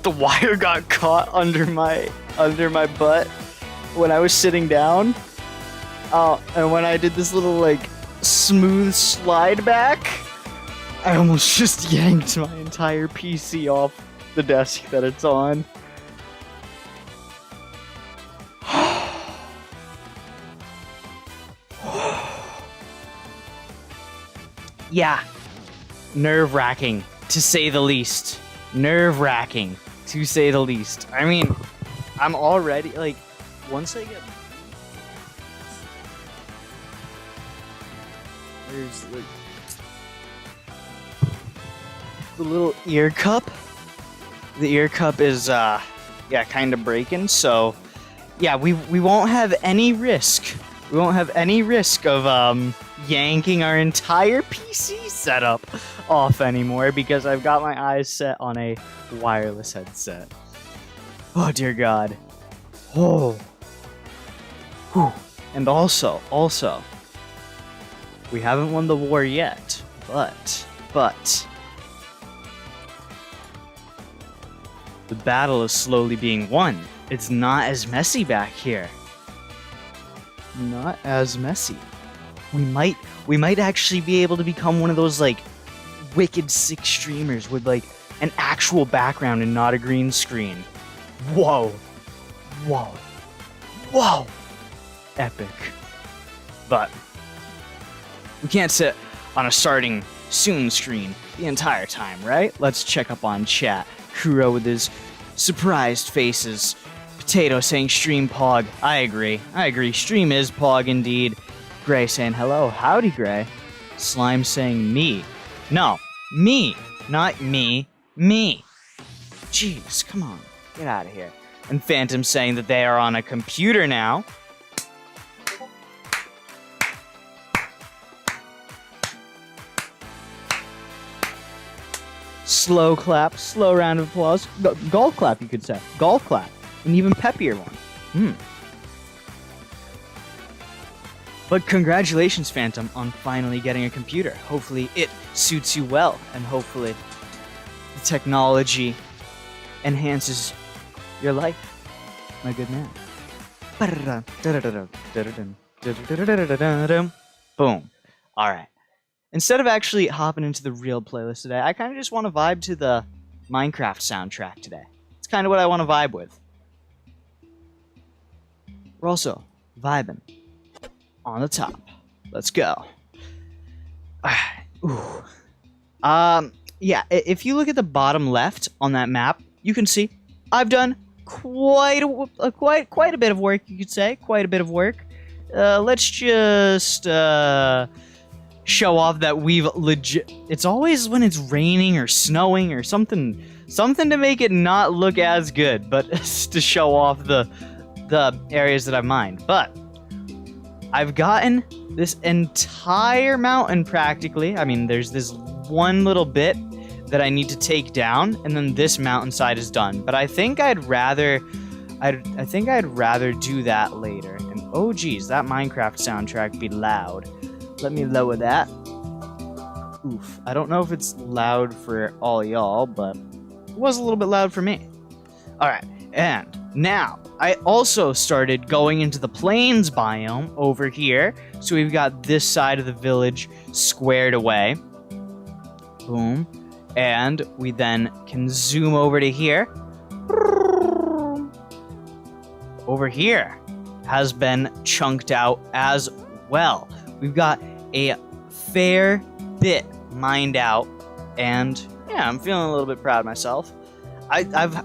the wire got caught under my butt when I was sitting down. And when I did this little like smooth slide back, I almost just yanked my entire PC off the desk that it's on. Yeah, nerve-wracking, to say the least. Nerve-wracking, to say the least. I mean, I'm already, like, once I get... There's, like... the little ear cup. The ear cup is, yeah, kind of breaking, so... Yeah, we won't have any risk. We won't have any risk of, yanking our entire PC setup off anymore because I've got my eyes set on a wireless headset. Oh dear God. Oh. Whew. And also, we haven't won the war yet, but the battle is slowly being won. It's not as messy back here. Not as messy. We might actually be able to become one of those like wicked sick streamers with like an actual background and not a green screen. Whoa. Whoa. Whoa. Epic. But we can't sit on a starting soon screen the entire time, right? Let's check up on chat. Kuro with his surprised faces. Potato saying stream pog. I agree. Stream is pog indeed. Gray saying hello. Howdy, Gray. Slime saying me. No, me. Not me. Me. Jeez, come on. Get out of here. And Phantom saying that they are on a computer now. Slow clap. Slow round of applause. Golf clap, you could say. Golf clap. An even peppier one. But congratulations, Phantom, on finally getting a computer. Hopefully it suits you well, and hopefully the technology enhances your life, my good man. Boom. Alright. Instead of actually hopping into the real playlist today, I kind of just want to vibe to the Minecraft soundtrack today. It's kind of what I want to vibe with. We're also vibing on the top. Let's go. Ooh. Yeah, if you look at the bottom left on that map, you can see I've done quite a bit of work, you could say. Quite a bit of work. Let's just show off that we've legit... It's always when it's raining or snowing or something to make it not look as good, but to show off the areas that I've mined. But I've gotten this entire mountain practically. I mean, there's this one little bit that I need to take down, and then this mountainside is done. But I think I'd rather do that later. And oh geez, that Minecraft soundtrack be loud. Let me lower that. Oof. I don't know if it's loud for all y'all, but it was a little bit loud for me. Alright, and now I also started going into the plains biome over here. So we've got this side of the village squared away. Boom. And we then can zoom over to here. Over here has been chunked out as well. We've got a fair bit mined out. And yeah, I'm feeling a little bit proud of myself. I've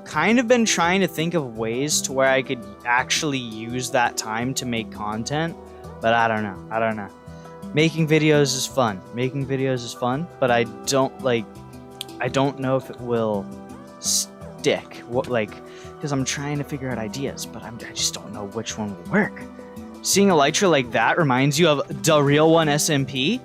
kind of been trying to think of ways to where I could actually use that time to make content, but I don't know. Making videos is fun, but I don't know if it will stick. Because I'm trying to figure out ideas, but I just don't know which one will work. Seeing Elytra like that reminds you of the real one SMP.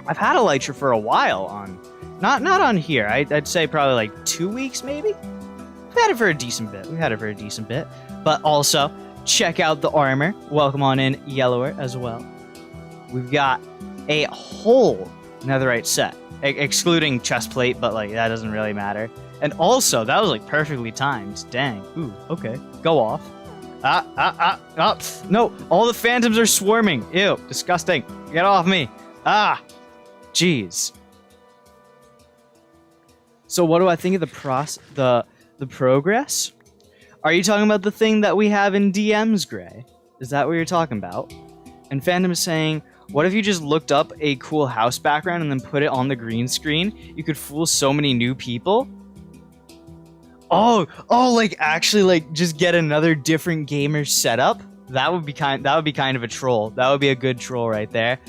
I've had Elytra for a while on... Not on here. I'd say probably like 2 weeks, maybe? We've had it for a decent bit. But also, check out the armor. Welcome on in, Yellower, as well. We've got a whole netherite set, excluding chest plate, but like that doesn't really matter. And also, that was like perfectly timed. Dang. Ooh, okay. Go off. No, all the phantoms are swarming. Ew, disgusting. Get off me. Ah, jeez. So what do I think of the progress? Are you talking about the thing that we have in DMs, Gray? Is that what you're talking about? And Phantom is saying, what if you just looked up a cool house background and then put it on the green screen? You could fool so many new people. Oh, like actually, like just get another different gamer setup. That would be kind of a troll. That would be a good troll right there.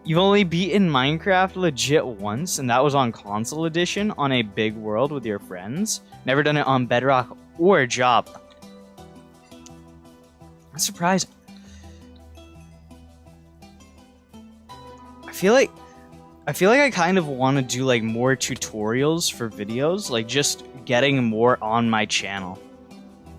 You've only beaten Minecraft legit once, and that was on console edition on a big world with your friends. Never done it on Bedrock or Java. That's surprising. I feel like I kind of want to do like more tutorials for videos, like just getting more on my channel.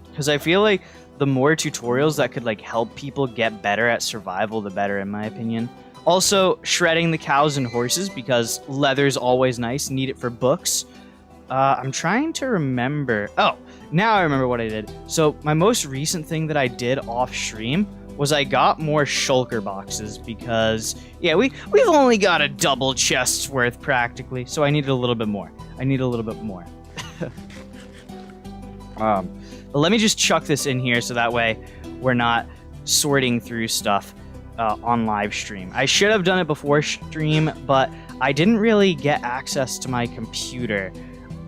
Because I feel like the more tutorials that could like help people get better at survival, the better, in my opinion. Also, shredding the cows and horses, because leather's always nice. Need it for books. I'm trying to remember. Oh, now I remember what I did. So my most recent thing that I did off stream was I got more shulker boxes because, yeah, we've only got a double chest's worth practically, so I needed a little bit more. But let me just chuck this in here so that way we're not sorting through stuff on live stream. I should have done it before stream, but I didn't really get access to my computer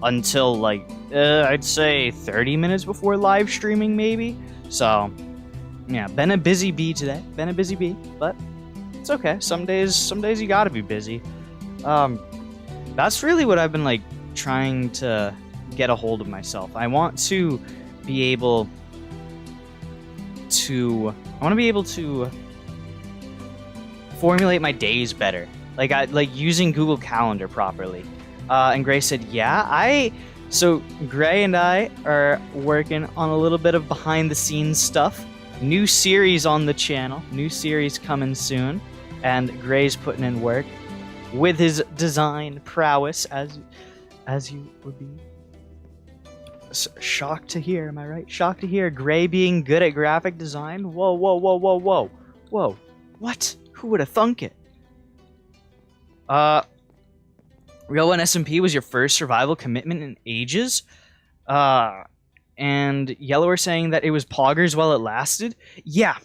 until like I'd say 30 minutes before live streaming, maybe. So yeah, been a busy bee today. But it's okay. Some days you gotta be busy. That's really what I've been like trying to get a hold of myself. I want to be able to formulate my days better, like using Google Calendar properly. And Gray said, yeah, so Gray and I are working on a little bit of behind the scenes stuff. New series on the channel, new series coming soon, and Gray's putting in work with his design prowess, as you would be shocked to hear. Am I right? Shocked to hear Gray being good at graphic design. Whoa! What? Who would have thunk it? Real One SMP was your first survival commitment in ages? And Yellow are saying that it was poggers while it lasted? Yeah.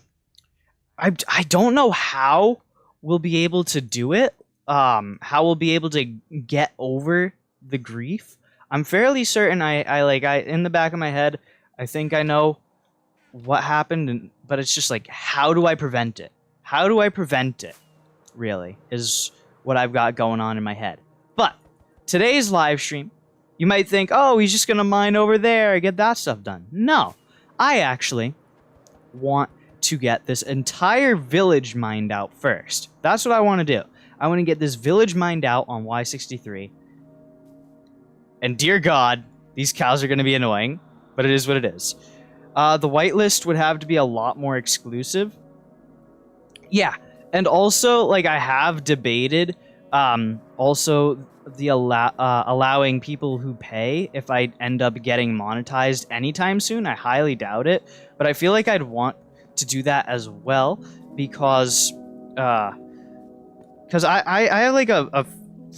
I don't know how we'll be able to do it. How we'll be able to get over the grief. I'm fairly certain I in the back of my head, I think I know what happened, but it's just like, how do I prevent it? How do I prevent it, really, is what I've got going on in my head. But today's live stream, you might think, oh, he's just going to mine over there and get that stuff done. No, I actually want to get this entire village mined out first. That's what I want to do. I want to get this village mined out on Y63. And dear God, these cows are going to be annoying, but it is what it is. The whitelist would have to be a lot more exclusive. Yeah, and also, like, I have debated, also the allowing people who pay if I end up getting monetized anytime soon. I highly doubt it, but I feel like I'd want to do that as well because I have like a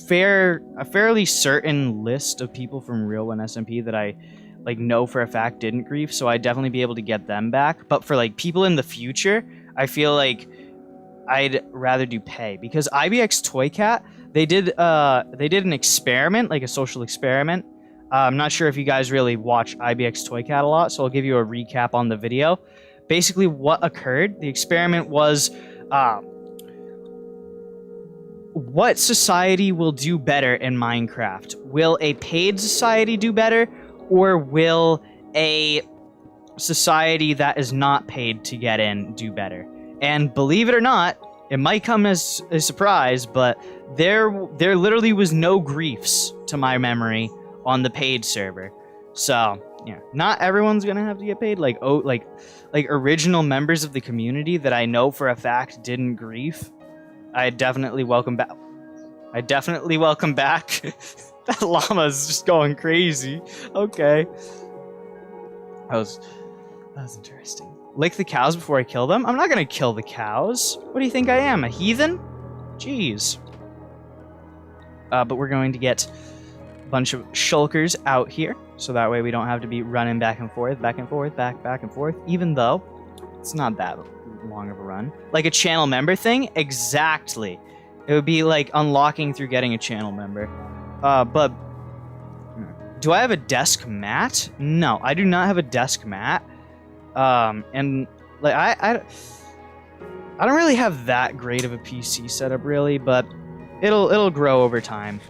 fairly certain list of people from Real One SMP that I like know for a fact didn't grief, so I'd definitely be able to get them back. But for like people in the future, I feel like I'd rather do pay, because IBX Toy Cat, they did an experiment, like a social experiment. I'm not sure if you guys really watch IBX Toy Cat a lot, so I'll give you a recap on the video. Basically, what occurred, the experiment was, what society will do better in Minecraft? Will a paid society do better, or will a society that is not paid to get in do better? And believe it or not, it might come as a surprise, but there literally was no griefs to my memory on the paid server. So yeah, not everyone's gonna have to get paid. Like original members of the community that I know for a fact didn't grief. I definitely welcome back. I definitely welcome back. That llama's just going crazy. Okay. That was interesting. Lick the cows before I kill them? I'm not gonna kill the cows. What do you think I am, a heathen? Jeez. But we're going to get a bunch of shulkers out here, so that way we don't have to be running back and forth, back and forth, even though it's not that long of a run. Like a channel member thing? Exactly. It would be like unlocking through getting a channel member. But do I have a desk mat? No, I do not have a desk mat. And like I don't really have that great of a PC setup really, but it'll grow over time.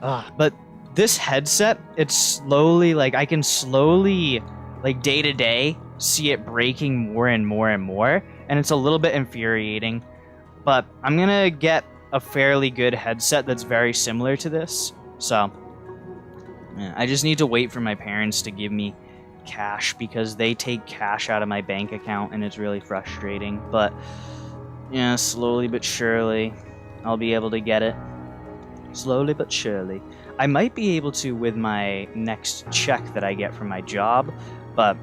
But this headset, it's slowly, like I can slowly, like day to day, see it breaking more and more and more, and it's a little bit infuriating. But I'm gonna get a fairly good headset that's very similar to this. So yeah, I just need to wait for my parents to give me cash because they take cash out of my bank account and it's really frustrating. But yeah, slowly but surely I'll be able to get it. Slowly but surely. I might be able to with my next check that I get from my job, but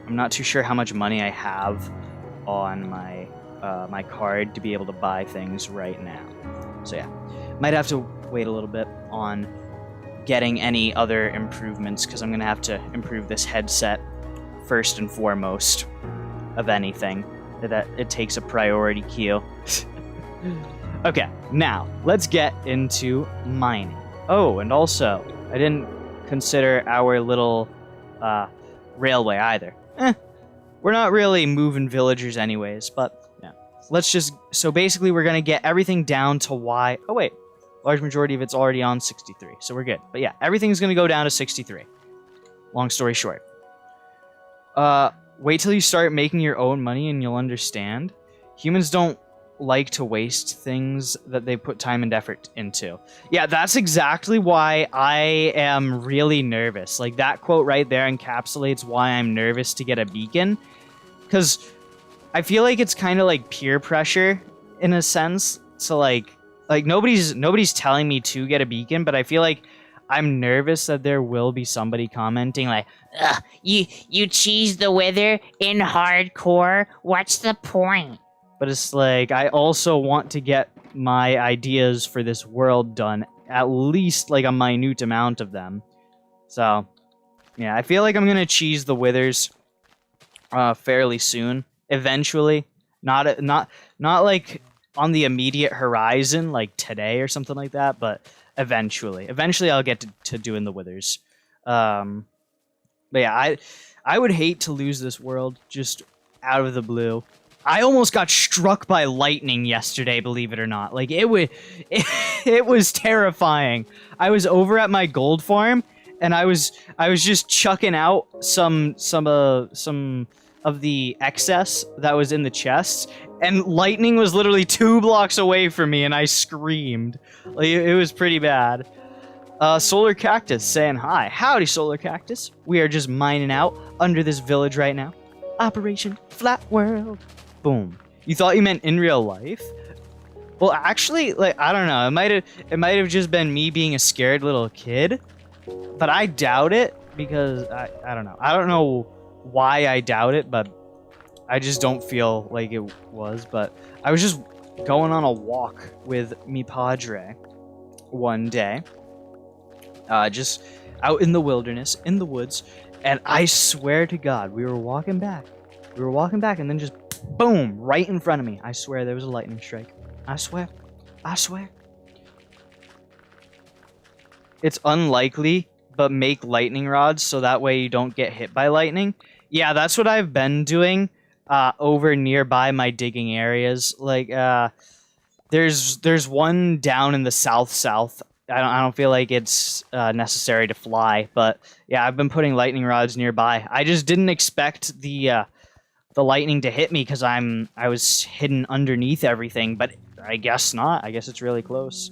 I'm not too sure how much money I have on my my card to be able to buy things right now. So yeah, might have to wait a little bit on getting any other improvements because I'm gonna have to improve this headset first and foremost of anything. That it takes a priority queue. Okay, now let's get into mining. Oh, and also I didn't consider our little railway either. We're not really moving villagers anyways, but yeah. Let's just, so basically we're gonna get everything down to Y. Oh wait, large majority of it's already on 63, so we're good. But yeah, everything's gonna go down to 63. Long story short. Wait till you start making your own money and you'll understand. Humans don't like to waste things that they put time and effort into. Yeah, that's exactly why I am really nervous. Like, that quote right there encapsulates why I'm nervous to get a beacon. Because I feel like it's kind of like peer pressure in a sense. So like nobody's telling me to get a beacon, but I feel like I'm nervous that there will be somebody commenting like, ugh, you cheese the wither in hardcore? What's the point? But it's like, I also want to get my ideas for this world done, at least like a minute amount of them. So, yeah, I feel like I'm gonna cheese the withers fairly soon, eventually. Not like on the immediate horizon, like today or something like that, but eventually. Eventually I'll get to doing the withers. But yeah, I would hate to lose this world just out of the blue. I almost got struck by lightning yesterday, believe it or not. Like, it was terrifying. I was over at my gold farm, and I was just chucking out some of the excess that was in the chests, and lightning was literally 2 blocks away from me, and I screamed. Like, it was pretty bad. Solar Cactus saying hi. Howdy, Solar Cactus. We are just mining out under this village right now. Operation Flatworld. Boom. You thought you meant in real life? Well, actually, like, I don't know. It might have just been me being a scared little kid, but I doubt it because I don't know. I don't know why I doubt it, but I just don't feel like it was. But I was just going on a walk with me padre one day, just out in the wilderness, in the woods, and I swear to God, we were walking back, and then just boom, right in front of me. I swear there was a lightning strike. I swear. It's unlikely, but make lightning rods so that way you don't get hit by lightning. Yeah, that's what I've been doing over nearby my digging areas. Like, there's one down in the south. I don't feel like it's necessary to fly, but yeah, I've been putting lightning rods nearby. I just didn't expect the lightning to hit me because I was hidden underneath everything, but I guess not. I guess it's really close.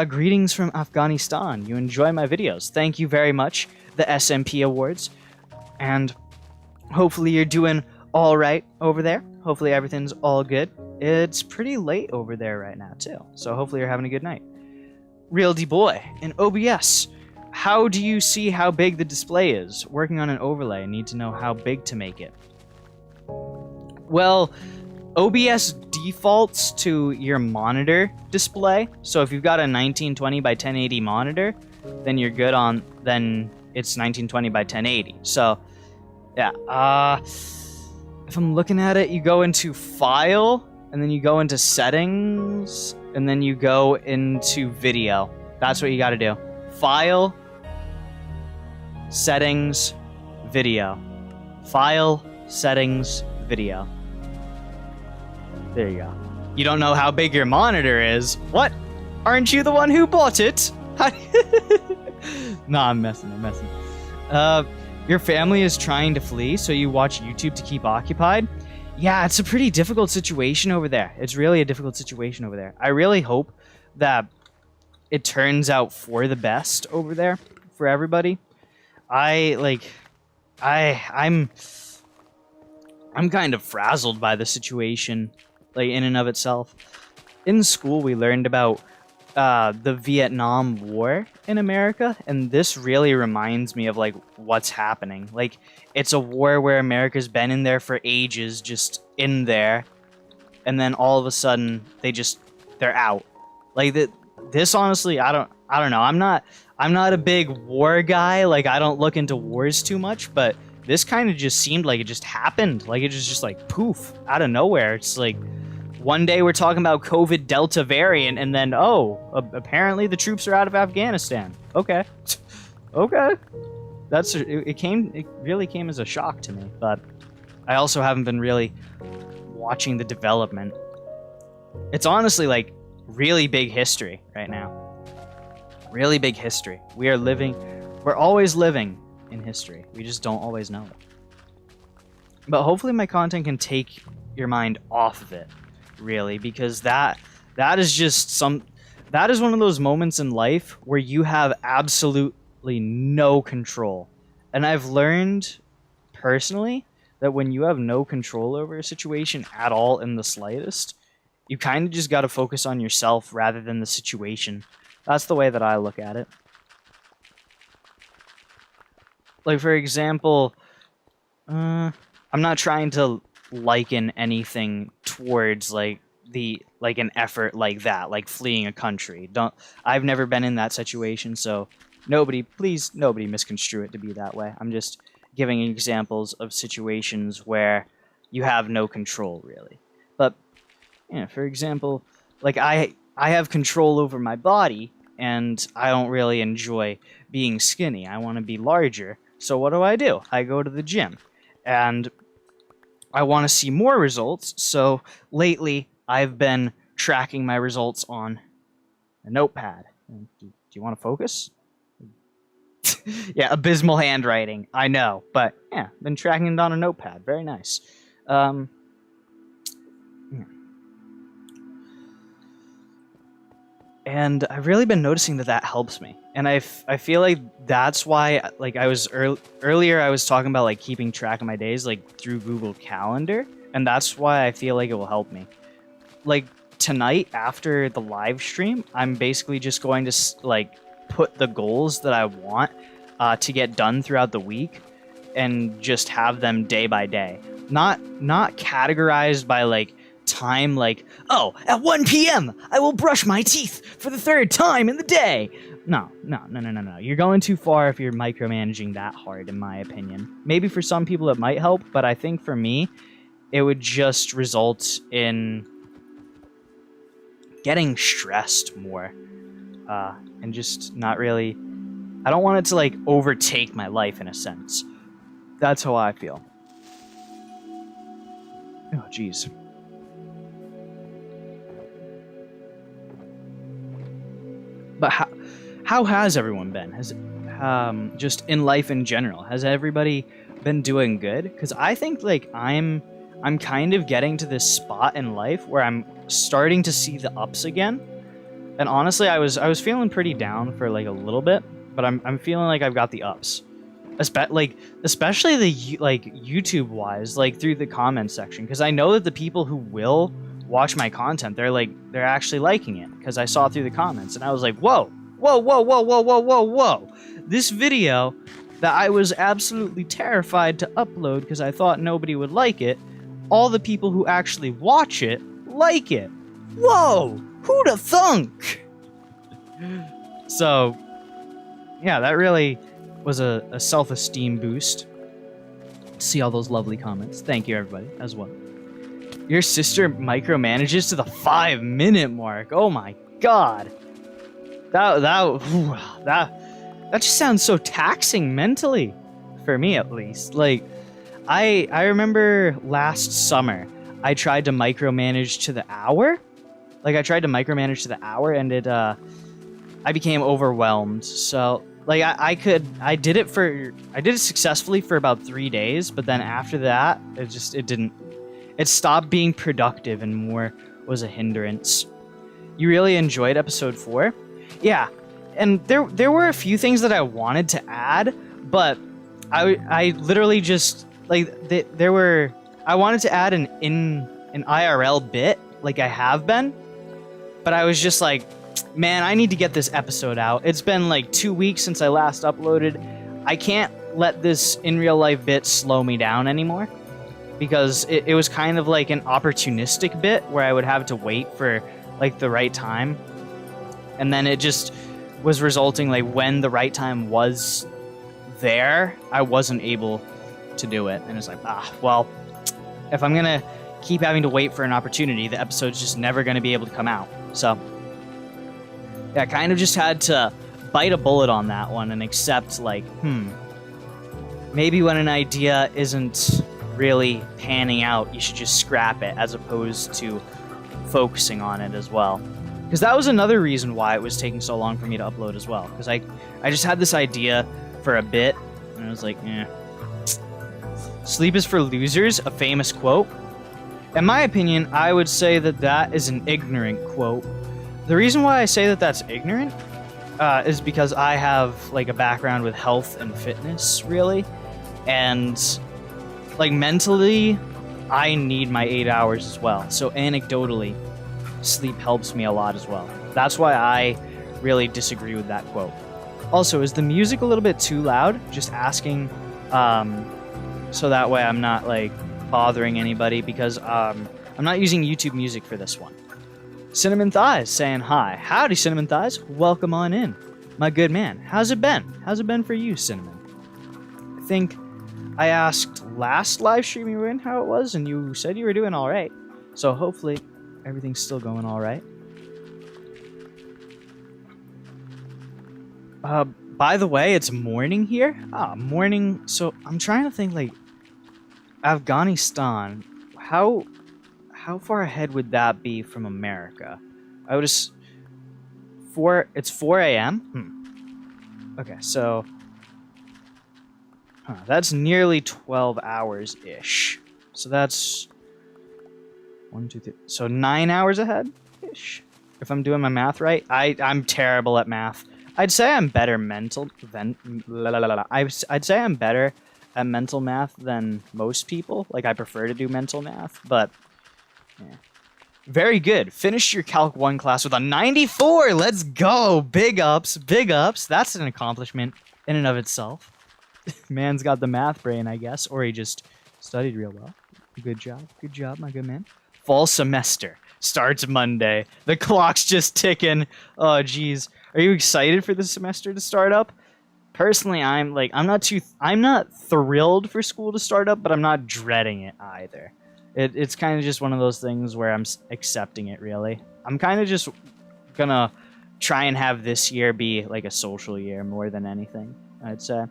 Greetings from Afghanistan. You enjoy my videos. Thank you very much. The SMP Awards. And hopefully you're doing all right over there. Hopefully everything's all good. It's pretty late over there right now, too. So hopefully you're having a good night. Real D-Boy, in OBS, how do you see how big the display is? Working on an overlay, I need to know how big to make it. Well, OBS defaults to your monitor display. So if you've got a 1920 by 1080 monitor, then you're good on, then it's 1920 by 1080. So, yeah. If I'm looking at it, you go into File, and then you go into Settings, and then you go into Video. That's what you gotta do. File, Settings, Video. File, Settings, Video. There you go. You don't know how big your monitor is? What? Aren't you the one who bought it? Nah, I'm messing. Your family is trying to flee, so you watch YouTube to keep occupied? Yeah, it's a pretty difficult situation over there. It's really a difficult situation over there. I really hope that it turns out for the best over there for everybody. I'm kind of frazzled by the situation, like in and of itself. In school, we learned about the Vietnam War in America, and this really reminds me of like what's happening. Like, it's a war where America's been in there for ages, just in there, and then all of a sudden they're out. Like this honestly, I don't know. I'm not a big war guy. Like, I don't look into wars too much, but this kind of just seemed like it just happened. Like, it was just like poof out of nowhere. It's like one day we're talking about COVID Delta variant, and then apparently the troops are out of Afghanistan. Okay. Okay. It really came as a shock to me, but I also haven't been really watching the development. It's honestly like really big history right now. Really big history. We're always living in history. We just don't always know it. But hopefully my content can take your mind off of it, really, because that is one of those moments in life where you have absolutely no control. And I've learned personally that when you have no control over a situation at all in the slightest, you kind of just got to focus on yourself rather than the situation. That's the way that I look at it. Like, for example, I'm not trying to liken anything towards like an effort like that, like fleeing a country. I've never been in that situation, so nobody misconstrue it to be that way. I'm just giving examples of situations where you have no control, really. But yeah, for example, like I have control over my body, and I don't really enjoy being skinny. I want to be larger. So what do? I go to the gym, and I want to see more results. So lately, I've been tracking my results on a notepad. Do you want to focus? Yeah, abysmal handwriting. I know, but yeah, been tracking it on a notepad. Very nice. Yeah. And I've really been noticing that helps me. And I feel like that's why, like, earlier I was talking about like keeping track of my days like through Google Calendar, and that's why I feel like it will help me. Like tonight after the live stream, I'm basically just going to like put the goals that I want to get done throughout the week and just have them day by day. Not categorized by like time, like, oh, at 1 p.m. I will brush my teeth for the 3rd time in the day. No. You're going too far if you're micromanaging that hard, in my opinion. Maybe for some people it might help, but I think for me, it would just result in getting stressed more. And just not really... I don't want it to, like, overtake my life in a sense. That's how I feel. Oh, jeez. But how has everyone been? Has just in life in general, has everybody been doing good? Because I think like I'm kind of getting to this spot in life where I'm starting to see the ups again. And honestly, I was feeling pretty down for like a little bit, but I'm feeling like I've got the ups. Especially the like YouTube wise, like through the comment section, because I know that the people who will watch my content, they're actually liking it, because I saw through the comments, and I was like, whoa, whoa, whoa, whoa, whoa, whoa, whoa, whoa. This video that I was absolutely terrified to upload because I thought nobody would like it, all the people who actually watch it like it. Whoa! Who'da thunk? So, yeah, that really was a self-esteem boost. See all those lovely comments. Thank you, everybody, as well. Your sister micromanages to the 5-minute mark. Oh my god. That just sounds so taxing mentally, for me at least. Like, I remember last summer, I tried to micromanage to the hour. Like, I tried to micromanage to the hour, and I became overwhelmed. So, like, I did it successfully for about 3 days, but then after that, it stopped being productive and more was a hindrance. You really enjoyed episode 4? Yeah. And there were a few things that I wanted to add, but I literally just, like, I wanted to add an IRL bit, like I have been, but I was just like, man, I need to get this episode out. It's been like 2 weeks since I last uploaded. I can't let this in real life bit slow me down anymore, because it was kind of like an opportunistic bit where I would have to wait for like the right time, and then it just was resulting, like, when the right time was there, I wasn't able to do it. And it's like, well, if I'm gonna keep having to wait for an opportunity, the episode's just never gonna be able to come out. So, yeah, I kind of just had to bite a bullet on that one and accept, like, maybe when an idea isn't really panning out, you should just scrap it as opposed to focusing on it as well. Because that was another reason why it was taking so long for me to upload as well. Because I just had this idea for a bit, and I was like, eh. Sleep is for losers, a famous quote. In my opinion, I would say that is an ignorant quote. The reason why I say that that's ignorant is because I have, like, a background with health and fitness, really. And, like, mentally, I need my 8 hours as well. So anecdotally, sleep helps me a lot as well. That's why I really disagree with that quote. Also, is the music a little bit too loud? Just asking, so that way I'm not, like, bothering anybody, because I'm not using YouTube music for this one. Cinnamon Thighs saying hi. Howdy, Cinnamon Thighs. Welcome on in, my good man. How's it been? How's it been for you, Cinnamon? I think I asked last live stream you were in how it was, and you said you were doing all right. So hopefully everything's still going all right. By the way, it's morning here. Morning. So I'm trying to think, like, Afghanistan. How far ahead would that be from America? I would just it's 4 a.m. Okay, so that's nearly 12 hours ish. So that's 1, 2, 3. So 9 hours ahead ish, if I'm doing my math right. I'm terrible at math. I'd say I'm better I'd say I'm better at mental math than most people. Like, I prefer to do mental math, but yeah. Very good. Finished your Calc 1 class with a 94. Let's go. Big ups. Big ups. That's an accomplishment in and of itself. Man's got the math brain, I guess, or he just studied real well. Good job. Good job, my good man. Fall semester starts Monday. The clock's just ticking. Oh, geez. Are you excited for the semester to start up? Personally, I'm not thrilled for school to start up, but I'm not dreading it either. It's kind of just one of those things where I'm accepting it, really. I'm kind of just gonna try and have this year be like a social year more than anything, I'd say.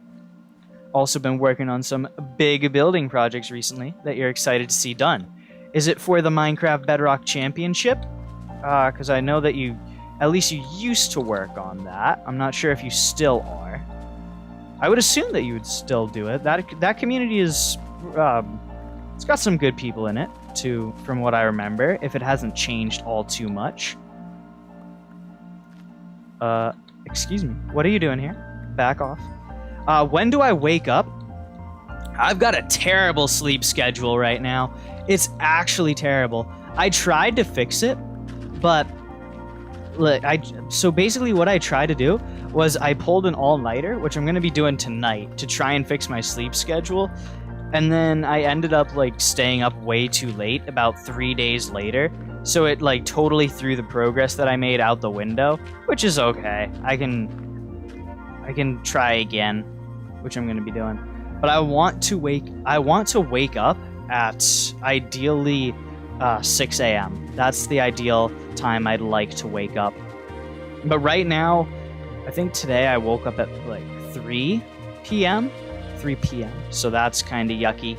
Also been working on some big building projects recently that you're excited to see done. Is it for the Minecraft Bedrock Championship? Because I know that at least you used to work on that. I'm not sure if you still are. I would assume that you would still do it. That community is, it's got some good people in it, too, from what I remember, if it hasn't changed all too much. Excuse me. What are you doing here? Back off. When do I wake up? I've got a terrible sleep schedule right now. It's actually terrible. I tried to fix it, but so basically what I tried to do was I pulled an all-nighter, which I'm going to be doing tonight, to try and fix my sleep schedule. And then I ended up like staying up way too late about 3 days later. So it like totally threw the progress that I made out the window, which is okay. I can try again, which I'm going to be doing. But I want to wake up at ideally 6 a.m. That's the ideal time I'd like to wake up. But right now, I think today I woke up at like 3 p.m. 3 p.m. So that's kind of yucky.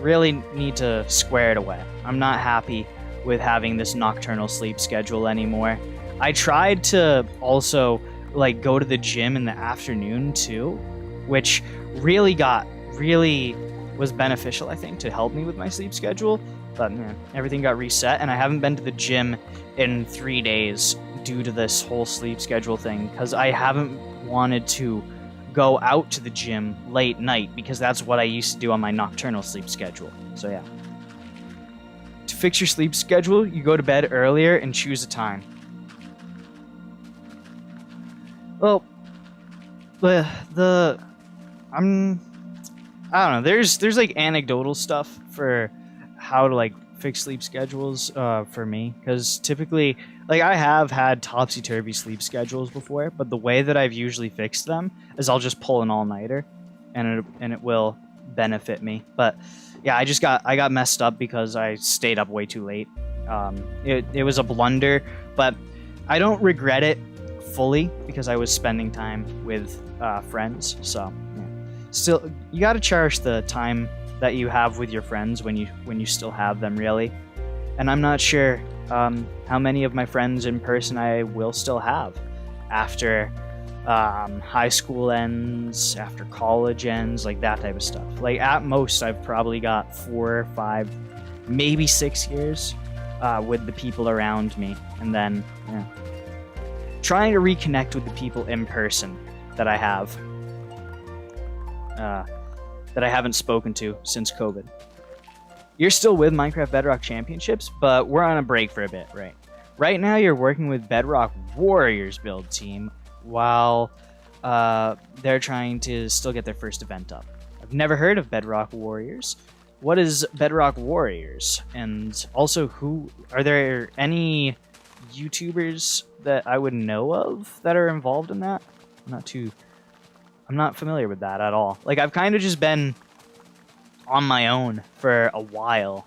Really need to square it away. I'm not happy with having this nocturnal sleep schedule anymore. I tried to also like go to the gym in the afternoon too, which really was beneficial, I think, to help me with my sleep schedule. But man, everything got reset, and I haven't been to the gym in 3 days due to this whole sleep schedule thing, because I haven't wanted to go out to the gym late night, because that's what I used to do on my nocturnal sleep schedule. So yeah. To fix your sleep schedule, you go to bed earlier and choose a time. Well, I don't know. There's like anecdotal stuff for how to like fix sleep schedules for me, because typically like I have had topsy-turvy sleep schedules before, but the way that I've usually fixed them is I'll just pull an all-nighter and it will benefit me. But yeah, I got messed up because I stayed up way too late. It was a blunder, but I don't regret it fully because I was spending time with friends. So yeah. Still, you got to cherish the time that you have with your friends when you still have them, really. And I'm not sure how many of my friends in person I will still have after high school ends, after college ends, like that type of stuff. Like at most, I've probably got 4, 5, maybe 6 years with the people around me, and then yeah, trying to reconnect with the people in person that I have. That I haven't spoken to since COVID. You're still with Minecraft Bedrock Championships, but we're on a break for a bit, right? Right now, you're working with Bedrock Warriors build team while they're trying to still get their first event up. I've never heard of Bedrock Warriors. What is Bedrock Warriors? And also, are there any YouTubers that I would know of that are involved in that? I'm not familiar with that at all. Like, I've kind of just been on my own for a while.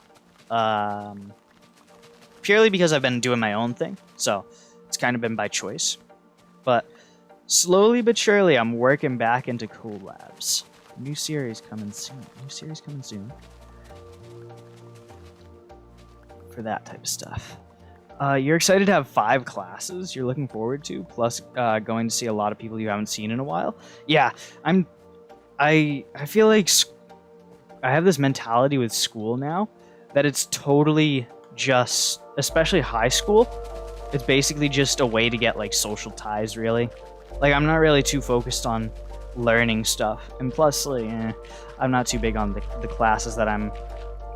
Purely because I've been doing my own thing. So, it's kind of been by choice. But, slowly but surely, I'm working back into collabs. New series coming soon. For that type of stuff. You're excited to have 5 classes you're looking forward to, plus going to see a lot of people you haven't seen in a while. Yeah, I feel like I have this mentality with school now that it's totally just, especially high school, it's basically just a way to get like social ties, really. Like I'm not really too focused on learning stuff, and plus like, I'm not too big on the classes that I'm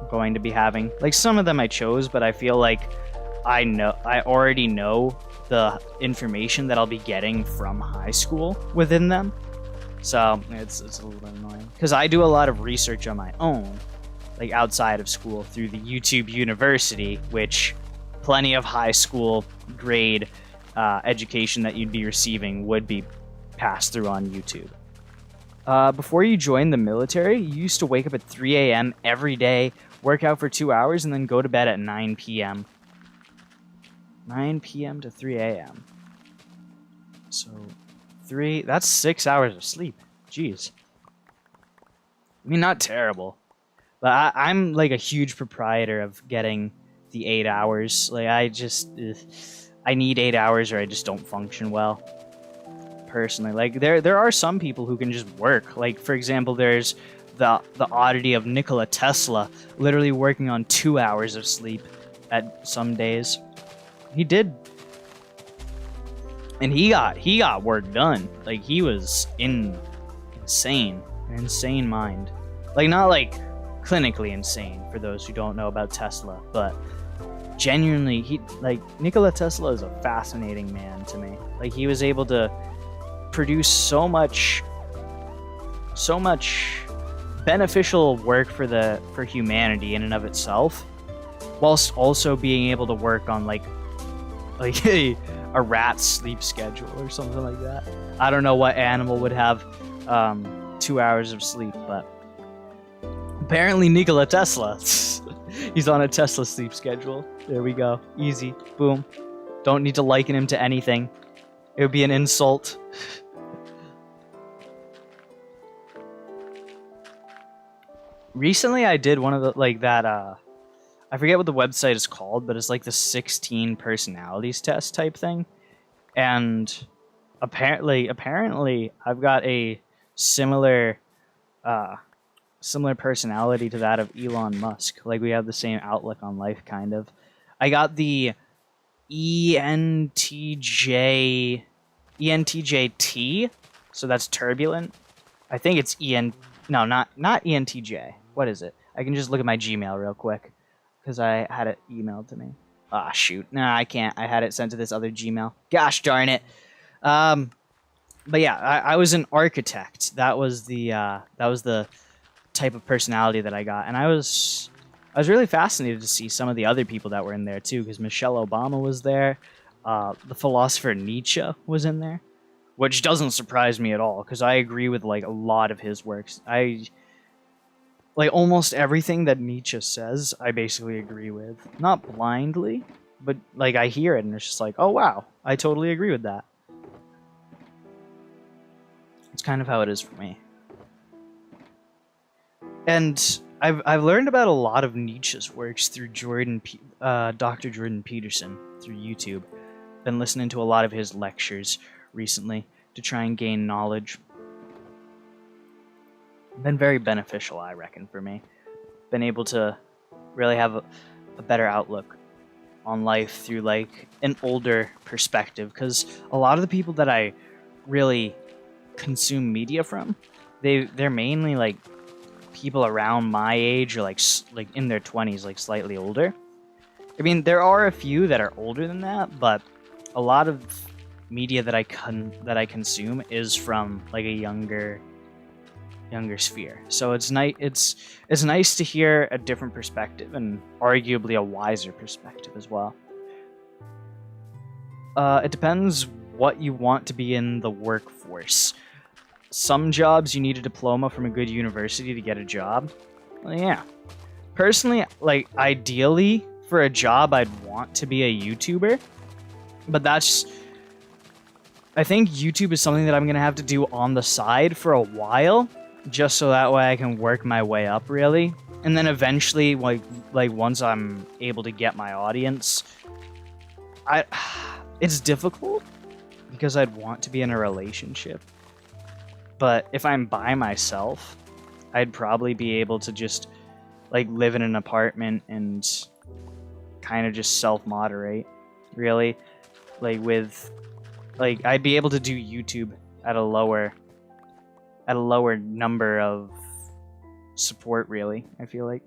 going to be having. Like some of them I chose, but I feel like I already know the information that I'll be getting from high school within them. So it's a little bit annoying. Because I do a lot of research on my own, like outside of school through the YouTube University, which plenty of high school grade education that you'd be receiving would be passed through on YouTube. Before you joined the military, you used to wake up at 3 a.m. every day, work out for 2 hours, and then go to bed at 9 p.m. 9 p.m. to 3 a.m. So, that's 6 hours of sleep. Jeez. I mean, not terrible. But I'm like a huge proprietor of getting the 8 hours. Like, I need 8 hours or I just don't function well. Personally. Like, there are some people who can just work. Like, for example, there's the oddity of Nikola Tesla literally working on 2 hours of sleep at some days. He did, and he got work done. Like he was insane, an insane mind. Like not like clinically insane for those who don't know about Tesla, but genuinely, Nikola Tesla is a fascinating man to me. Like, he was able to produce so much beneficial work for humanity in and of itself, whilst also being able to work on like a rat's sleep schedule or something like that. I don't know what animal would have 2 hours of sleep, but apparently Nikola Tesla. He's on a Tesla sleep schedule. There we go. Easy. Boom. Don't need to liken him to anything. It would be an insult. Recently I did one of the, like, that, I forget what the website is called, but it's like the 16 personalities test type thing. And apparently I've got a similar personality to that of Elon Musk. Like, we have the same outlook on life, kind of. I got the ENTJT, so that's turbulent. I think it's no, not ENTJ. What is it? I can just look at my Gmail real quick, because I had it emailed to me. Ah, shoot. Nah, I can't. I had it sent to this other Gmail. Gosh darn it. But yeah, I was an architect. That was the type of personality that I got, and I was really fascinated to see some of the other people that were in there too, because Michelle Obama was there, the philosopher Nietzsche was in there, which doesn't surprise me at all, because I agree with like a lot of his works. Like almost everything that Nietzsche says, I basically agree with. Not blindly, but like I hear it and it's just like, oh wow, I totally agree with that. It's kind of how it is for me. And I've learned about a lot of Nietzsche's works through Dr. Jordan Peterson through YouTube. Been listening to a lot of his lectures recently to try and gain knowledge. Been very beneficial, I reckon, for me. Been able to really have a better outlook on life through like an older perspective, because a lot of the people that I really consume media from, they're mainly like people around my age, or like in their 20s, like slightly older. I mean, there are a few that are older than that, but a lot of media that I consume is from like a younger sphere. So it's nice to hear a different perspective, and arguably a wiser perspective as well. It depends what you want to be in the workforce. Some jobs you need a diploma from a good university to get a job. Well, yeah. Personally, like, ideally for a job, I'd want to be a YouTuber, but I think YouTube is something that I'm gonna have to do on the side for a while, just so that way I can work my way up, really. And then eventually, like once I'm able to get my audience, it's difficult because I'd want to be in a relationship. But if I'm by myself, I'd probably be able to just like live in an apartment and kind of just self-moderate, really. I'd be able to do YouTube at a lower number of support, really, I feel like,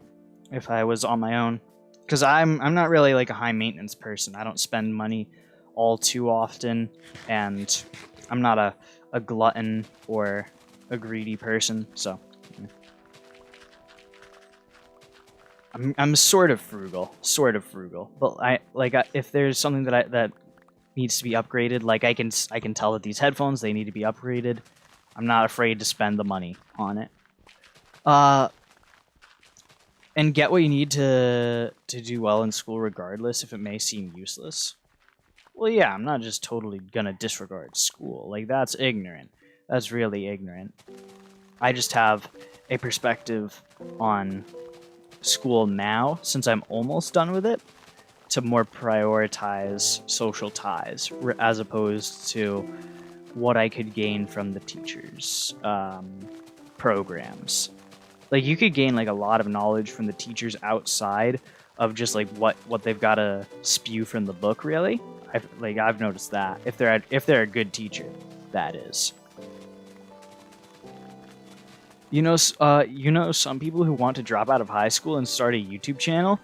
if I was on my own. Because I'm not really like a high maintenance person. I don't spend money all too often, and I'm not a glutton or a greedy person, so yeah. I'm sort of frugal, but if there's something that needs to be upgraded, like I can tell that these headphones, they need to be upgraded, I'm not afraid to spend the money on it. And get what you need to do well in school, regardless if it may seem useless. Well, yeah, I'm not just totally gonna disregard school. Like, that's ignorant. That's really ignorant. I just have a perspective on school now, since I'm almost done with it, to more prioritize social ties, as opposed to what I could gain from the teachers' programs. Like, you could gain like a lot of knowledge from the teachers outside of just like what they've got to spew from the book, really. I've noticed that if they're a good teacher, that is. You know some people who want to drop out of high school and start a YouTube channel?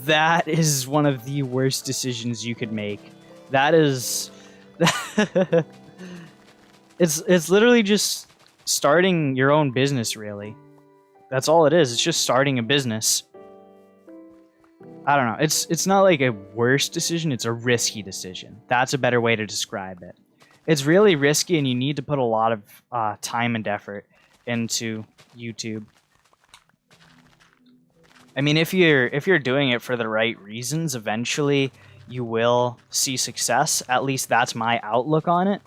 That is one of the worst decisions you could make. That is it's literally just starting your own business, really. That's all it is. It's just starting a business. I don't know. It's not like a worse decision, it's a risky decision. That's a better way to describe it. It's really risky and you need to put a lot of time and effort into YouTube. I mean, if you're doing it for the right reasons, eventually you will see success. At least that's my outlook on it.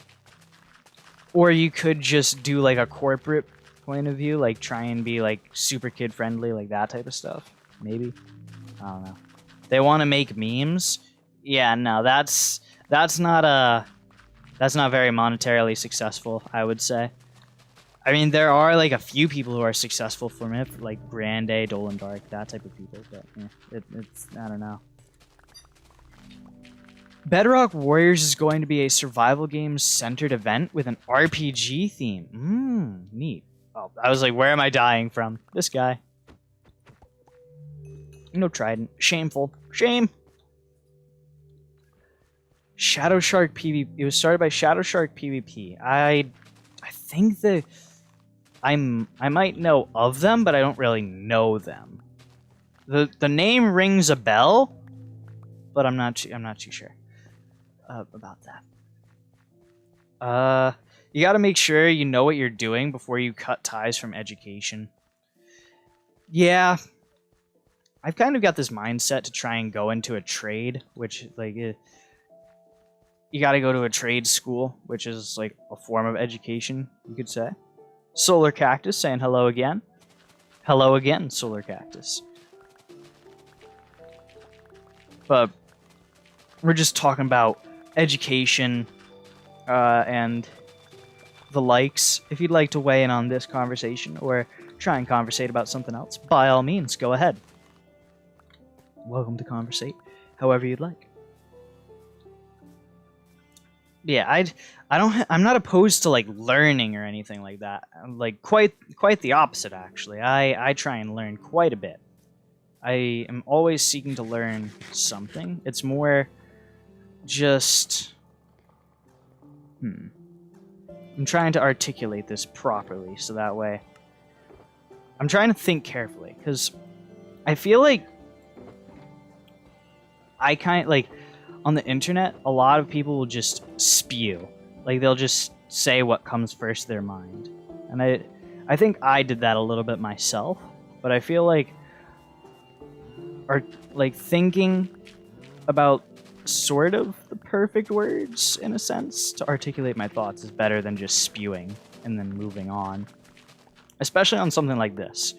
Or you could just do like a corporate point of view, like try and be like super kid friendly, like that type of stuff. Maybe. I don't know. They want to make memes. Yeah, no, that's not very monetarily successful, I would say. I mean, there are like a few people who are successful from it, like Grande, Dolan Dark, that type of people. But yeah, it's I don't know. Bedrock Warriors is going to be a survival game centered event with an RPG theme. Neat. Oh, I was like, where am I dying from? This guy. No trident. Shameful. Shame. Shadow Shark PvP. It was started by Shadow Shark PvP. I think that I might know of them, but I don't really know them. The name rings a bell, but I'm not too sure about that. You got to make sure you know what you're doing before you cut ties from education. Yeah, I've kind of got this mindset to try and go into a trade, which like you got to go to a trade school, which is like a form of education, you could say. Solar Cactus saying hello again. Hello again, Solar Cactus. But we're just talking about education and the likes. If you'd like to weigh in on this conversation or try and conversate about something else, by all means, go ahead. Welcome to conversate however you'd like. Yeah, I'm not opposed to like learning or anything like that. Like quite the opposite, actually. I try and learn quite a bit. I am always seeking to learn something. It's more just I'm trying to articulate this properly so that way I'm trying to think carefully, because I feel like I kind of like on the internet, a lot of people will just spew. Like, they'll just say what comes first to their mind. And I think I did that a little bit myself, but I feel like thinking about sort of the perfect words, in a sense, to articulate my thoughts is better than just spewing and then moving on. Especially on something like this.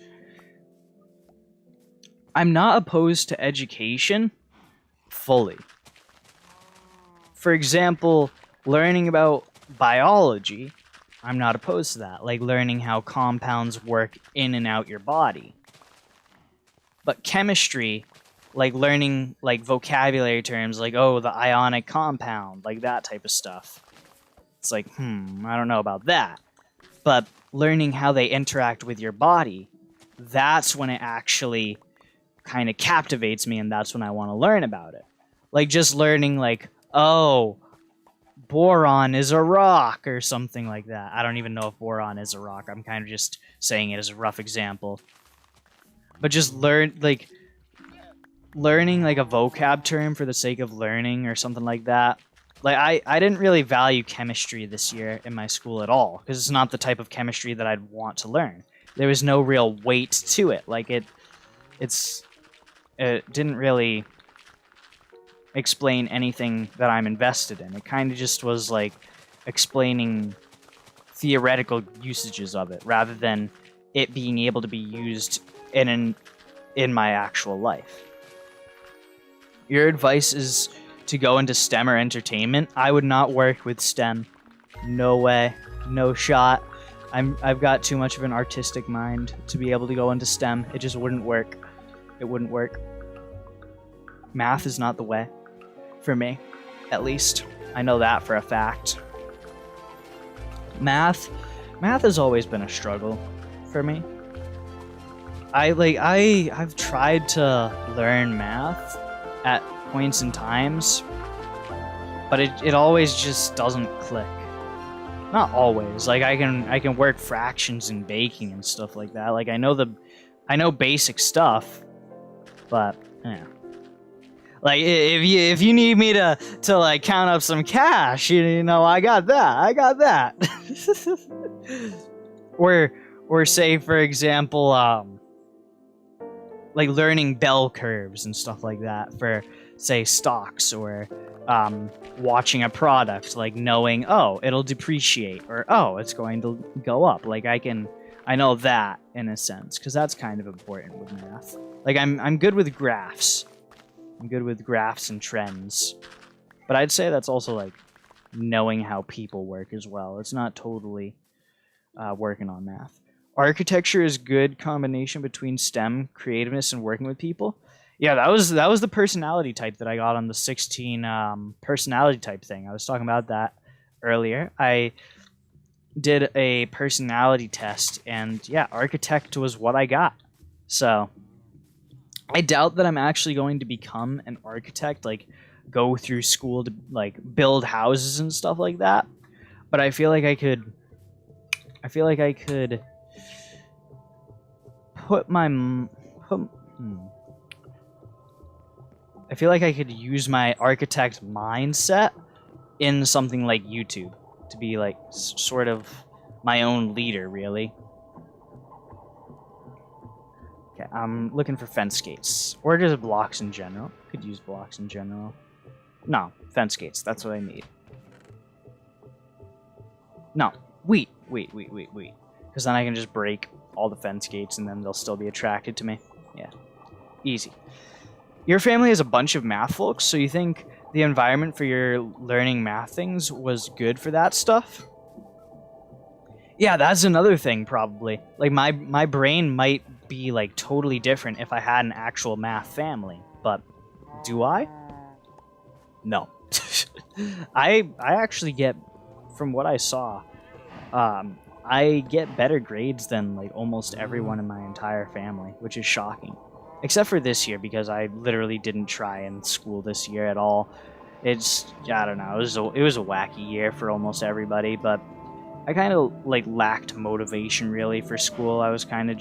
I'm not opposed to education fully. For example, learning about biology, I'm not opposed to that. Like learning how compounds work in and out your body. But chemistry, like learning like vocabulary terms, like, oh, the ionic compound, like that type of stuff. It's like, I don't know about that. But learning how they interact with your body, that's when it actually kind of captivates me, and that's when I want to learn about it. Like just learning like, oh, boron is a rock or something like that. I don't even know if boron is a rock. I'm kind of just saying it as a rough example. But just learning like a vocab term for the sake of learning or something like that. Like I didn't really value chemistry this year in my school at all, because it's not the type of chemistry that I'd want to learn. There was no real weight to it. Like it didn't really explain anything that I'm invested in. It kind of just was like explaining theoretical usages of it rather than it being able to be used in my actual life. Your advice is to go into STEM or entertainment? I would not work with STEM. No way. No shot. I've got too much of an artistic mind to be able to go into STEM. It just wouldn't work. It wouldn't work. Math is not the way. For me, at least. I know that for a fact. Math has always been a struggle. for me. I've tried to learn math at points in times, but it always just doesn't click. Not always. Like I can work fractions and baking and stuff like that. Like I know basic stuff, but yeah. Like if you need me to like count up some cash, you know, I got that. or say for example, like learning bell curves and stuff like that for say stocks, or watching a product, like knowing, oh, it'll depreciate, or oh, it's going to go up. Like I know that in a sense, because that's kind of important with math. Like I'm good with graphs. I'm good with graphs and trends. But I'd say that's also like knowing how people work as well. It's not totally working on math. Architecture is good combination between STEM, creativeness, and working with people. Yeah, that was the personality type that I got on the 16 personality type thing. I was talking about that earlier. I did a personality test, and yeah, architect was what I got. So I doubt that I'm actually going to become an architect, like go through school to like build houses and stuff like that. But I feel like I could I feel like I could use my architect mindset in something like YouTube to be like sort of my own leader, really. Okay, I'm looking for fence gates. Or just blocks in general. Could use blocks in general. No, fence gates. That's what I need. No, wheat. Because then I can just break all the fence gates and then they'll still be attracted to me. Yeah, easy. Your family has a bunch of math folks, so you think the environment for your learning math things was good for that stuff? Yeah, that's another thing, probably. Like, my brain might be, like, totally different if I had an actual math family. But do I? No. I actually get, from what I saw, I get better grades than, like, almost everyone in my entire family, which is shocking. Except for this year, because I literally didn't try in school this year at all. It's, I don't know, it was a wacky year for almost everybody, but I kind of, like, lacked motivation, really, for school. I kind of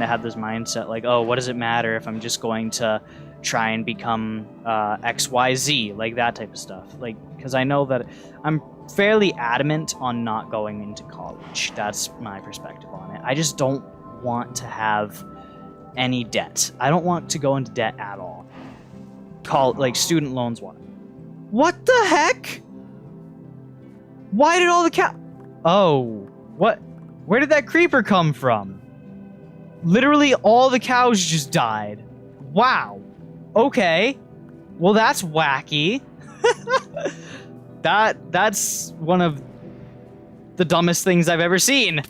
had this mindset, like, oh, what does it matter if I'm just going to try and become XYZ, like, that type of stuff. Like, because I know that I'm fairly adamant on not going into college. That's my perspective on it. I just don't want to have any debt. I don't want to go into debt at all. Like, student loans, what the heck? Why did all the Oh, what? Where did that creeper come from? Literally all the cows just died. Wow. Okay. Well, that's wacky. That's one of the dumbest things I've ever seen.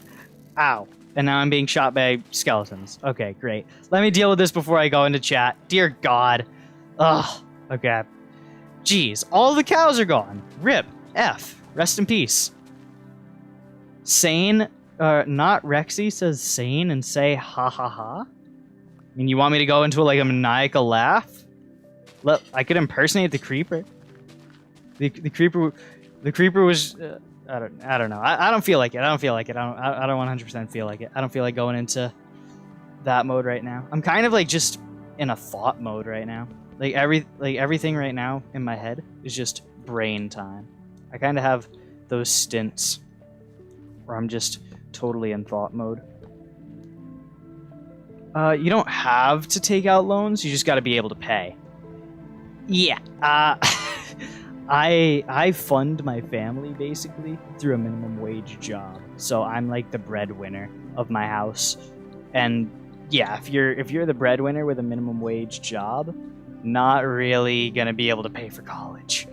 Ow. And now I'm being shot by skeletons. Okay, great. Let me deal with this before I go into chat. Dear God. Ugh. Okay. Jeez. All the cows are gone. RIP. F. Rest in peace. Sane, not Rexy, says sane and say ha ha ha. I mean, you want me to go into like a maniacal laugh? Look, I could impersonate the creeper. The creeper was. I don't know. I don't feel like it. I don't 100% feel like it. I don't feel like going into that mode right now. I'm kind of like just in a thought mode right now. Like everything right now in my head is just brain time. I kind of have those stints where I'm just totally in thought mode. You don't have to take out loans. You just got to be able to pay. Yeah. I fund my family basically through a minimum wage job. So I'm like the breadwinner of my house. And yeah, if you're the breadwinner with a minimum wage job, not really gonna be able to pay for college.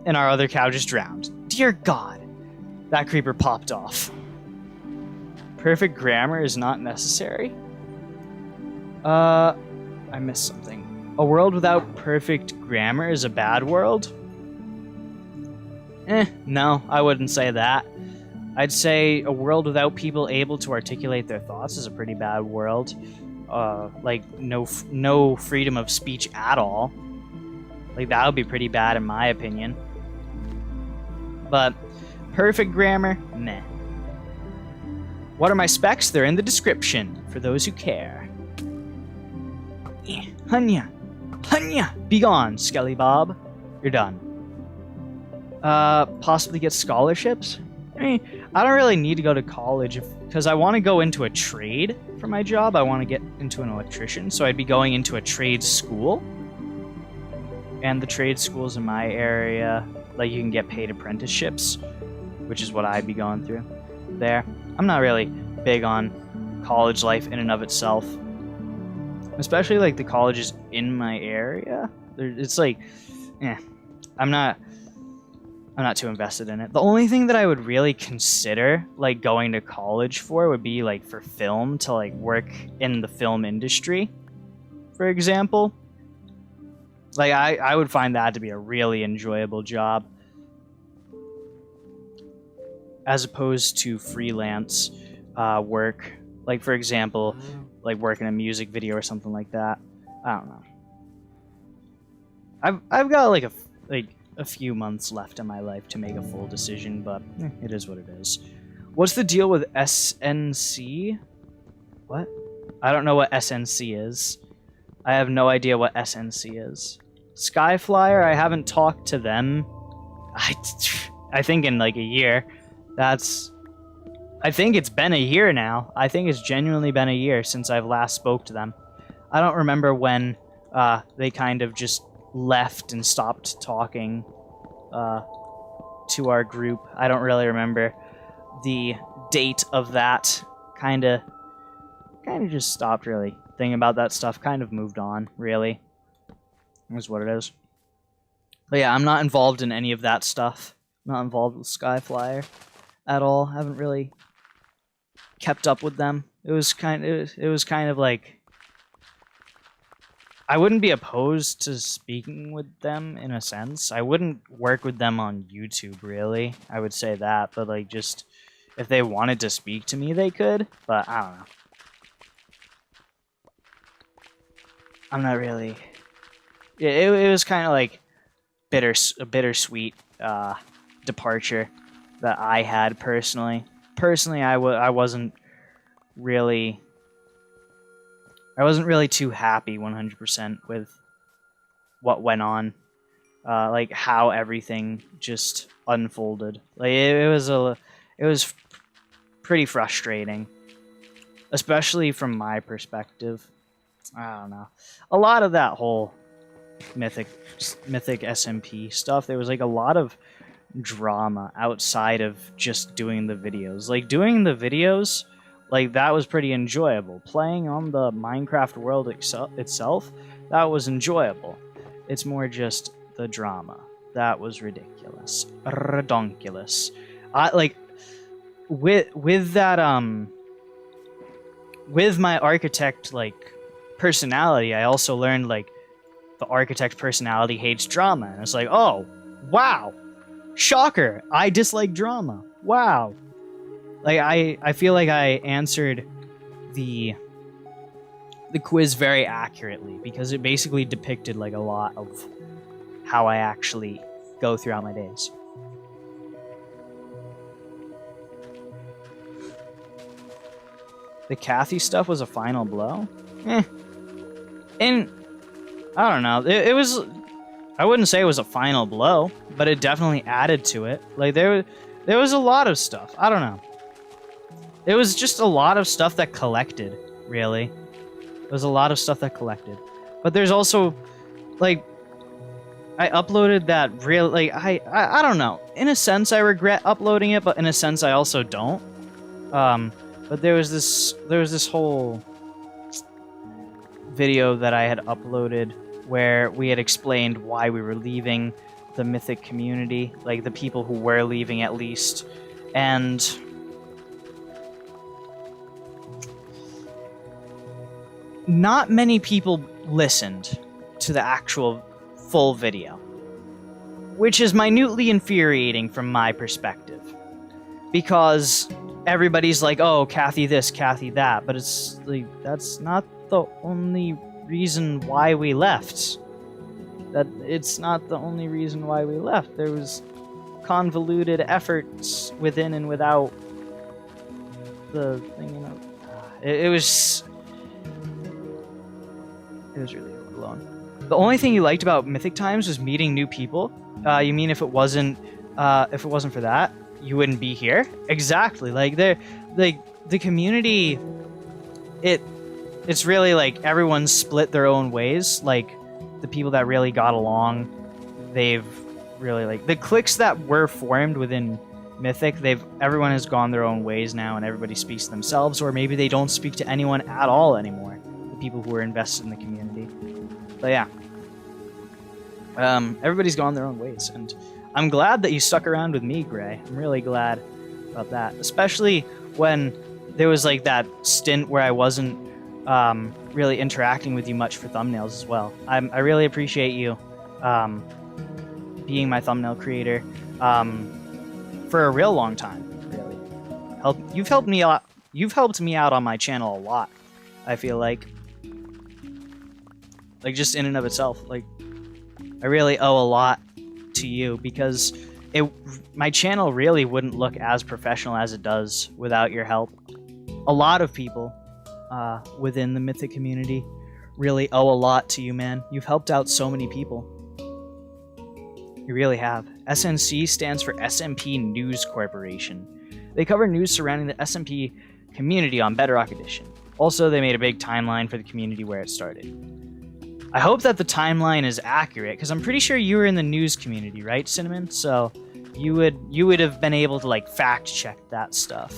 And our other cow just drowned. Dear God, that creeper popped off. Perfect grammar is not necessary. I missed something. A world without perfect grammar is a bad world? No, I wouldn't say that. I'd say a world without people able to articulate their thoughts is a pretty bad world. Like no freedom of speech at all. Like that would be pretty bad in my opinion. But perfect grammar, meh. What are my specs? They're in the description for those who care. Hunya, hunya, be gone, Skelly Bob. You're done. Possibly get scholarships? I mean, I don't really need to go to college because I want to go into a trade for my job. I want to get into an electrician, so I'd be going into a trade school. And the trade schools in my area, like you can get paid apprenticeships, which is what I'd be going through there. I'm not really big on college life in and of itself, especially like the colleges in my area. It's like, I'm not too invested in it. The only thing that I would really consider like going to college for would be like for film, to like work in the film industry, for example. Like I would find that to be a really enjoyable job, as opposed to freelance work. Like for example, like working a music video or something like that. I don't know. I've got like a few months left in my life to make a full decision, but it is what it is. What's the deal with SNC? What? I don't know what SNC is. I have no idea what SNC is. Skyflyer, I haven't talked to them. I think in like a year. I think it's been a year now. I think it's genuinely been a year since I've last spoke to them. I don't remember when they kind of just left and stopped talking to our group. I don't really remember the date of that. Kind of just stopped really thinking about that stuff. Kind of moved on, really. Is what it is. But yeah, I'm not involved in any of that stuff. Not involved with Skyflyer at all. I haven't really kept up with them. It was kind of like, I wouldn't be opposed to speaking with them in a sense. I wouldn't work with them on YouTube, really. I would say that, but like just if they wanted to speak to me, they could. But I don't know. I'm not really. It was kind of like a bittersweet departure that I had personally. Personally, I wasn't really too happy 100% with what went on, like how everything just unfolded. Like it was pretty frustrating, especially from my perspective. I don't know. A lot of that whole Mythic SMP stuff, there was like a lot of drama outside of just doing the videos. Like doing the videos, like that was pretty enjoyable. Playing on the Minecraft world itself, that was enjoyable. It's more just the drama. That was ridiculous. Redonkulous. Like with that with my architect like personality, I also learned like the architect personality hates drama, and it's like, oh wow, shocker, I dislike drama. Wow. Like I feel like I answered the quiz very accurately, because it basically depicted like a lot of how I actually go throughout my days. The Kathy stuff was a final blow? And I don't know. It was. I wouldn't say it was a final blow, but it definitely added to it. Like there was a lot of stuff. I don't know. It was just a lot of stuff that collected. Really, there was a lot of stuff that collected. But there's also, like, I uploaded that real. Like I don't know. In a sense, I regret uploading it, but in a sense, I also don't. But there was this whole video that I had uploaded where we had explained why we were leaving the Mythic community, like the people who were leaving at least, and not many people listened to the actual full video, which is minutely infuriating from my perspective. because everybody's like, oh, Kathy this, Kathy that, but it's like, that's not the only reason why we left. It's not the only reason why we left. There was convoluted efforts within and without the thing, you know. It was really overblown. The only thing you liked about Mythic Times was meeting new people. You mean if it wasn't for that, you wouldn't be here? Exactly. Like the community, it's really like everyone's split their own ways. Like the people that really got along, they've really like the cliques that were formed within Mythic, everyone has gone their own ways now, and everybody speaks to themselves, or maybe they don't speak to anyone at all anymore. The people who are invested in the community. But yeah, everybody's gone their own ways, and I'm glad that you stuck around with me, Gray. I'm really glad about that, especially when there was like that stint where I wasn't really interacting with you much for thumbnails as well. I really appreciate you being my thumbnail creator for a real long time. Really, you've helped me out. You've helped me out on my channel a lot. I feel like just in and of itself, like I really owe a lot to you, because my channel really wouldn't look as professional as it does without your help. A lot of people within the Mythic community really owe a lot to you, man. You've helped out so many people. You really have. SNC stands for SMP News Corporation. They cover news surrounding the SMP community on Bedrock Edition. Also, they made a big timeline for the community where it started. I hope that the timeline is accurate, because I'm pretty sure you were in the news community, right, Cinnamon? So you would have been able to like fact check that stuff.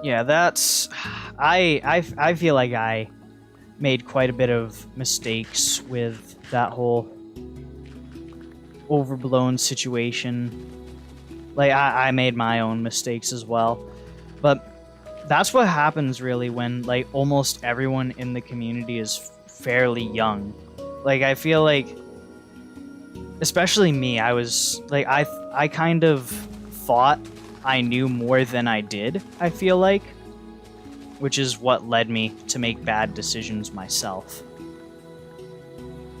Yeah, that's... I feel like I made quite a bit of mistakes with that whole overblown situation. Like, I made my own mistakes as well. But that's what happens, really, when, like, almost everyone in the community is fairly young. Like, I feel like... Especially me, I was... Like, I kind of thought I knew more than I did, I feel like. Which is what led me to make bad decisions myself.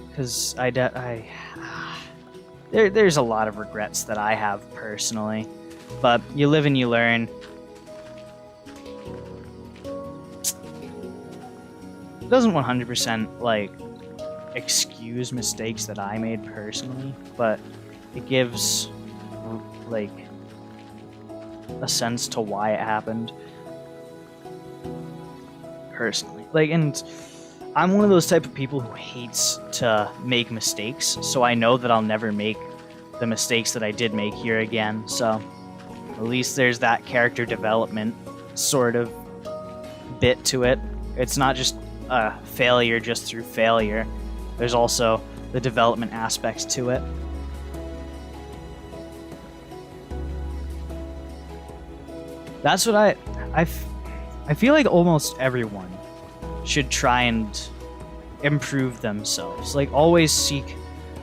Because there's a lot of regrets that I have personally. But you live and you learn. It doesn't 100% like excuse mistakes that I made personally, but it gives like a sense to why it happened. Personally, like, and I'm one of those type of people who hates to make mistakes, so I know that I'll never make the mistakes that I did make here again. So at least there's that character development sort of bit to it. It's not just a failure just through failure. There's also the development aspects to it. That's what I feel like almost everyone should try and improve themselves. Like, always seek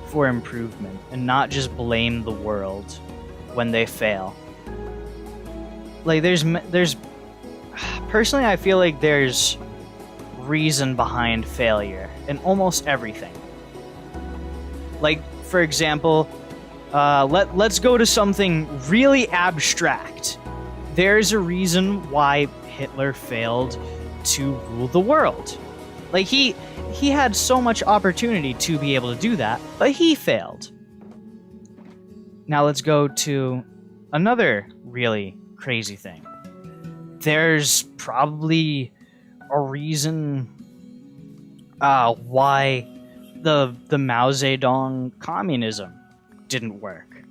for improvement and not just blame the world when they fail. Like, there's personally, I feel like there's reason behind failure in almost everything. Like, for example, let's go to something really abstract. There's a reason why Hitler failed to rule the world. Like, he had so much opportunity to be able to do that, but he failed. Now let's go to another really crazy thing. There's probably a reason why the Mao Zedong communism didn't work.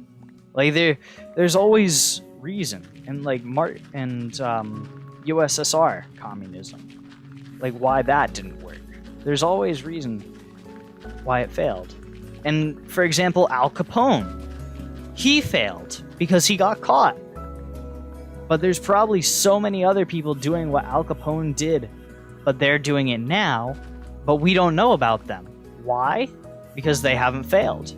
Like, there's always reason, and like USSR communism, like why that didn't work. There's always reason why it failed. And for example, Al Capone, he failed because he got caught. But there's probably so many other people doing what Al Capone did, but they're doing it now, but we don't know about them. Why? Because they haven't failed.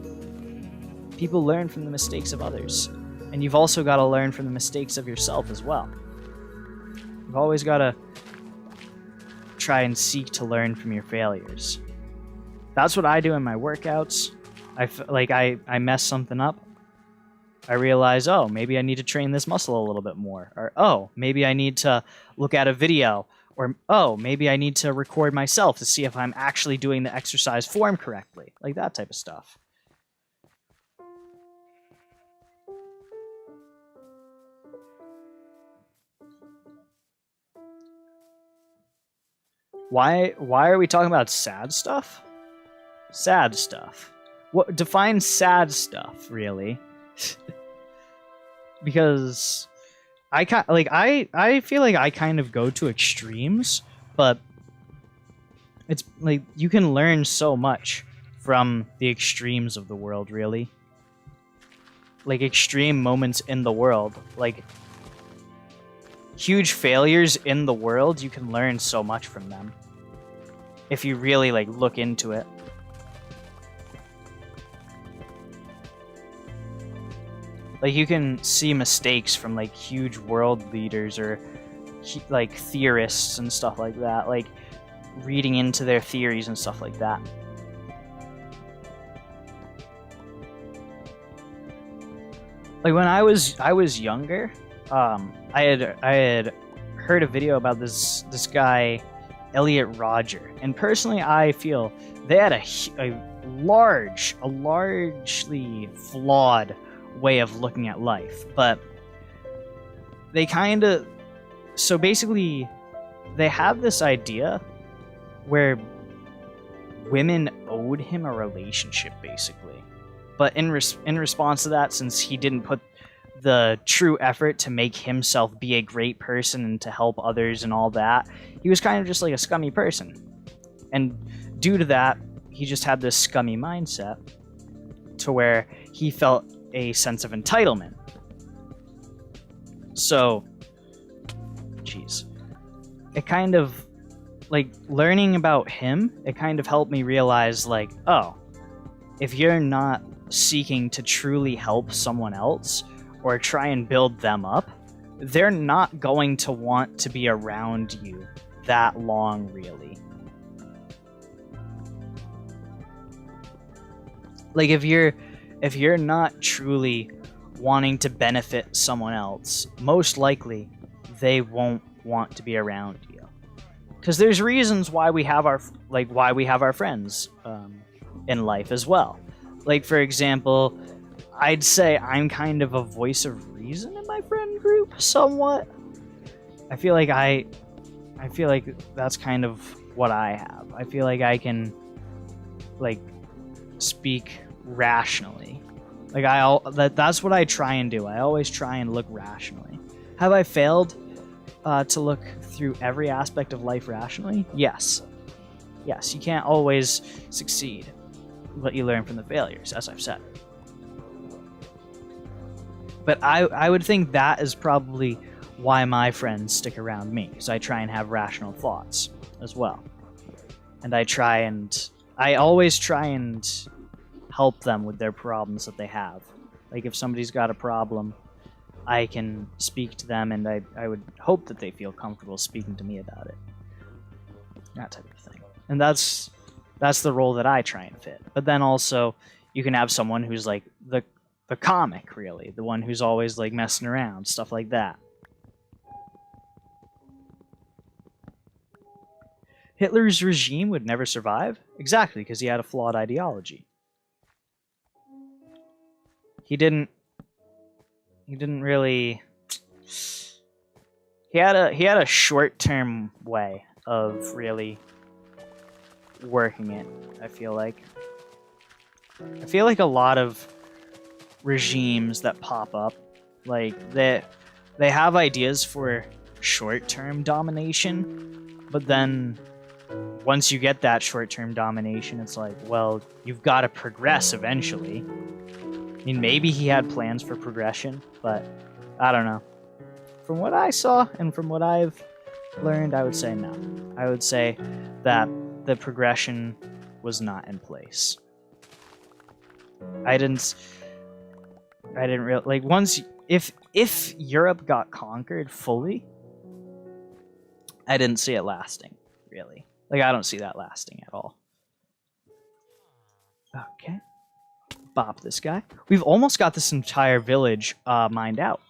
People learn from the mistakes of others. And you've also got to learn from the mistakes of yourself as well. You've always got to try and seek to learn from your failures. That's what I do in my workouts. I mess something up. I realize, oh, maybe I need to train this muscle a little bit more. Or, oh, maybe I need to look at a video. Or, oh, maybe I need to record myself to see if I'm actually doing the exercise form correctly. Like that type of stuff. Why are we talking about sad stuff? Sad stuff. What define sad stuff, really? Because I feel like I kind of go to extremes, but it's like you can learn so much from the extremes of the world, really. Like extreme moments in the world, like huge failures in the world, you can learn so much from them if you really like look into it. Like you can see mistakes from like huge world leaders or like theorists and stuff like that, like reading into their theories and stuff like that. Like when I was younger, I had heard a video about this guy, Elliot Rodger, and personally I feel they had a largely flawed way of looking at life, but they kind of, so basically they have this idea where women owed him a relationship, basically, but in response to that, since he didn't put the true effort to make himself be a great person and to help others and all that, he was kind of just like a scummy person, and due to that he just had this scummy mindset to where he felt a sense of entitlement. So, jeez, it kind of, like, learning about him, it kind of helped me realize, like, oh, if you're not seeking to truly help someone else or try and build them up, they're not going to want to be around you that long, really. Like, if you're not truly wanting to benefit someone else, most likely they won't want to be around you. Because there's reasons why we have our friends in life as well. Like, for example, I'd say I'm kind of a voice of reason in my friend group, somewhat. I feel like that's kind of what I have. I feel like I can, like, speak rationally. Like, that's what I try and do. I always try and look rationally. Have I failed to look through every aspect of life rationally? Yes. Yes, you can't always succeed, but you learn from the failures, as I've said. But I would think that is probably why my friends stick around me, because I try and have rational thoughts as well. And I always try and help them with their problems that they have. Like, if somebody's got a problem, I can speak to them, and I would hope that they feel comfortable speaking to me about it. That type of thing. And that's the role that I try and fit. But then also, you can have someone who's like the comic, really. The one who's always like messing around, stuff like that. Hitler's regime would never survive? Exactly, because he had a flawed ideology. He didn't really... He had a short-term way of really working it, I feel like. I feel like a lot of regimes that pop up, like, they have ideas for short-term domination, but then once you get that short-term domination, it's like, well, you've got to progress eventually. I mean, maybe he had plans for progression, but I don't know. From what I saw and from what I've learned, I would say no. I would say that the progression was not in place. I didn't really like once if Europe got conquered fully, I didn't see it lasting, really. Like I don't see that lasting at all. Okay. Bop this guy. We've almost got this entire village mined out,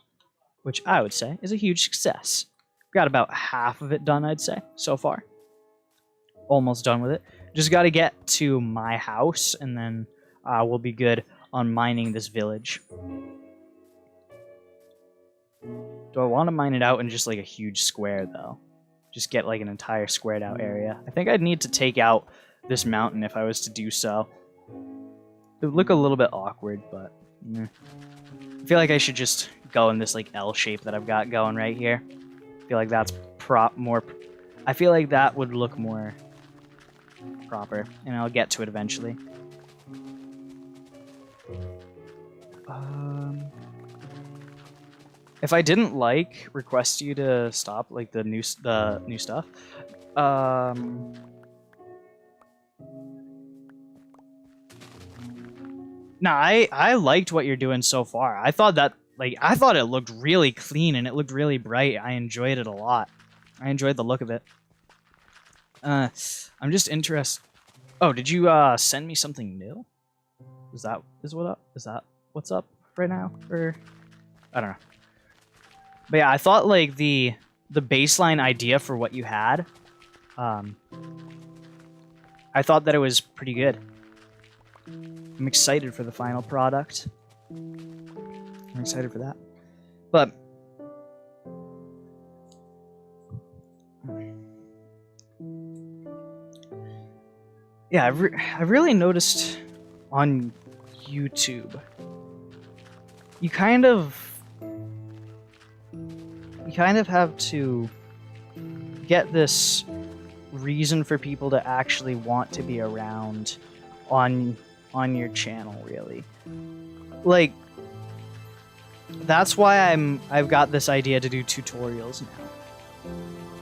which I would say is a huge success. Got about half of it done, I'd say, so far. Almost done with it. Just got to get to my house, and then we'll be good on mining this village. Do I want to mine it out in just like a huge square, though? Just get like an entire squared out area. I think I'd need to take out this mountain if I was to do so. It would look a little bit awkward, but I feel like I should just go in this like L shape that I've got going right here. I feel like that's more. I feel like that would look more proper, and I'll get to it eventually. If I didn't request you to stop like the new stuff. Nah, I liked what you're doing so far. I thought it looked really clean and it looked really bright. I enjoyed it a lot. I enjoyed the look of it. I'm just interested. Oh, did you send me something new? Is that what's up right now? Or I don't know. But yeah, I thought like the baseline idea for what you had, I thought that it was pretty good. I'm excited for the final product. I'm excited for that. But yeah, I've really noticed on YouTube, you kind of have to get this reason for people to actually want to be around on your channel, really. Like, that's why I've got this idea to do tutorials now.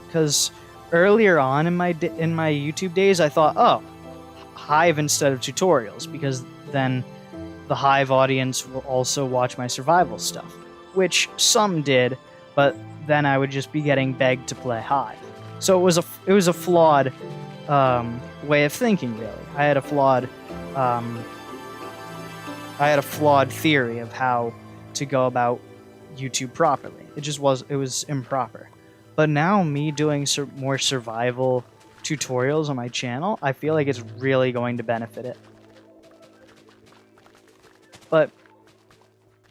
Because earlier on in my YouTube days, I thought, oh, Hive instead of tutorials, because then the Hive audience will also watch my survival stuff, which some did, but then I would just be getting begged to play Hive. So it was a flawed way of thinking, really. I had a flawed theory of how to go about YouTube properly. It was improper. But now me doing more survival tutorials on my channel, I feel like it's really going to benefit it. But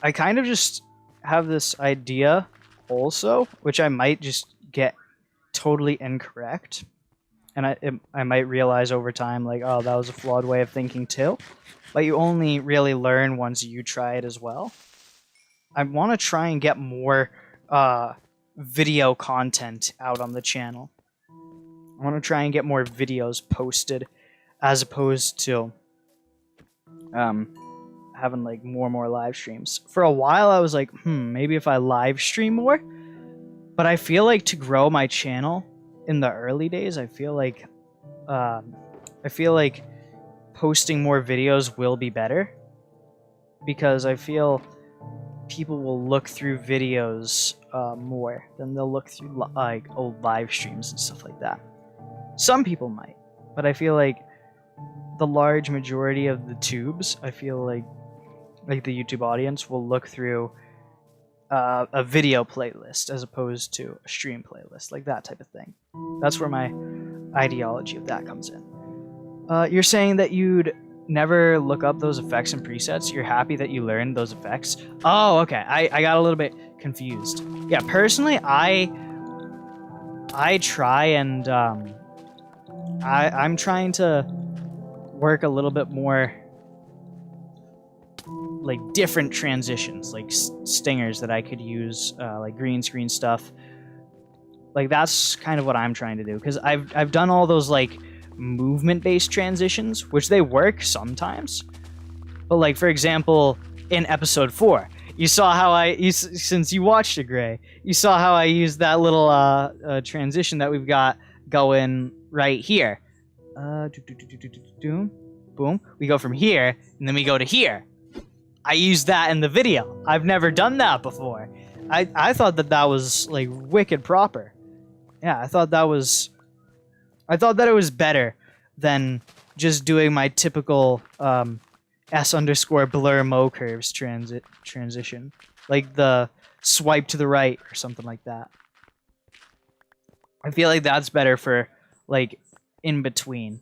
I kind of just have this idea also, which I might just get totally incorrect. And I might realize over time, like, oh, that was a flawed way of thinking too. But you only really learn once you try it as well. I want to try and get more video content out on the channel. I want to try and get more videos posted as opposed to having like more live streams. For a while I was like, maybe if I live stream more. But I feel like to grow my channel in the early days, I feel like posting more videos will be better, because I feel people will look through videos more than they'll look through like old live streams and stuff like that. Some people might, but I feel like the large majority of the tubes, I feel like the YouTube audience will look through a video playlist as opposed to a stream playlist, like that type of thing. That's where my ideology of that comes in. You're saying that you'd never look up those effects and presets. You're happy that you learned those effects. Oh, okay. I got a little bit confused. Yeah, personally, I try and I'm trying to work a little bit more like different transitions, like stingers that I could use, like green screen stuff. Like that's kind of what I'm trying to do, because I've done all those like movement-based transitions, which they work sometimes. But like, for example, in episode 4, you saw how since you watched it, Gray, you saw how I used that little transition that we've got going right here. Boom. We go from here, and then we go to here. I used that in the video. I've never done that before. I thought that was like wicked proper. Yeah, I thought that it was better than just doing my typical S_blur mo curves transition, like the swipe to the right or something like that. I feel like that's better for like in between.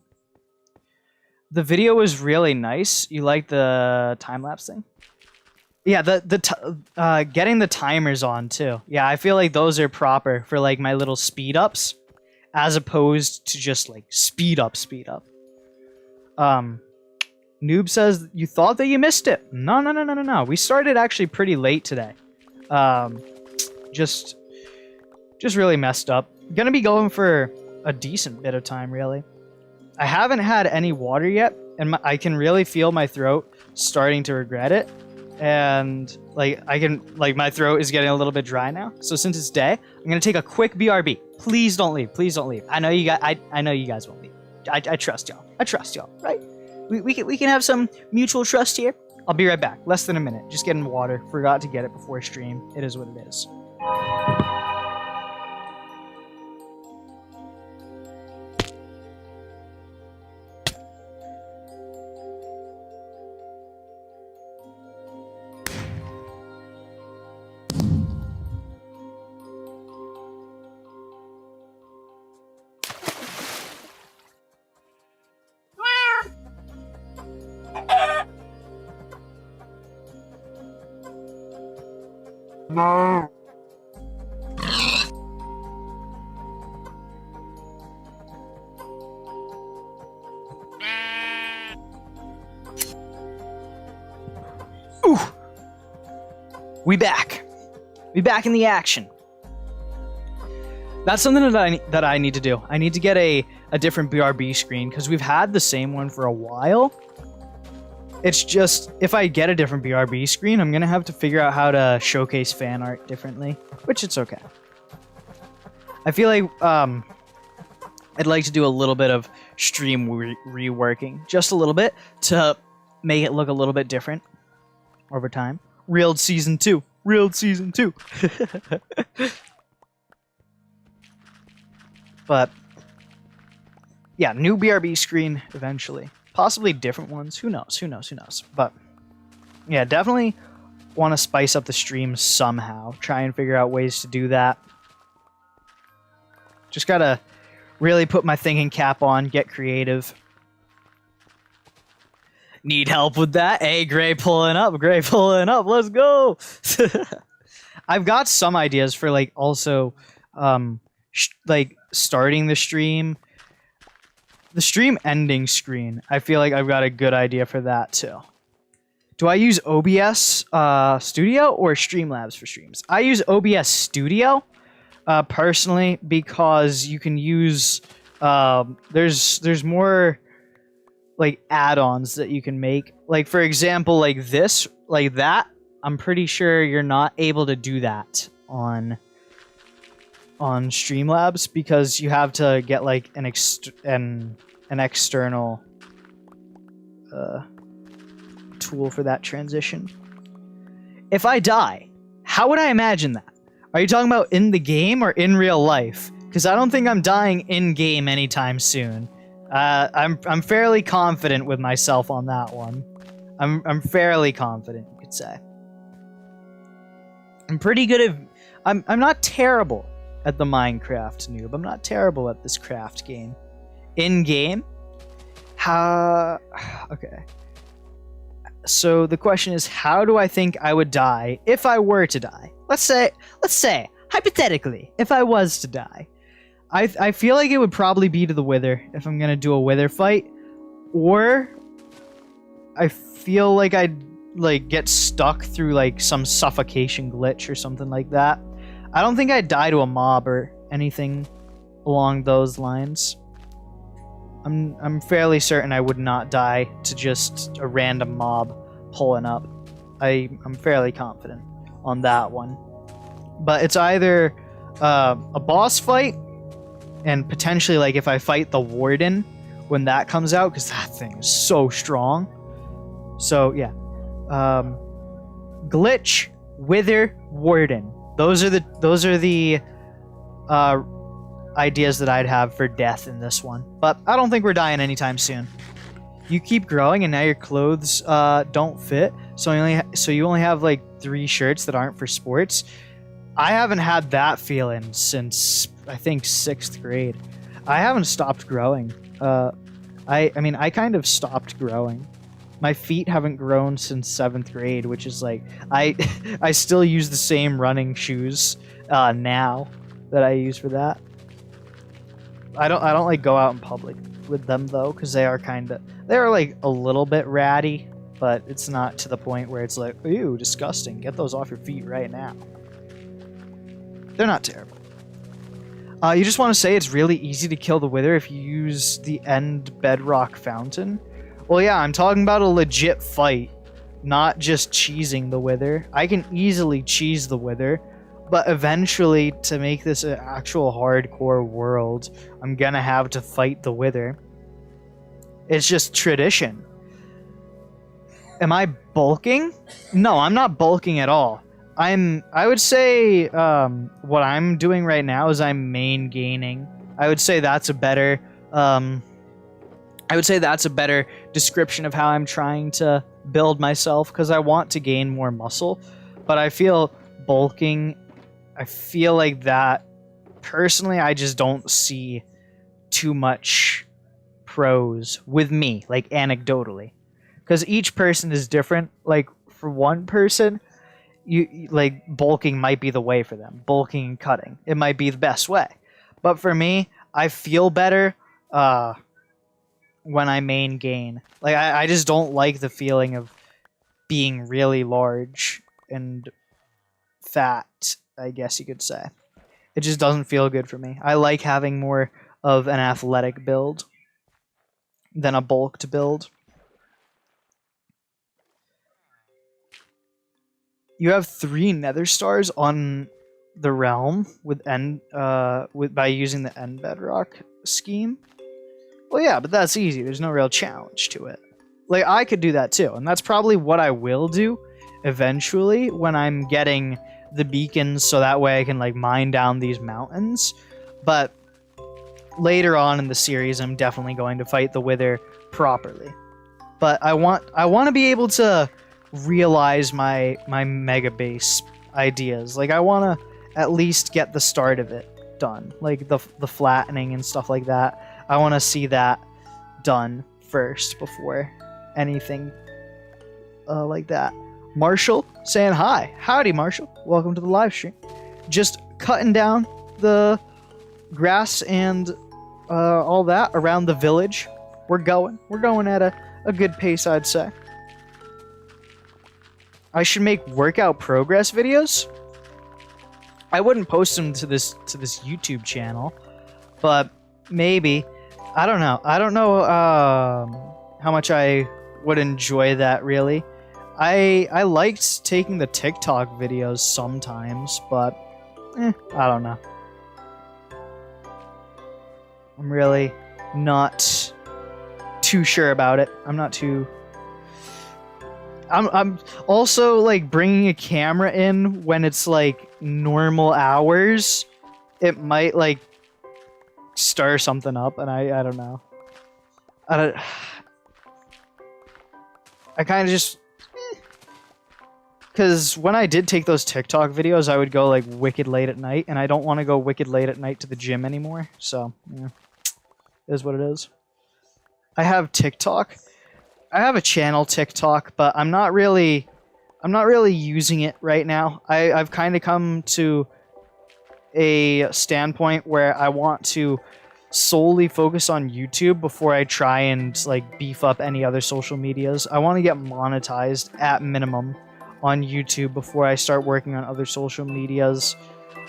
The video was really nice. You like the time lapse thing? Yeah, getting the timers on too. Yeah, I feel like those are proper for like my little speed ups, as opposed to just like speed up. Noob says you thought that you missed it. No. We started actually pretty late today. Just really messed up. Gonna be going for a decent bit of time, really. I haven't had any water yet, and I can really feel my throat starting to regret it. And like my throat is getting a little bit dry now. So since it's day, I'm gonna take a quick BRB. Please don't leave. Please don't leave. I know you guys won't leave. I trust y'all. Right? We can have some mutual trust here. I'll be right back. Less than a minute. Just getting water. Forgot to get it before stream. It is what it is. No. Ooh. We back. We back in the action. That's something that I need to do. I need to get a different BRB screen because we've had the same one for a while. It's just, if I get a different BRB screen, I'm going to have to figure out how to showcase fan art differently, which it's okay. I feel like I'd like to do a little bit of stream reworking, just a little bit, to make it look a little bit different over time. Reeled Season 2. But, yeah, new BRB screen eventually. Possibly different ones. Who knows? But, yeah, definitely want to spice up the stream somehow. Try and figure out ways to do that. Just gotta really put my thinking cap on, get creative. Need help with that? Hey, Gray pulling up, let's go! I've got some ideas for, like, also, like, starting the stream. The stream ending screen, I feel like I've got a good idea for that too. Do I use OBS Studio or Streamlabs for streams? I use OBS Studio personally because you can use there's more like add-ons that you can make. Like for example, like this, like that. I'm pretty sure you're not able to do that on Streamlabs because you have to get like an external tool for that transition. If I die, how would I imagine that? Are you talking about in the game or in real life? Because I don't think I'm dying in game anytime soon. I'm fairly confident with myself on that one. I'm fairly confident, you could say. I'm pretty good at. I'm not terrible at the Minecraft noob. I'm not terrible at this craft game. In game, okay. So the question is, how do I think I would die if I were to die? Let's say hypothetically, if I was to die, I feel like it would probably be to the Wither if I'm gonna do a Wither fight, or I feel like I'd like get stuck through like some suffocation glitch or something like that. I don't think I'd die to a mob or anything along those lines. I'm fairly certain I would not die to just a random mob pulling up. I'm fairly confident on that one. But it's either a boss fight, and potentially like if I fight the Warden, when that comes out, because that thing is so strong. So yeah, glitch, wither, warden. Those are the ideas that I'd have for death in this one. But I don't think we're dying anytime soon. You keep growing, and now your clothes don't fit. So you only have like 3 shirts that aren't for sports. I haven't had that feeling since I think 6th grade. I haven't stopped growing. I mean, I kind of stopped growing. My feet haven't grown since 7th grade, which is like I still use the same running shoes now that I use for that. I don't like go out in public with them though, because they're like a little bit ratty, but it's not to the point where it's like, ew, disgusting. Get those off your feet right now. They're not terrible. You just want to say it's really easy to kill the wither if you use the end bedrock fountain. Well, yeah, I'm talking about a legit fight, not just cheesing the wither. I can easily cheese the wither, but eventually, to make this an actual hardcore world, I'm gonna have to fight the wither. It's just tradition. Am I bulking? No, I'm not bulking at all. I would say what I'm doing right now is I'm main gaining. I would say that's a better description of how I'm trying to build myself, because I want to gain more muscle. But I feel bulking, I feel like that personally I just don't see too much pros with me, like anecdotally. Because each person is different. Like for one person, you like bulking might be the way for them. Bulking and cutting, it might be the best way. But for me, I feel better when I main gain. Like I just don't like the feeling of being really large and fat, I guess you could say. It just doesn't feel good for me. I like having more of an athletic build than a bulked build. You have 3 nether stars on the realm by using the end bedrock scheme. Well, yeah, but that's easy. There's no real challenge to it. Like, I could do that too, and that's probably what I will do eventually when I'm getting the beacons, so that way I can like mine down these mountains. But later on in the series, I'm definitely going to fight the wither properly. But I want to be able to realize my mega base ideas. Like, I want to at least get the start of it done, like the flattening and stuff like that. I want to see that done first before anything like that. Marshall saying hi. Howdy, Marshall. Welcome to the live stream. Just cutting down the grass and all that around the village. We're going at a good pace, I'd say. I should make workout progress videos. I wouldn't post them to this YouTube channel, but maybe. I don't know. I don't know how much I would enjoy that, really. I liked taking the TikTok videos sometimes, but I don't know. I'm really not too sure about it. I'm not too... I'm also, like, bringing a camera in when it's, like, normal hours. It might, like, stir something up, and I don't know. I kind of just... Because when I did take those TikTok videos, I would go, like, wicked late at night, and I don't want to go wicked late at night to the gym anymore, so, yeah. It is what it is. I have TikTok. I have a channel TikTok, but I'm not really using it right now. I've kind of come to a standpoint where I want to solely focus on YouTube before I try and like beef up any other social medias. I want to get monetized at minimum on YouTube before I start working on other social medias,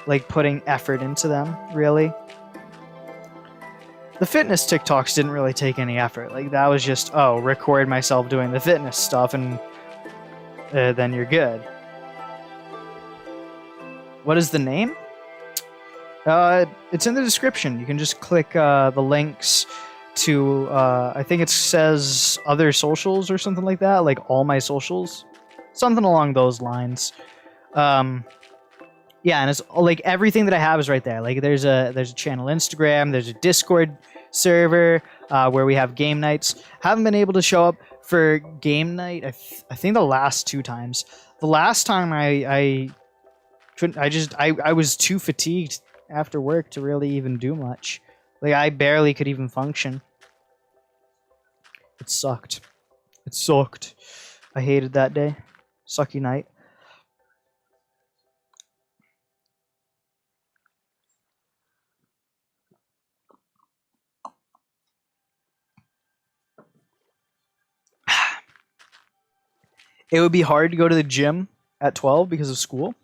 like putting effort into them, really. The fitness TikToks didn't really take any effort. Like, that was just, oh, record myself doing the fitness stuff and then you're good. What is the name? It's in the description. You can just click the links to I think it says other socials or something like that, like all my socials, something along those lines. Yeah, and it's like everything that I have is right there. Like there's a channel Instagram, there's a Discord server where we have game nights. Haven't been able to show up for game night. I think the last 2 times. The last time I couldn't. I was too fatigued after work to really even do much. Like I barely could even function. It sucked. It sucked. I hated that day. Sucky night. It would be hard to go to the gym at 12 because of school.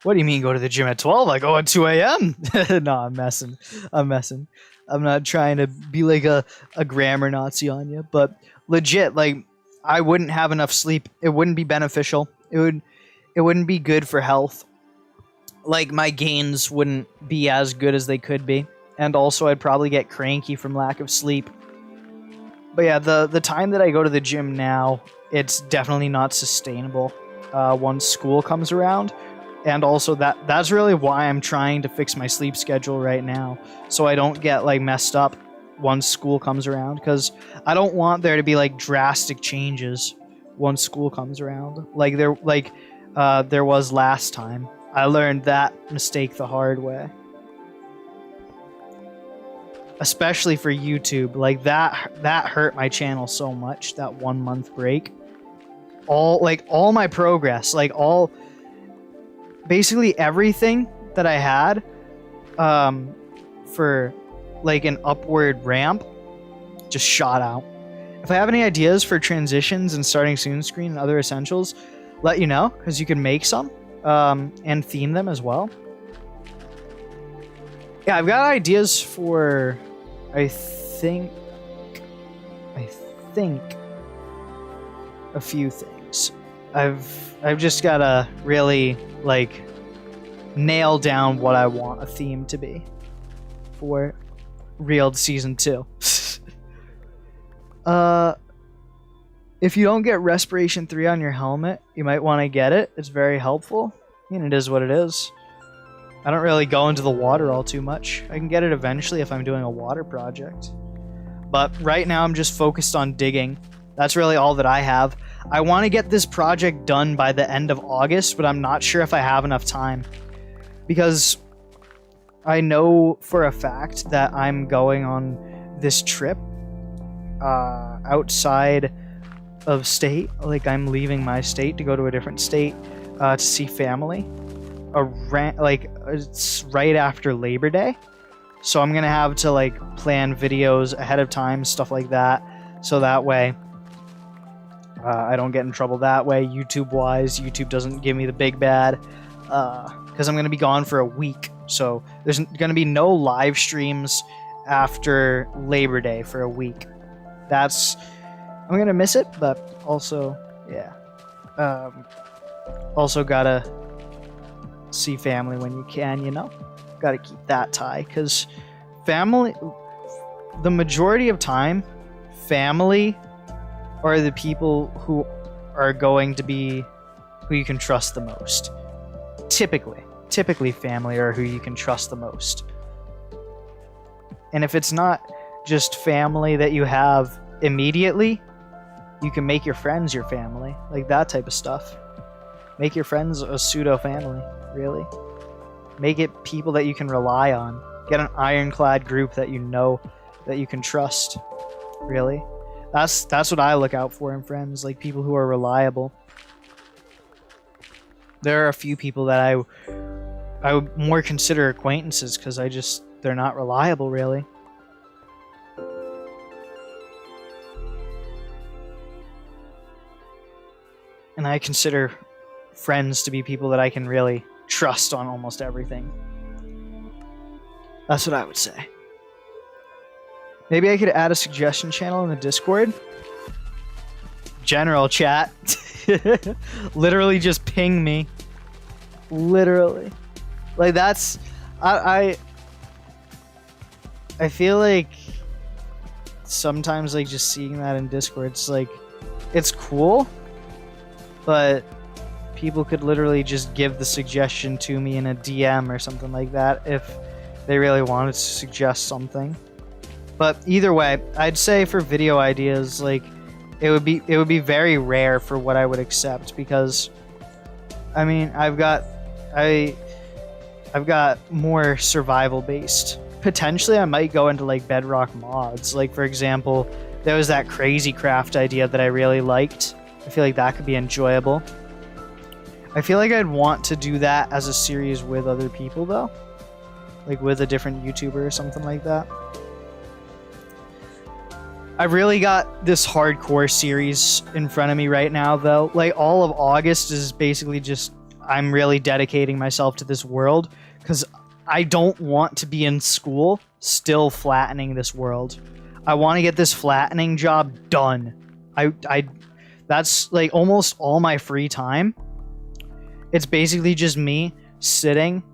What do you mean go to the gym at 12? I go at 2 a.m. No, I'm messing. I'm not trying to be like a grammar Nazi on you, but legit, like I wouldn't have enough sleep. It wouldn't be beneficial. It wouldn't be good for health. Like my gains wouldn't be as good as they could be. And also I'd probably get cranky from lack of sleep. But yeah, the time that I go to the gym now, it's definitely not sustainable once school comes around. And also that's really why I'm trying to fix my sleep schedule right now, so I don't get like messed up once school comes around, because I don't want there to be like drastic changes once school comes around. Like there was last time. I learned that mistake the hard way. Especially for YouTube, like that hurt my channel so much, that 1 month break. All my progress, basically everything that I had for like an upward ramp just shot out. If I have any ideas for transitions and starting soon screen and other essentials, let you know, because you can make some and theme them as well. Yeah, I've got ideas for I think a few things. I've just gotta really like nail down what I want a theme to be for Reeled Season 2. If you don't get Respiration 3 on your helmet, you might want to get it. It's very helpful. I mean, it is what it is. I don't really go into the water all too much. I can get it eventually if I'm doing a water project. But right now I'm just focused on digging. That's really all that I have. I want to get this project done by the end of August, but I'm not sure if I have enough time. Because I know for a fact that I'm going on this trip outside of state. Like I'm leaving my state to go to a different state to see family. It's right after Labor Day. So I'm gonna have to like plan videos ahead of time, stuff like that. So that way I don't get in trouble that way, YouTube-wise. YouTube doesn't give me the big bad. Because I'm going to be gone for a week. So there's going to be no live streams after Labor Day for a week. I'm going to miss it, but also, yeah. Also gotta see family when you can, you know? Gotta keep that tie, because family, the majority of time, family are the people who are going to be who you can trust the most. Typically family are who you can trust the most. And if it's not just family that you have immediately, you can make your friends your family, like that type of stuff. Make your friends a pseudo family, really. Make it people that you can rely on. Get an ironclad group that you know that you can trust, really. That's what I look out for in friends, like people who are reliable. There are a few people that I would more consider acquaintances because they're not reliable, really. And I consider friends to be people that I can really trust on almost everything. That's what I would say. Maybe I could add a suggestion channel in the Discord. General chat. Literally just ping me. Literally. Like that's... I feel like sometimes like just seeing that in Discord, it's like, it's cool, but people could literally just give the suggestion to me in a DM or something like that if they really wanted to suggest something. But either way, I'd say for video ideas, like, it would be very rare for what I would accept, because I mean, I've got more survival based. Potentially I might go into like Bedrock mods. Like, for example, there was that crazy craft idea that I really liked. I feel like that could be enjoyable. I feel like I'd want to do that as a series with other people though. Like with a different YouTuber or something like that. I've really got this hardcore series in front of me right now though. Like all of August is basically just, I'm really dedicating myself to this world because I don't want to be in school still flattening this world. I want to get this flattening job done. That's like almost all my free time. It's basically just me sitting,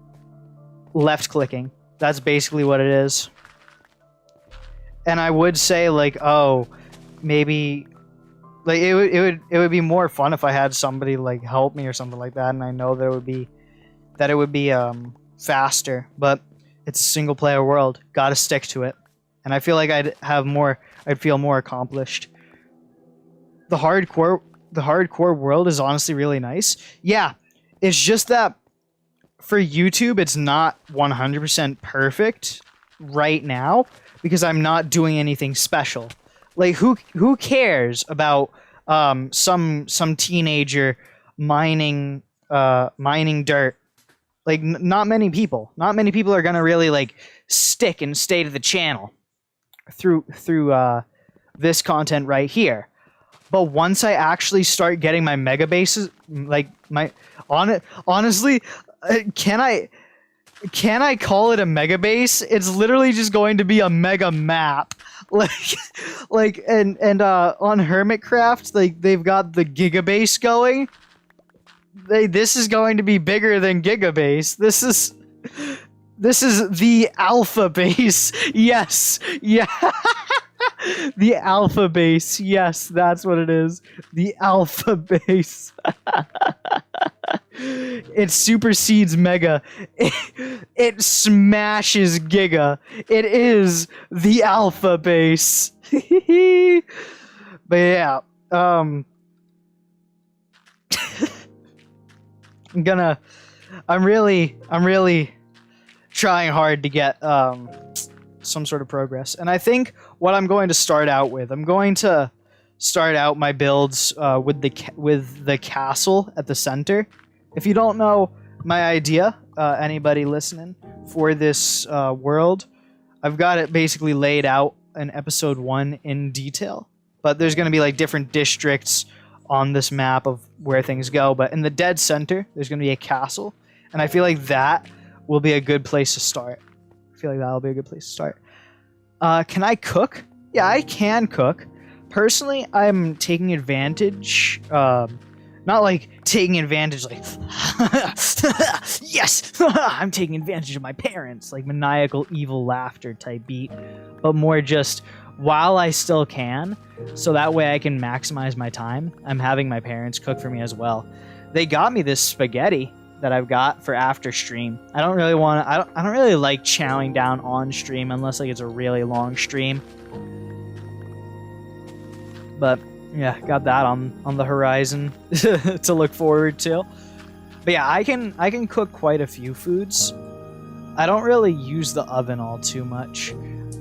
left clicking. That's basically what it is. And I would say like, oh, maybe like it would be more fun if I had somebody like help me or something like that, and I know that it would be faster, but it's a single player world. Gotta stick to it. And I feel like I'd feel more accomplished. The hardcore world is honestly really nice. Yeah, it's just that for YouTube it's not 100% perfect right now because I'm not doing anything special. Like who cares about some teenager mining dirt? Like not many people are gonna really like stick and stay to the channel through this content right here. But once I actually start getting my mega bases, like honestly, can I call it a mega base? It's literally just going to be a mega map. Like on Hermitcraft, like they've got the gigabase going. This is going to be bigger than gigabase. This is the alpha base. Yes. Yeah. The alpha base. Yes, that's what it is. The alpha base. It supersedes mega. It smashes giga. It is the alpha base. But yeah, I'm really trying hard to get some sort of progress. And I think what I'm going to start out with, I'm going to start out my builds with the castle at the center. If you don't know my idea, anybody listening, for this world, I've got it basically laid out in episode 1 in detail. But there's going to be like different districts on this map of where things go. But in the dead center, there's going to be a castle. And I feel like that will be a good place to start. Can I cook? Yeah, I can cook. Personally, I'm taking advantage, not like taking advantage like, yes, I'm taking advantage of my parents, like maniacal evil laughter type beat, but more just while I still can, so that way I can maximize my time, I'm having my parents cook for me as well. They got me this spaghetti that I've got for after stream. I don't really like chowing down on stream unless like it's a really long stream. But yeah, got that on the horizon to look forward to. But yeah, I can cook quite a few foods. I don't really use the oven all too much.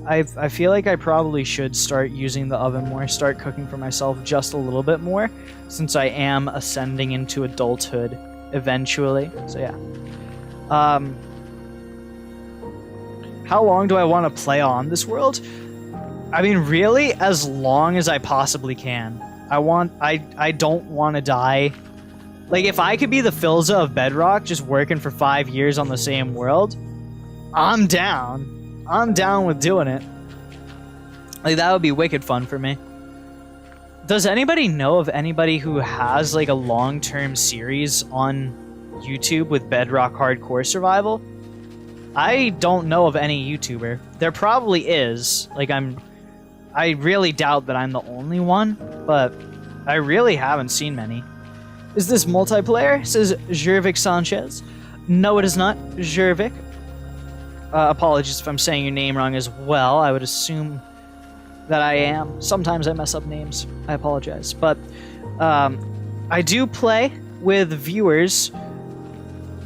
I feel like I probably should start using the oven more, start cooking for myself just a little bit more, since I am ascending into adulthood eventually. So yeah. How long do I want to play on this world? I mean, really, as long as I possibly can. I don't want to die. Like, if I could be the Philza of Bedrock, just working for 5 years on the same world, I'm down. I'm down with doing it. Like, that would be wicked fun for me. Does anybody know of anybody who has, like, a long-term series on YouTube with Bedrock Hardcore Survival? I don't know of any YouTuber. There probably is. Like, I really doubt that I'm the only one, but I really haven't seen many. Is this multiplayer? Says Jervik Sanchez. No, it is not Jervik. Apologies if I'm saying your name wrong as well. I would assume that I am. Sometimes I mess up names. I apologize. But I do play with viewers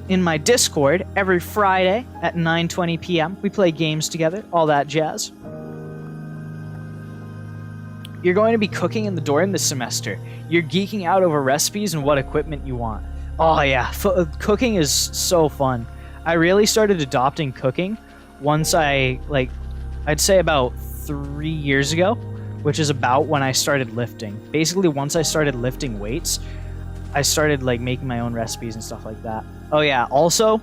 in my Discord every Friday at 9:20 p.m. We play games together, all that jazz. You're going to be cooking in the dorm this semester. You're geeking out over recipes and what equipment you want. Oh yeah, cooking is so fun. I really started adopting cooking once I'd say about 3 years ago, which is about when I started lifting. Basically, once I started lifting weights, I started like making my own recipes and stuff like that. Oh yeah, also,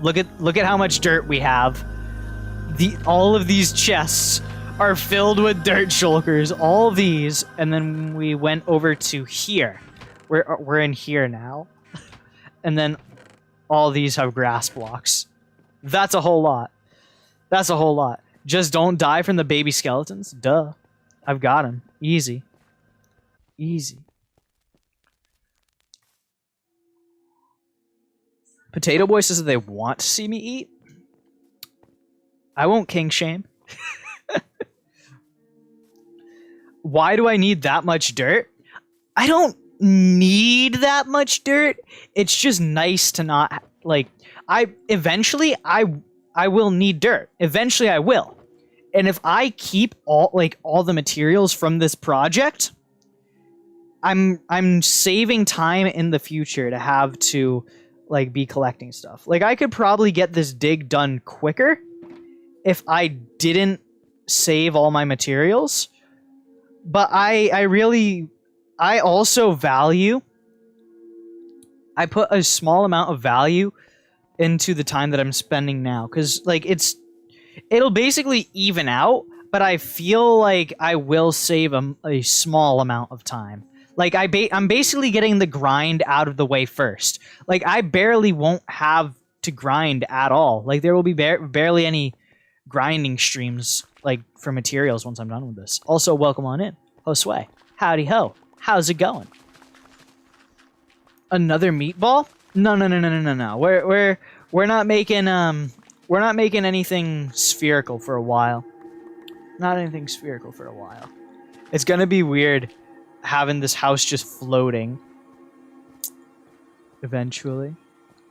look at how much dirt we have. All of these chests are filled with dirt shulkers. All of these, and then we went over to here. We're in here now. And then all these have grass blocks. That's a whole lot. That's a whole lot. Just don't die from the baby skeletons. Duh. I've got him. Easy. Easy. Potato Boy says that they want to see me eat. I won't king shame. Why do I need that much dirt? I don't need that much dirt. It's just nice to not eventually I will need dirt. Eventually I will. And if I keep all the materials from this project, I'm saving time in the future to have to be collecting stuff. I could probably get this dig done quicker if I didn't save all my materials. But I also value, I put a small amount of value into the time that I'm spending now, because it'll basically even out, but I feel like I will save a small amount of time. I'm basically getting the grind out of the way first. I barely won't have to grind at all. There will be barely any grinding streams for materials once I'm done with this. Also, welcome on in, Josue. Howdy ho. How's it going? Another meatball? No. We're not making anything spherical for a while. Not anything spherical for a while. It's gonna be weird having this house just floating eventually,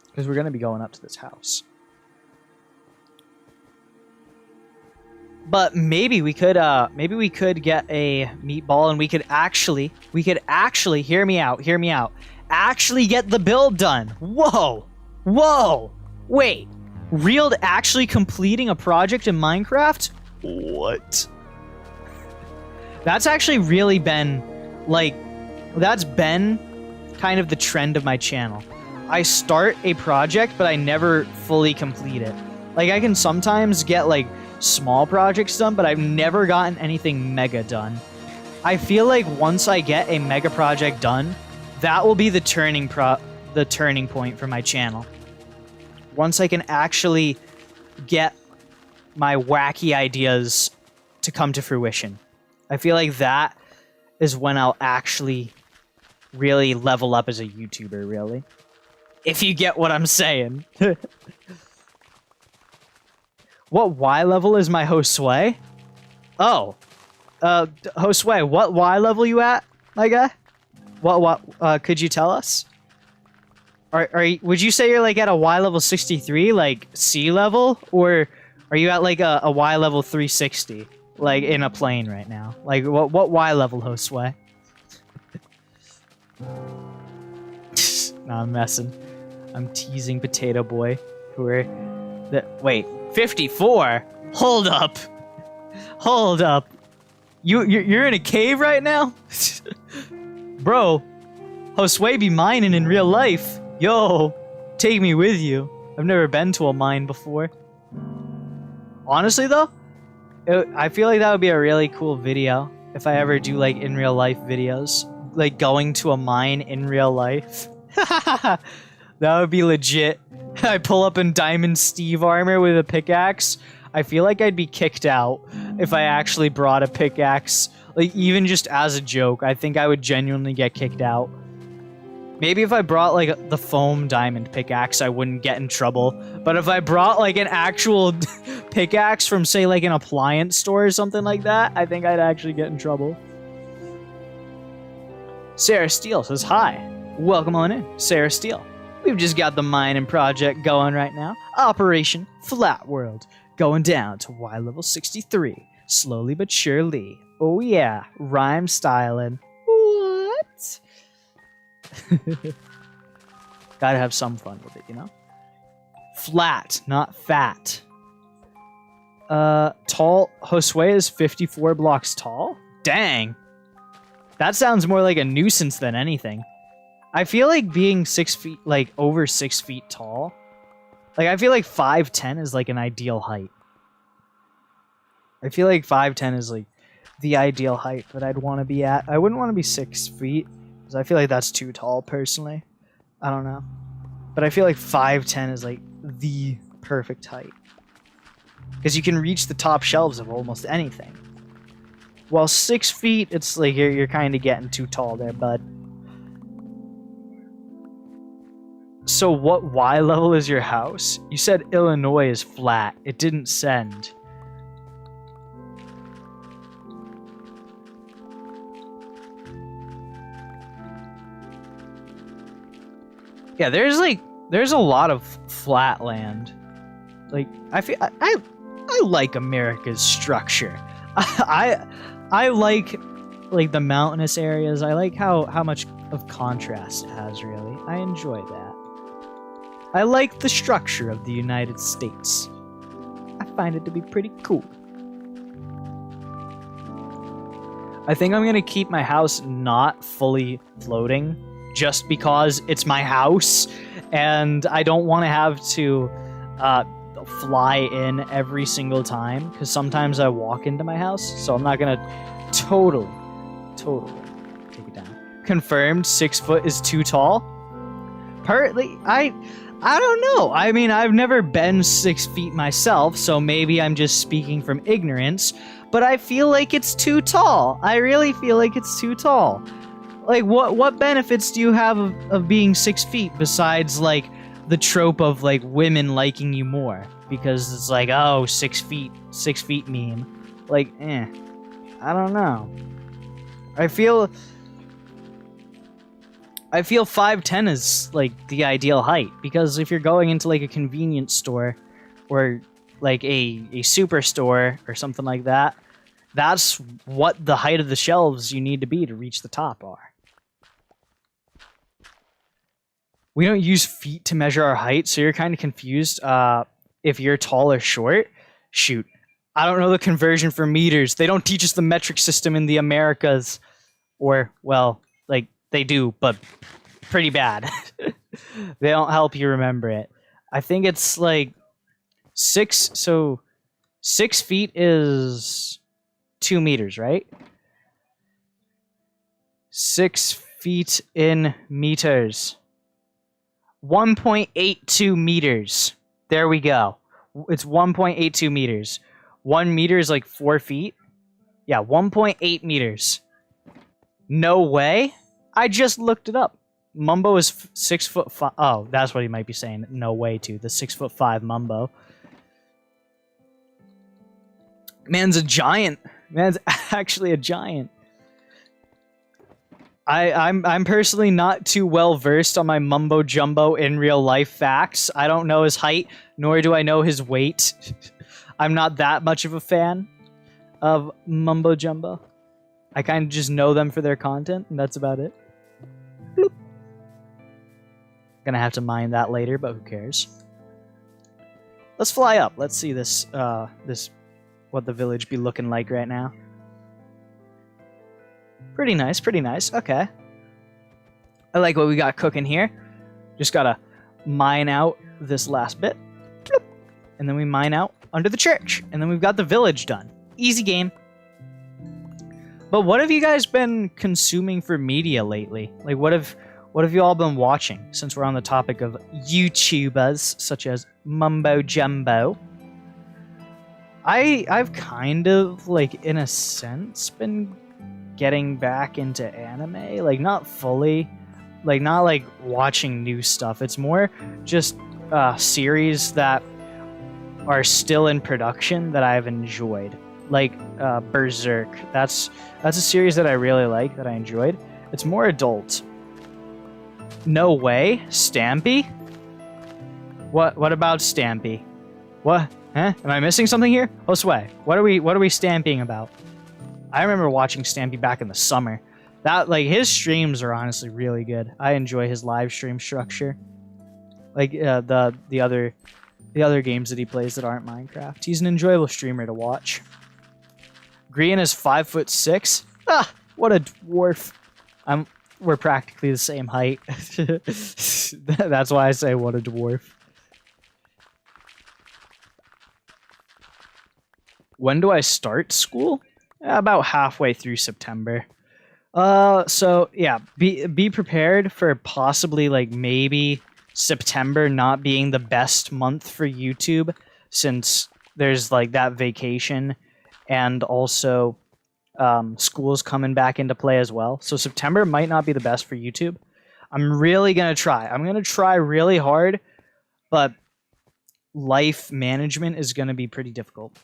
because we're gonna be going up to this house. But maybe we could get a meatball, and we could actually hear me out. Actually get the build done. Whoa. Wait. Real actually completing a project in Minecraft? What? That's actually really been that's been kind of the trend of my channel. I start a project, but I never fully complete it. I can sometimes get small projects done, but I've never gotten anything mega done. I feel like once I get a mega project done, that will be the turning point for my channel. Once I can actually get my wacky ideas to come to fruition. I feel like that is when I'll actually really level up as a YouTuber, really. If you get what I'm saying. What Y level is my Josue? Oh. Josue, what Y level you at, my guy? What, could you tell us? Would you say you're at a Y level 63, C level? Or are you at a Y level 360? In a plane right now? What Y level, Josue? Nah, I'm messing. I'm teasing Potato Boy. Wait, 54? Hold up. You're in a cave right now? Bro, Josue be mining in real life. Yo, take me with you. I've never been to a mine before. Honestly though, I feel like that would be a really cool video if I ever do in real life videos. Going to a mine in real life. That would be legit. I pull up in Diamond Steve armor with a pickaxe. I feel like I'd be kicked out if I actually brought a pickaxe, like even just as a joke. I think I would genuinely get kicked out. Maybe if I brought like the foam diamond pickaxe, I wouldn't get in trouble. But if I brought like an actual pickaxe from say like an appliance store or something like that, I think I'd actually get in trouble. Sarah Steele says, hi. Welcome on in, Sarah Steele. We've just got the mining project going right now. Operation Flatworld. Going down to Y level 63. Slowly but surely. Oh yeah, rhyme styling. What? Gotta have some fun with it, you know? Flat, not fat. Tall. Josue is 54 blocks tall? Dang. That sounds more like a nuisance than anything. I feel like being 6 feet, like over 6 feet tall. Like I feel like 5'10" is like an ideal height. I feel like 5'10" is like the ideal height that I'd want to be at. I wouldn't want to be 6 feet because I feel like that's too tall personally. I don't know. But I feel like 5'10" is like the perfect height. Because you can reach the top shelves of almost anything. While 6 feet, it's like you're kind of getting too tall there, bud. So what Y level is your house? You said Illinois is flat. It didn't send. Yeah, there's a lot of flat land. Like I like America's structure. I like the mountainous areas. I like how much of contrast it has, really. I enjoy that. I like the structure of the United States. I find it to be pretty cool. I think I'm gonna keep my house not fully floating just because it's my house and I don't want to have to fly in every single time because sometimes I walk into my house, so I'm not gonna totally take it down. Confirmed 6 foot is too tall. Partly, I don't know. I mean, I've never been 6 feet myself, so maybe I'm just speaking from ignorance, but I feel like it's too tall. I really feel like it's too tall. Like, what benefits do you have of being 6 feet besides, like, the trope of, like, women liking you more? Because it's like, oh, 6 feet meme. Like, I don't know. I feel 5'10" is like the ideal height because if you're going into like a convenience store or like a superstore or something like that, that's what the height of the shelves you need to be to reach the top are. We don't use feet to measure our height, so you're kind of confused if you're tall or short. Shoot. I don't know the conversion for meters. They don't teach us the metric system in the Americas. Or, well, like, they do, but pretty bad. They don't help you remember it. I think it's like 6 feet is 2 meters, right? 6 feet in meters. 1.82 meters. There we go. It's 1.82 meters. 1 meter is like 4 feet. Yeah, 1.8 meters. No way. I just looked it up. Mumbo is 6'5". Oh, that's what he might be saying. No way to the 6'5" Mumbo. Man's a giant. Man's actually a giant. I'm personally not too well versed on my mumbo jumbo in real life facts. I don't know his height, nor do I know his weight. I'm not that much of a fan of mumbo jumbo. I kind of just know them for their content, and that's about it. Bloop. Gonna have to mine that later, but who cares? Let's fly up. Let's see this what the village be looking like right now. Pretty nice, pretty nice. Okay. I like what we got cooking here. Just gotta mine out this last bit. Bloop. And then we mine out under the church. And then we've got the village done. Easy game. But what have you guys been consuming for media lately? Like, what have you all been watching, since we're on the topic of YouTubers, such as Mumbo Jumbo? I've kind of, like, in a sense, been getting back into anime. Like, not fully. Like, not, like, watching new stuff. It's more just series that are still in production that I've enjoyed. Like, Berserk. That's a series that I really like, that I enjoyed. It's more adult. No way? Stampy? What about Stampy? What? Huh? Am I missing something here? Josue, what are we stamping about? I remember watching Stampy back in the summer. That, like, his streams are honestly really good. I enjoy his live stream structure. Like the other games that he plays that aren't Minecraft. He's an enjoyable streamer to watch. Green is 5'6". Ah, what a dwarf. We're practically the same height. That's why I say what a dwarf. When do I start school? About halfway through September. So yeah, be prepared for possibly, like, maybe September not being the best month for YouTube, since there's, like, that vacation and also school's coming back into play as well. So September might not be the best for YouTube. I'm really gonna try. I'm gonna try really hard, but life management is gonna be pretty difficult.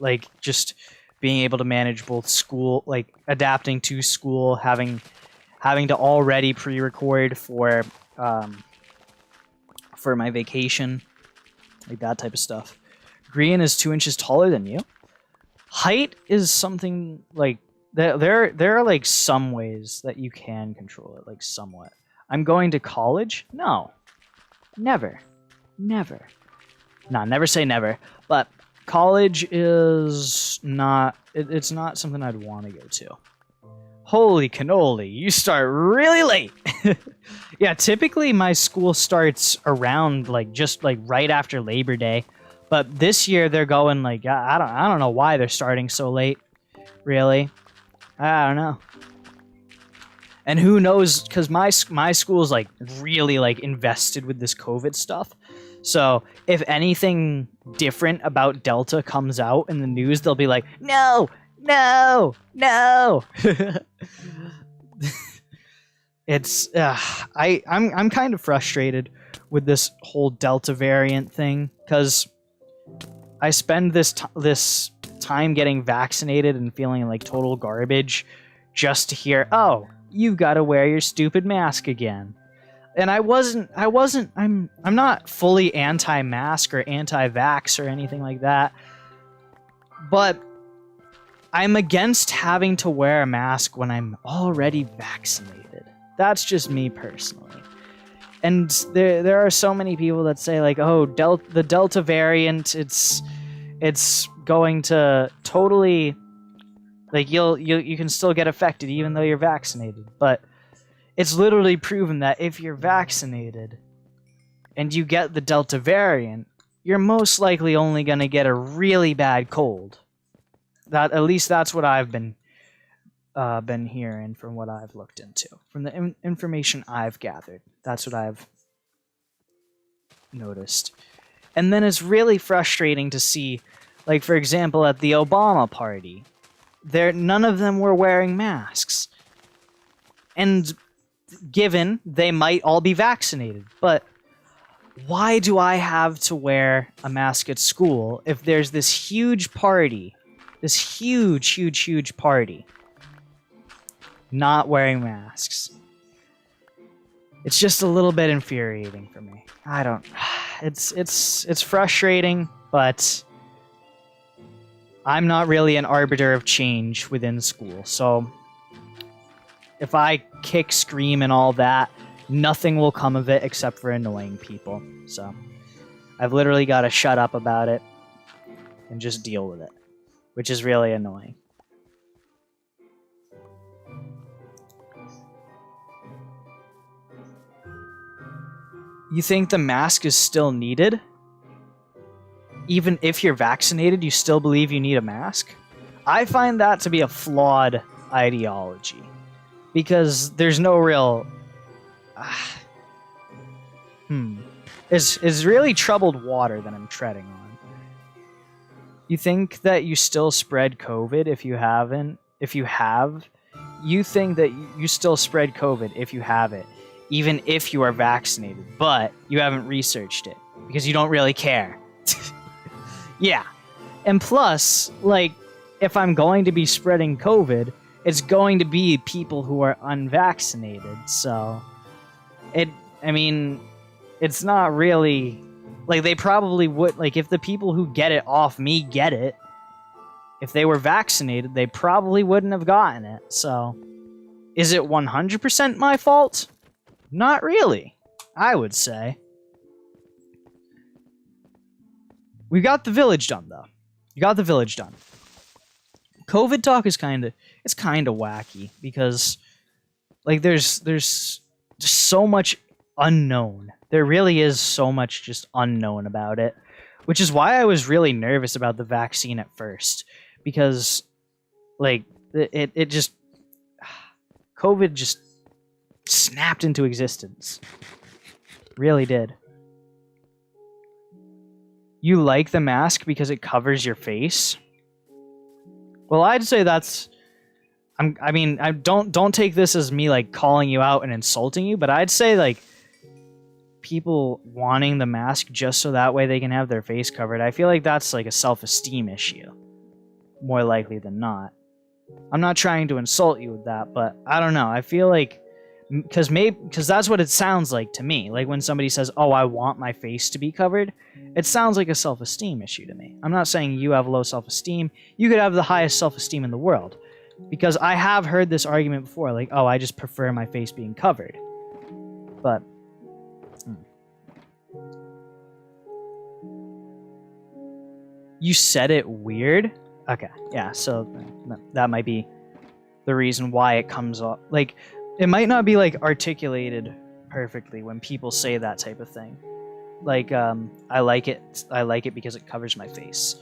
Like, just being able to manage both school, like, adapting to school, having to already pre-record for my vacation, like that type of stuff. Green is 2 inches taller than you. Height is something, like, there are, like, some ways that you can control it, like, somewhat. I'm going to college? No. Never. Never. Nah, never say never. But college is not... It's not something I'd want to go to. Holy cannoli, you start really late! Yeah, typically my school starts around, like, just, like, right after Labor Day. But this year they're going, like, I don't know why they're starting so late, really. I don't know. And who knows, because my school's, like, really, like, invested with this COVID stuff. So if anything different about Delta comes out in the news, they'll be like, no, no, no. It's I'm kind of frustrated with this whole Delta variant thing, because I spend this time getting vaccinated and feeling like total garbage just to hear, oh, you've got to wear your stupid mask again. And I'm not fully anti-mask or anti-vax or anything like that, but I'm against having to wear a mask when I'm already vaccinated. That's just me personally. And there are so many people that say, like, oh, the Delta variant, it's going to totally, like, you can still get affected even though you're vaccinated. But it's literally proven that if you're vaccinated and you get the Delta variant, you're most likely only going to get a really bad cold. At least that's what I've been hearing from what I've looked into. From the information I've gathered, that's what I've noticed. And then it's really frustrating to see, like, for example, at the Obama party, none of them were wearing masks. And given they might all be vaccinated, but why do I have to wear a mask at school if there's this huge party, this huge party, not wearing masks? It's just a little bit infuriating for me. It's frustrating, but I'm not really an arbiter of change within school, so if I kick, scream, and all that, nothing will come of it except for annoying people. So I've literally got to shut up about it and just deal with it, which is really annoying. You think the mask is still needed? Even if you're vaccinated, you still believe you need a mask? I find that to be a flawed ideology. Because there's no real... It's really troubled water that I'm treading on. You think that you still spread COVID if you haven't? If you have, you think that you still spread COVID if you have it, even if you are vaccinated, but you haven't researched it because you don't really care. Yeah. And plus, like, if I'm going to be spreading COVID, it's going to be people who are unvaccinated. So, I mean, it's not really, like, they probably would, like, if the people who get it off me get it, if they were vaccinated, they probably wouldn't have gotten it. So, is it 100% my fault? Not really, I would say. We got the village done, though. You got the village done. COVID talk is kind of wacky because, like, there's just so much unknown. There really is so much just unknown about it, which is why I was really nervous about the vaccine at first, because, like, it just, COVID just snapped into existence. Really did. You like the mask because it covers your face? Well, I'd say that's, I mean, don't take this as me, like, calling you out and insulting you, but I'd say, like, people wanting the mask just so that way they can have their face covered, I feel like that's, like, a self-esteem issue, more likely than not. I'm not trying to insult you with that, but I don't know. I feel like, because that's what it sounds like to me. Like, when somebody says, oh, I want my face to be covered, it sounds like a self-esteem issue to me. I'm not saying you have low self-esteem. You could have the highest self-esteem in the world. Because I have heard this argument before, like, oh, I just prefer my face being covered. But, you said it weird? Okay, yeah, so that might be the reason why it comes off. Like, it might not be, like, articulated perfectly when people say that type of thing. Like, I like it because it covers my face.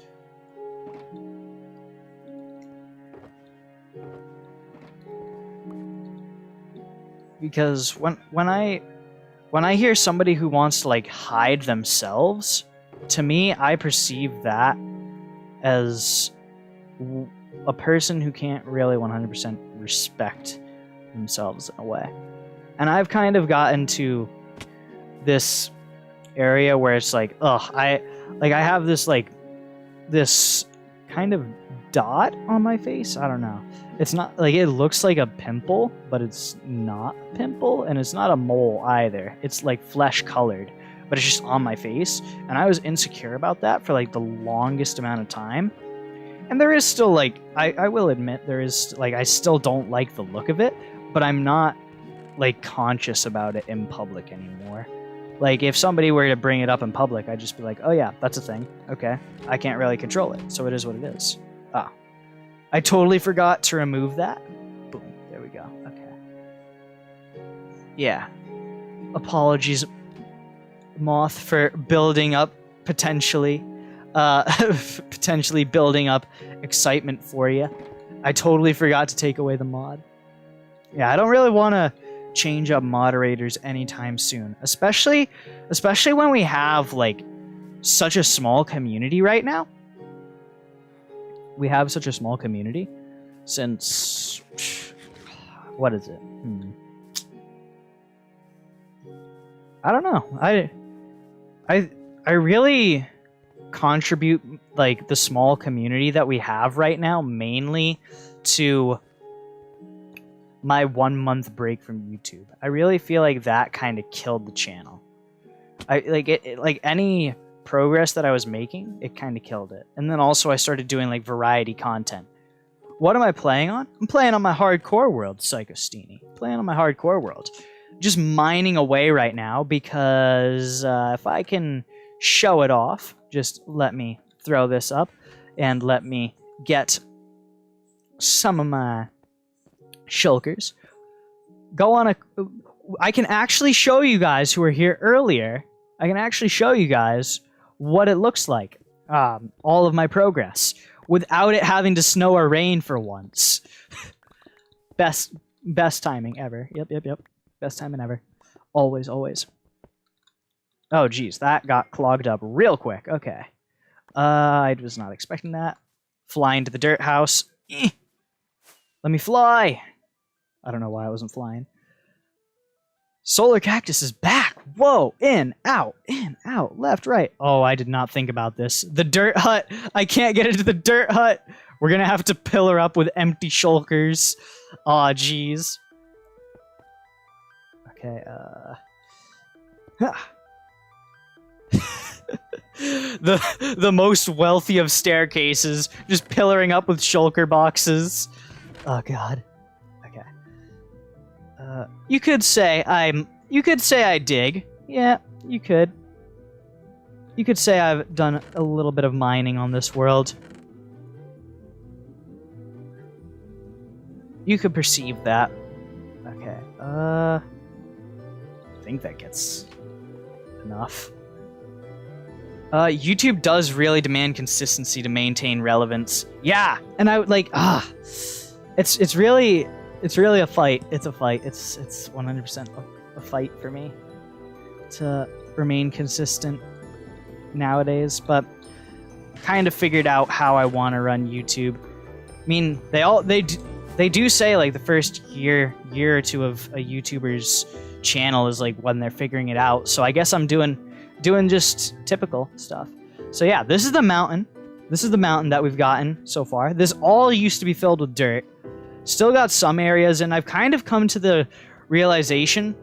Because when I hear somebody who wants to, like, hide themselves, to me, I perceive that as a person who can't really 100% respect themselves in a way. And I've kind of gotten to this area where it's like, ugh, I have this, like, this kind of dot on my face. I don't know. It's not, like, it looks like a pimple, but it's not a pimple, and it's not a mole either. It's, like, flesh colored, but it's just on my face. And I was insecure about that for, like, the longest amount of time. And there is still, like, I will admit, there is, like, I still don't like the look of it, but I'm not, like, conscious about it in public anymore. Like, if somebody were to bring it up in public, I'd just be like, oh yeah, that's a thing. Okay. I can't really control it, so it is what it is. Ah. I totally forgot to remove that. Boom. There we go. Okay. Yeah. Apologies, Moth, for building up, potentially building up excitement for you. I totally forgot to take away the mod. Yeah, I don't really want to change up moderators anytime soon, especially when we have, like, such a small community right now. We have such a small community since, what is it? I don't know. I really contribute, like, the small community that we have right now mainly to my 1 month break from YouTube. I really feel like that kind of killed the channel. Like any progress that I was making, it kind of killed it. And then also I started doing, like, variety content. What am I playing on? I'm playing on my hardcore world, Psychosteeny. Playing on my hardcore world. Just mining away right now because if I can show it off, just let me throw this up and let me get some of my shulkers. Go on I can actually show you guys who were here earlier. I can actually show you guys what it looks like. All of my progress without it having to snow or rain for once. Best timing ever. Yep. Best timing ever. Always. Oh, geez. That got clogged up real quick. Okay. I was not expecting that. Flying to the dirt house. Let me fly. I don't know why I wasn't flying. Solar cactus is back. Whoa, in, out, left, right. Oh, I did not think about this. The dirt hut. I can't get into the dirt hut. We're gonna have to pillar up with empty shulkers. Aw, jeez. Okay, the most wealthy of staircases, just pillaring up with shulker boxes. Oh god. Okay. You could say I dig. Yeah, you could. You could say I've done a little bit of mining on this world. You could perceive that. Okay. I think that gets enough. YouTube does really demand consistency to maintain relevance. Yeah, and I would like it's really a fight. It's a fight. It's 100% a fight for me to remain consistent nowadays, but kind of figured out how I want to run YouTube. I mean, they do say like the first year or two of a YouTuber's channel is like when they're figuring it out. So I guess I'm doing just typical stuff. So yeah, this is the mountain. This is the mountain that we've gotten so far. This all used to be filled with dirt. Still got some areas, and I've kind of come to the realization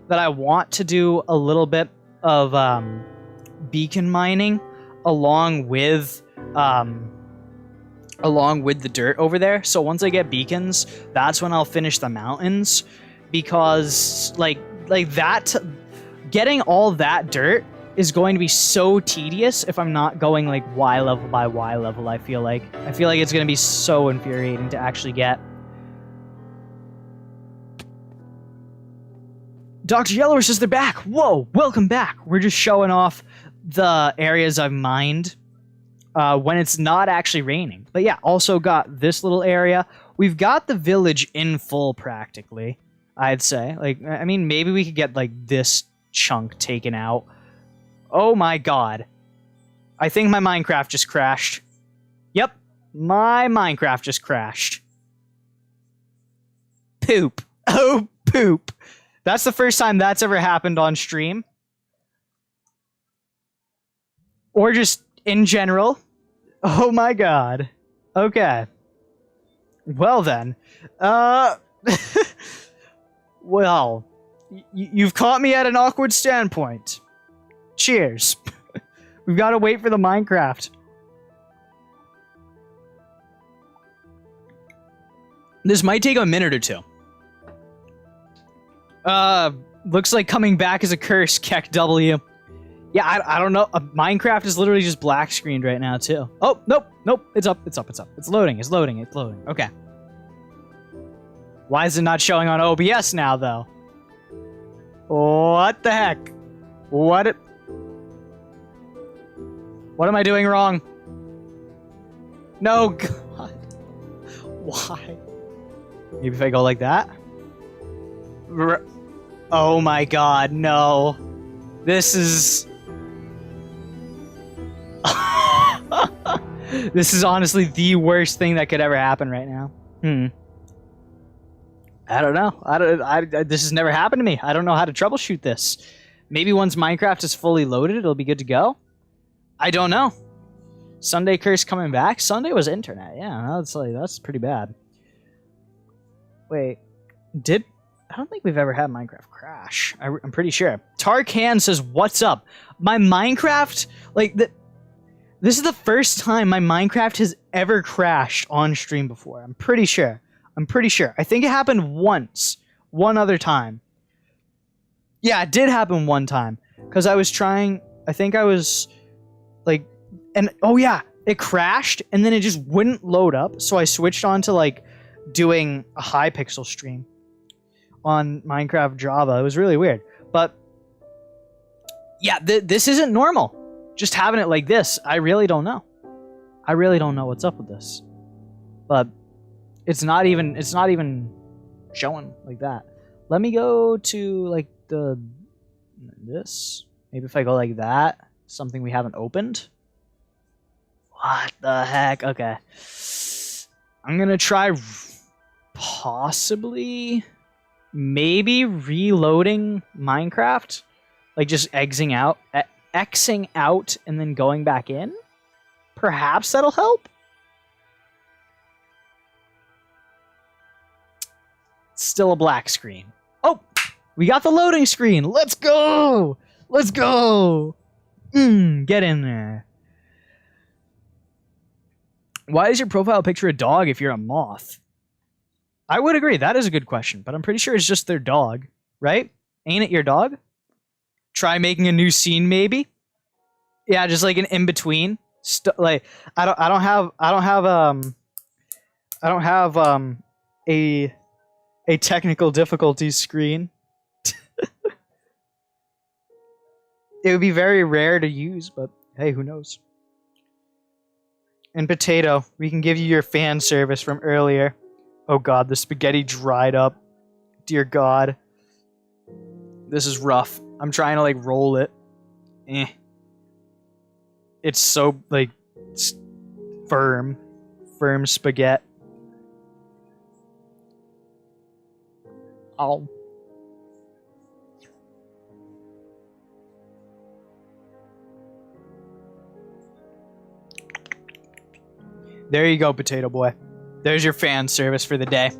that I want to do a little bit of beacon mining along with the dirt over there. So once I get beacons, that's when I'll finish the mountains, because like that, getting all that dirt is going to be so tedious if I'm not going like Y level by Y level. I feel like it's going to be so infuriating to actually get. Dr. Yellower says they're back. Whoa, welcome back. We're just showing off the areas I've mined when it's not actually raining. But yeah, also got this little area. We've got the village in full practically, I'd say. Like, I mean, maybe we could get like this chunk taken out. Oh my god. I think my Minecraft just crashed. Yep, my Minecraft just crashed. Poop. Oh, poop. That's the first time that's ever happened on stream. Or just in general. Oh my god. Okay. Well then. Well. You've caught me at an awkward standpoint. Cheers. We've got to wait for the Minecraft. This might take a minute or two. Looks like coming back is a curse, Keck W. Yeah, I don't know. Minecraft is literally just black screened right now, too. Oh, nope. It's up. It's loading. Okay. Why is it not showing on OBS now, though? What the heck? What am I doing wrong? No, God. Why? Maybe if I go like that? Oh my god, no. This is... This is honestly the worst thing that could ever happen right now. I don't know. This has never happened to me. I don't know how to troubleshoot this. Maybe once Minecraft is fully loaded, it'll be good to go? I don't know. Sunday curse coming back? Sunday was internet. Yeah, that's pretty bad. Wait, I don't think we've ever had Minecraft crash. I'm pretty sure. Tarkan says, "What's up?" My Minecraft, this is the first time my Minecraft has ever crashed on stream before. I'm pretty sure. I think it happened once. One other time. Yeah, it did happen one time. Because I was trying... I think I was... oh yeah, it crashed, and then it just wouldn't load up. So I switched on to, doing a Hypixel stream on Minecraft Java. It was really weird. But... yeah, this isn't normal. Just having it like this, I really don't know. I really don't know what's up with this. But... It's not even showing like that. Let me go to this. Maybe if I go like that, something we haven't opened. What the heck? Okay. I'm gonna try possibly maybe reloading Minecraft. Like just Xing out and then going back in. Perhaps that'll help. Still a black screen. Oh, we got the loading screen. Let's go. Let's go. Get in there. Why is your profile picture a dog if you're a moth? I would agree. That is a good question, but I'm pretty sure it's just their dog, right? Ain't it your dog? Try making a new scene, maybe. Yeah, just like an in between. Like I don't have a technical difficulties screen. It would be very rare to use, but hey, who knows? And Potato, we can give you your fan service from earlier. Oh god, the spaghetti dried up. Dear god. This is rough. I'm trying to like roll it. It's so like firm spaghetti. Oh. There you go, Potato Boy. There's your fan service for the day.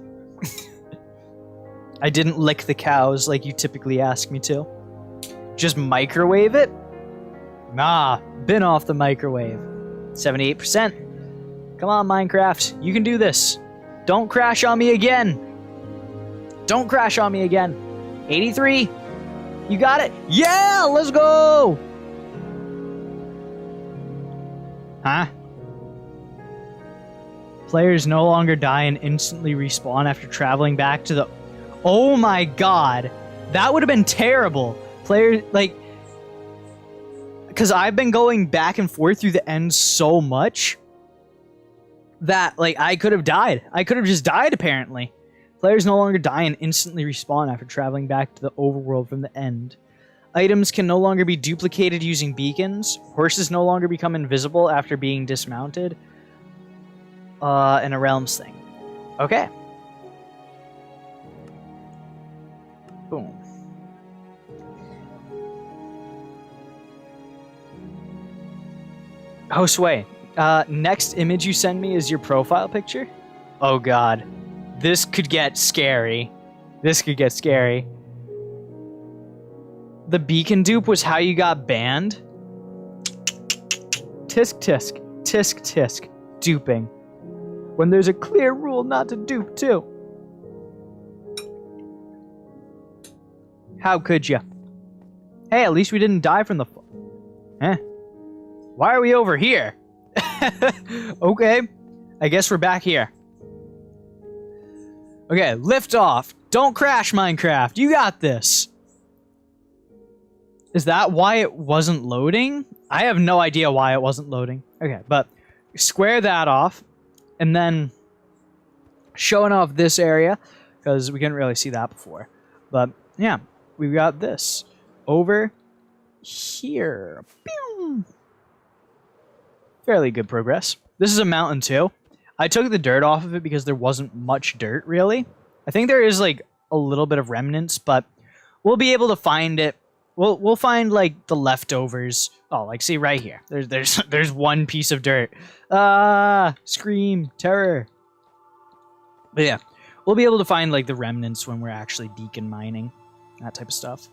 I didn't lick the cows like you typically ask me to. Just microwave it? Nah, been off the microwave. 78%. Come on, Minecraft. You can do this. Don't crash on me again. Don't crash on me again. 83. You got it? Yeah, let's go. Huh? Players no longer die and instantly respawn after traveling back to the... Oh my god. That would have been terrible. Players, like... Because I've been going back and forth through the end so much that, like, I could have died. I could have just died, apparently. Players no longer die and instantly respawn after traveling back to the overworld from the end. Items can no longer be duplicated using beacons. Horses no longer become invisible after being dismounted. And a realms thing. Okay. Boom. Oh, Sway. Next image you send me is your profile picture? Oh, God. This could get scary. This could get scary. The beacon dupe was how you got banned? Tisk tisk. Tisk tisk. Duping. When there's a clear rule not to dupe, too. How could you? Hey, at least we didn't die from the... Eh? Why are we over here? Okay. I guess we're back here. Okay, lift off. Don't crash, Minecraft. You got this. Is that why it wasn't loading? I have no idea why it wasn't loading. Okay, but square that off. And then showing off this area, because we couldn't really see that before. But yeah, we've got this over here. Pew! Fairly good progress. This is a mountain too. I took the dirt off of it because there wasn't much dirt, really. I think there is like a little bit of remnants, but we'll be able to find it. We'll find like the leftovers. Oh, like see right here. There's one piece of dirt. Scream terror. But yeah, we'll be able to find like the remnants when we're actually beacon mining, that type of stuff.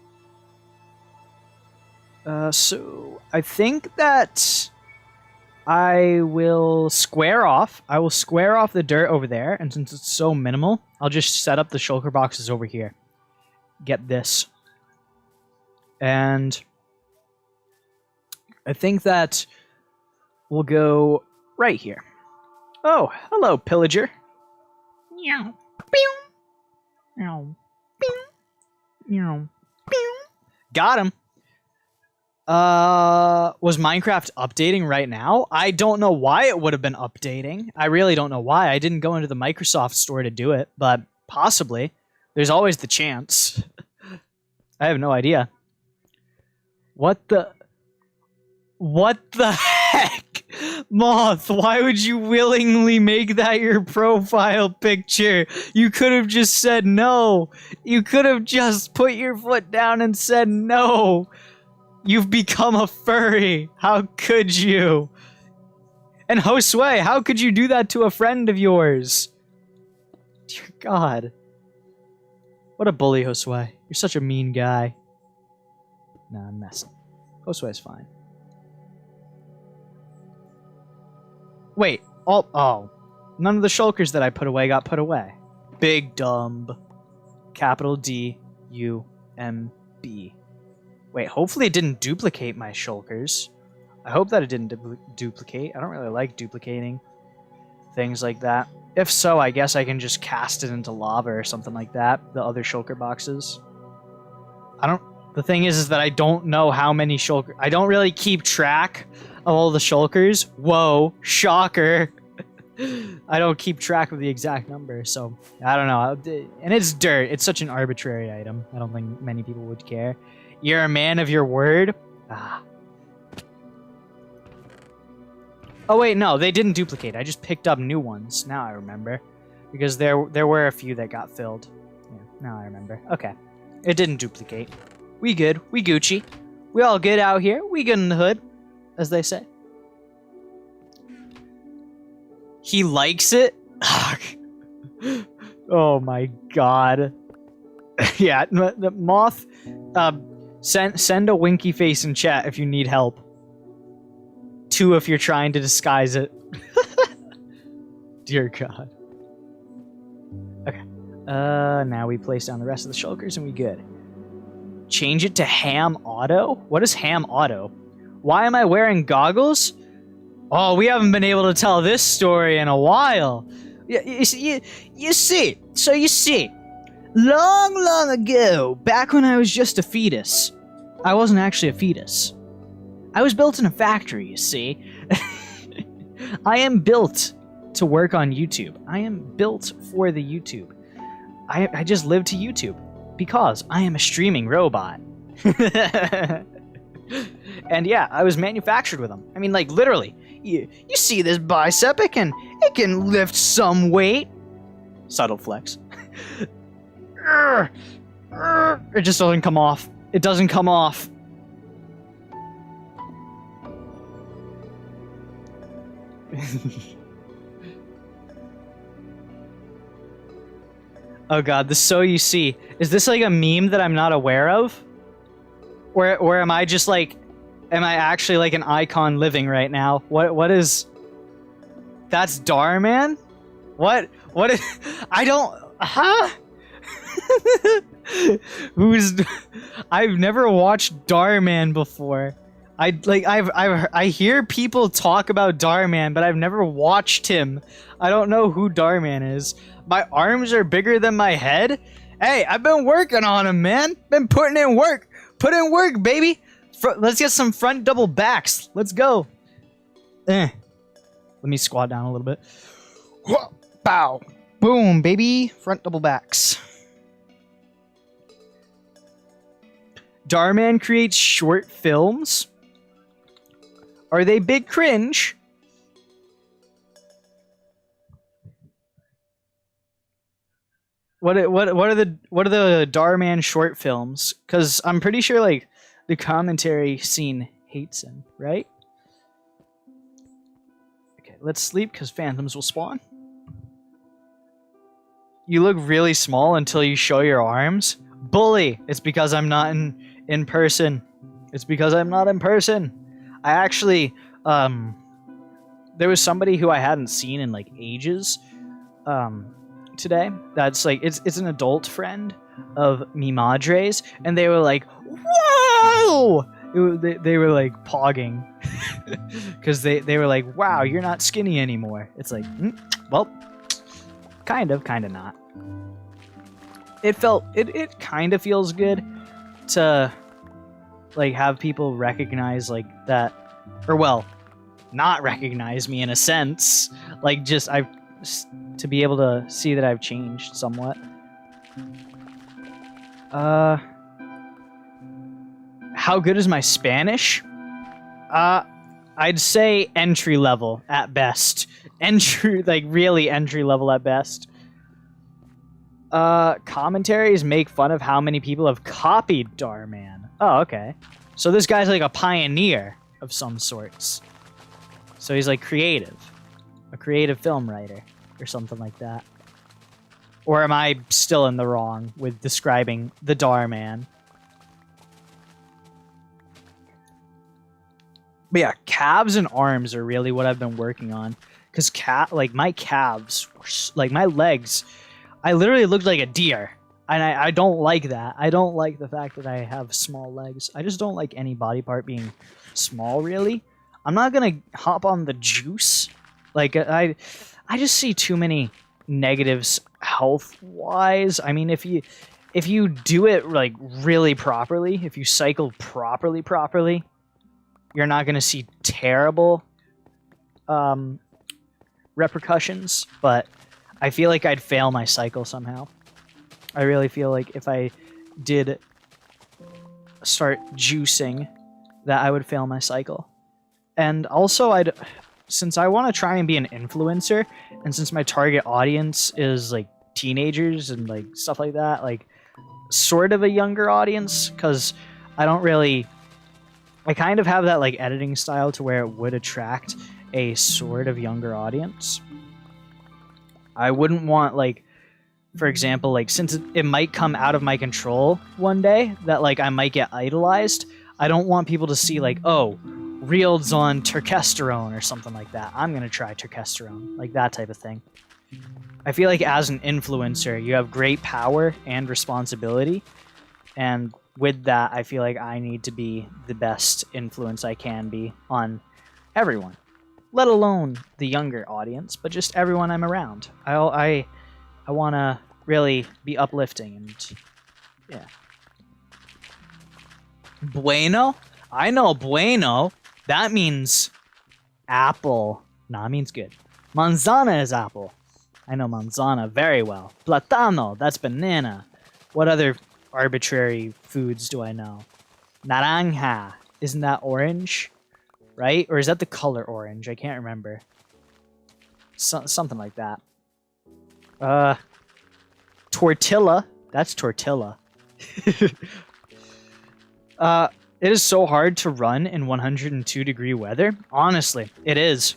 So I think that I will square off. I will square off the dirt over there, and since it's so minimal, I'll just set up the shulker boxes over here. Get this. And I think that we'll go right here. Oh, hello, pillager. Meow. Pew. Meow. Pew. Meow. Pew. Got him. Was Minecraft updating right now? I don't know why it would have been updating. I really don't know why. I didn't go into the Microsoft store to do it, but possibly. There's always the chance. I have no idea. What the heck? Moth, why would you willingly make that your profile picture? You could have just said no. You could have just put your foot down and said no. You've become a furry. How could you? And Josue, how could you do that to a friend of yours? Dear God. What a bully, Josue. You're such a mean guy. Nah, I'm messing. Josue's fine. Wait. Oh. None of the shulkers that I put away got put away. Big dumb. Capital D-U-M-B. Wait, hopefully it didn't duplicate my shulkers. I hope that it didn't duplicate. I don't really like duplicating things like that. If so, I guess I can just cast it into lava or something like that. The other shulker boxes. The thing is that I don't know how many shulker. I don't really keep track of all the shulkers. Whoa, shocker. I don't keep track of the exact number, so I don't know. And it's dirt. It's such an arbitrary item. I don't think many people would care. You're a man of your word? Ah. Oh wait, no, they didn't duplicate. I just picked up new ones. Now I remember. Because there were a few that got filled. Yeah, now I remember. Okay. It didn't duplicate. We good. We Gucci. We all good out here. We good in the hood, as they say. He likes it? Oh my god. Yeah, the Moth, send a winky face in chat if you need help. 2 if you're trying to disguise it. Dear God. Okay. Now we place down the rest of the shulkers and we good. Change it to ham auto? What is ham auto? Why am I wearing goggles? Oh, we haven't been able to tell this story in a while. You see, long ago, back when I was just a fetus, I wasn't actually a fetus. I was built in a factory, you see. I am built to work on YouTube. I am built for the YouTube. I just live to YouTube because I am a streaming robot. And yeah, I was manufactured with them. I mean, like, literally. You see this bicep? It can lift some weight. Subtle flex. It just doesn't come off. It doesn't come off. Oh god, the so you see. Is this like a meme that I'm not aware of? Or am I just like... Am I actually like an icon living right now? What is... That's Darman? What is... I don't... Huh? I've never watched Darman before. I hear people talk about Darman, but I've never watched him. I don't know who Darman is. My arms are bigger than my head? Hey, I've been working on him, man. Been putting in work. Put in work, baby. Let's get some front double backs. Let's go. Let me squat down a little bit. Bow. Boom, baby. Front double backs. Darman creates short films. Are they big cringe? What are the Darman short films? Because I'm pretty sure like the commentary scene hates him, right? Okay, let's sleep because phantoms will spawn. You look really small until you show your arms. Bully! It's because I'm not in person. It's because I'm not in person. I actually, there was somebody who I hadn't seen in like ages, today. That's like, it's an adult friend of mi madre's, and they were like, whoa! They were like pogging. Because they were like, wow, you're not skinny anymore. It's like, well, kind of not. It kind of feels good to like have people recognize like that, or well, not recognize me in a sense, like just to be able to see that I've changed somewhat. How good is my Spanish? I'd say entry level at best. Entry, like really entry level at best. Commentaries make fun of how many people have copied Darman. Oh, okay. So this guy's like a pioneer of some sorts. So he's like creative. A creative film writer or something like that. Or am I still in the wrong with describing the Darman? But yeah, calves and arms are really what I've been working on. Because like my calves, like my legs, I literally looked like a deer. And I don't like that. I don't like the fact that I have small legs. I just don't like any body part being small, really. I'm not going to hop on the juice. Like, I just see too many negatives health-wise. I mean, if you do it, like, really properly, if you cycle properly, you're not going to see terrible repercussions, but I feel like I'd fail my cycle somehow. I really feel like if I did start juicing, that I would fail my cycle. And also, since I want to try and be an influencer, and since my target audience is like teenagers and like stuff like that, like sort of a younger audience, because I kind of have that like editing style to where it would attract a sort of younger audience. I wouldn't want, like, for example, like, since it might come out of my control one day that like I might get idolized, I don't want people to see like, oh, Reel's on turkesterone or something like that. I'm gonna try turkesterone, like that type of thing. I feel like as an influencer, you have great power and responsibility, and with that, I feel like I need to be the best influence I can be on everyone, let alone the younger audience, but just everyone I'm around. I want to really be uplifting and yeah. Bueno? I know bueno. That means apple. Nah, it means good. Manzana is apple. I know manzana very well. Platano, that's banana. What other arbitrary foods do I know? Naranja. Isn't that orange? Right? Or is that the color orange? I can't remember. Something like that. Tortilla. That's tortilla. It is so hard to run in 102-degree weather. Honestly, it is.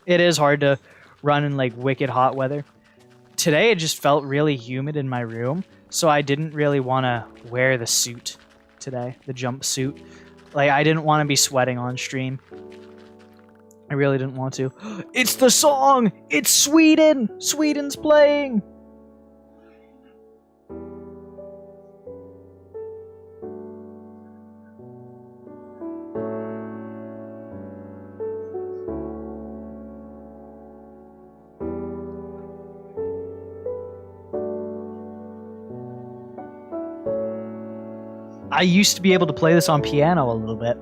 It is hard to run in like wicked hot weather. Today it just felt really humid in my room, so I didn't really want to wear the suit today, the jumpsuit. Like, I didn't want to be sweating on stream. I really didn't want to. It's the song! It's Sweden! Sweden's playing! I used to be able to play this on piano a little bit.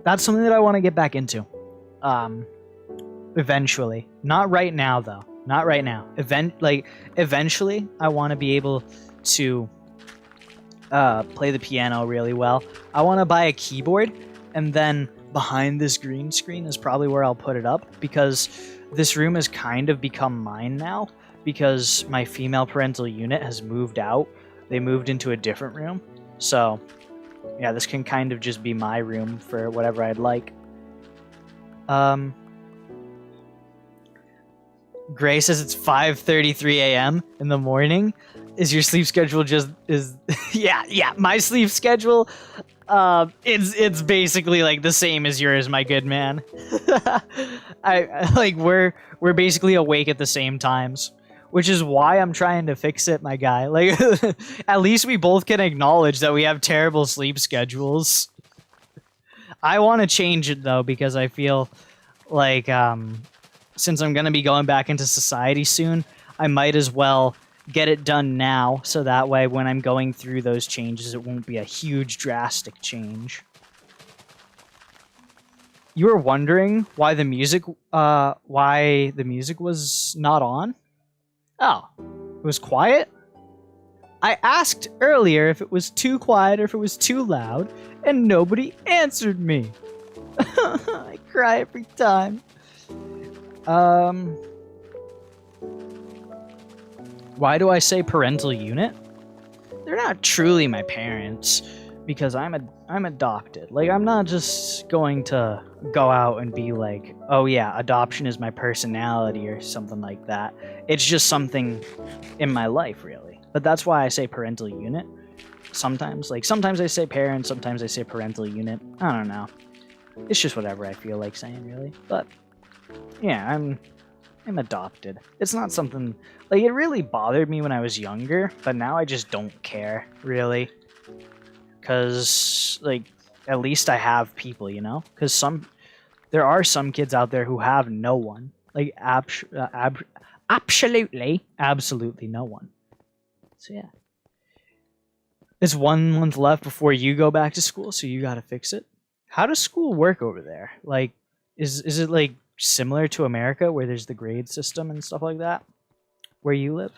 That's something that I want to get back into. Eventually. Not right now, though. Not right now. Eventually, I want to be able to play the piano really well. I want to buy a keyboard, and then behind this green screen is probably where I'll put it up, because this room has kind of become mine now, because my female parental unit has moved out. They moved into a different room. So, yeah, this can kind of just be my room for whatever I'd like. Gray says it's 5:33 a.m. in the morning. Is your sleep schedule just yeah, my sleep schedule it's basically like the same as yours, my good man. I like we're basically awake at the same times, which is why I'm trying to fix it, my guy. Like, at least we both can acknowledge that we have terrible sleep schedules. I want to change it, though, because I feel like, since I'm going to be going back into society soon, I might as well get it done now, so that way when I'm going through those changes, it won't be a huge, drastic change. You were wondering why the music was not on? Oh, it was quiet? I asked earlier if it was too quiet or if it was too loud, and nobody answered me. I cry every time. Why do I say parental unit? They're not truly my parents because I'm adopted. Like, I'm not just going to go out and be like, oh yeah, adoption is my personality or something like that. It's just something in my life, really. But that's why I say parental unit. Sometimes I say parents, sometimes I say parental unit. I don't know. It's just whatever I feel like saying, really. But yeah, I'm adopted. It's not something like it really bothered me when I was younger, but now I just don't care, really. Cause like at least I have people, you know? Cause there are some kids out there who have no one. Like absolutely no one. So yeah. It's 1 month left before you go back to school, so you gotta fix it. How does school work over there? Like, is it like similar to America where there's the grade system and stuff like that? Where you live?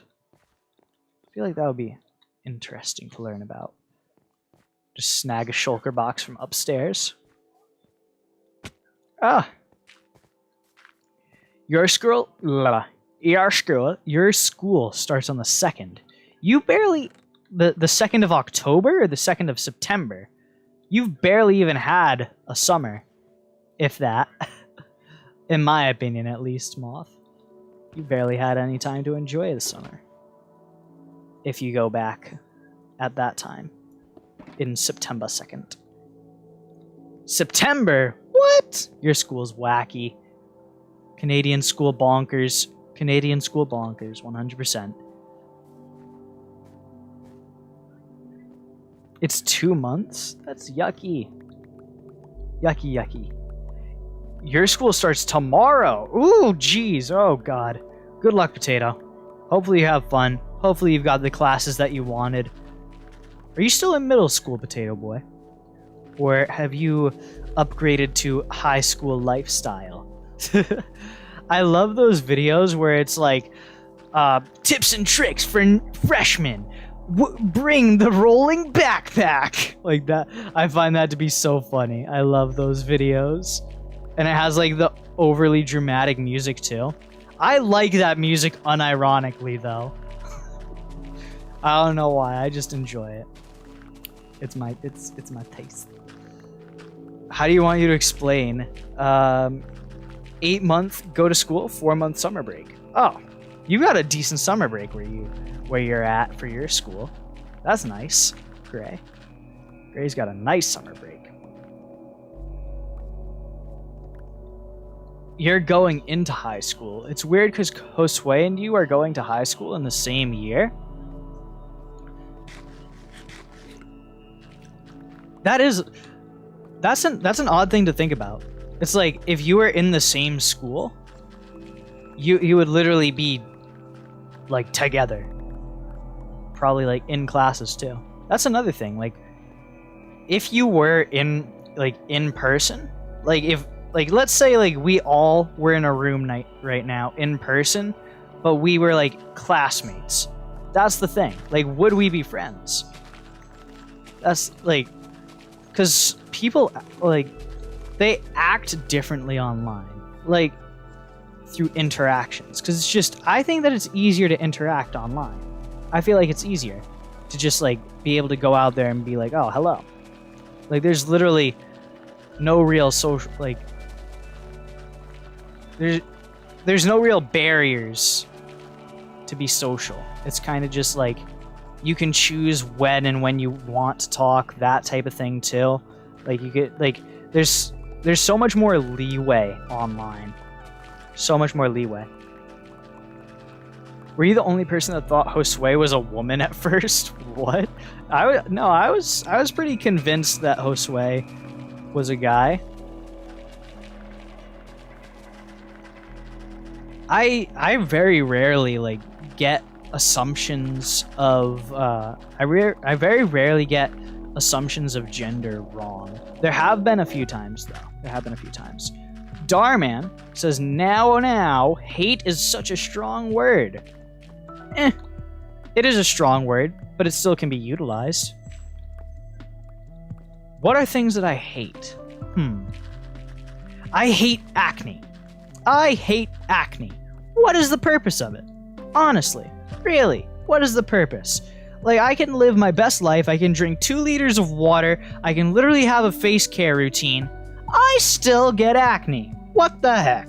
I feel like that would be interesting to learn about. Just snag a shulker box from upstairs. Ah! Your school starts on the 2nd. You barely... The 2nd of October or the 2nd of September? You've barely even had a summer. If that. In my opinion, at least, Moth. You barely had any time to enjoy the summer. If you go back at that time. In September 2nd. September? What? Your school's wacky. Canadian school bonkers. Canadian school bonkers, 100%. It's 2 months? That's yucky. Yucky, yucky. Your school starts tomorrow. Ooh, jeez. Oh, God. Good luck, Potato. Hopefully you have fun. Hopefully you've got the classes that you wanted. Are you still in middle school, Potato Boy? Or have you upgraded to high school lifestyle? I love those videos where it's like, tips and tricks for freshmen. Bring the rolling backpack. Like that. I find that to be so funny. I love those videos. And it has like the overly dramatic music too. I like that music unironically though. I don't know why. I just enjoy it. It's my taste. How do you want you to explain? 8-month go to school, 4-month summer break. Oh, you got a decent summer break where you're at for your school. That's nice, Gray. Gray's got a nice summer break. You're going into high school. It's weird because Josue and you are going to high school in the same year. That's an odd thing to think about. It's like if you were in the same school, you would literally be like together. Probably like in classes too. That's another thing. Like if you were in person, like if like let's say like we all were in a room night right now in person, but we were like classmates. That's the thing. Like would we be friends? That's like cuz people like they act differently online. Like through interactions cuz it's just I think that it's easier to interact online. I feel like it's easier to just like be able to go out there and be like, "Oh, hello." Like there's literally no real social like there's no real barriers to be social. It's kind of just like you can choose when you want to talk, that type of thing too. Like you get like there's so much more leeway online. So much more leeway. Were you the only person that thought Josue was a woman at first? What? I was pretty convinced that Josue was a guy. I very rarely like get assumptions of I very rarely get assumptions of gender wrong. There have been a few times though. There have been a few times. Darman says now hate is such a strong word. It is a strong word, but it still can be utilized. What are things that I hate? I hate acne. I hate acne. What is the purpose of it? Honestly, really, what is the purpose? Like, I can live my best life, I can drink 2 liters of water, I can literally have a face care routine. I still get acne. What the heck?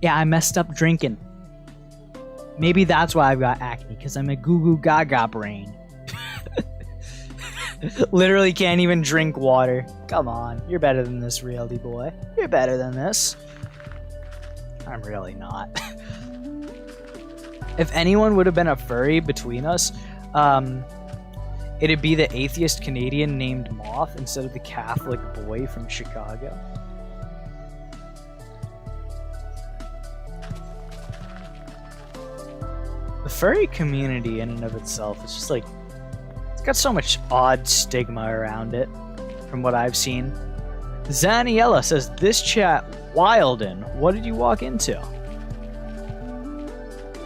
Yeah, I messed up drinking. Maybe that's why I've got acne, because I'm a goo goo gaga brain. Literally can't even drink water. Come on, you're better than this, Realty Boy. You're better than this. I'm really not. If anyone would have been a furry between us, it'd be the atheist Canadian named Moth instead of the Catholic boy from Chicago. The furry community in and of itself is just like, it's got so much odd stigma around it from what I've seen. Zaniella says, this chat Wilden, what did you walk into?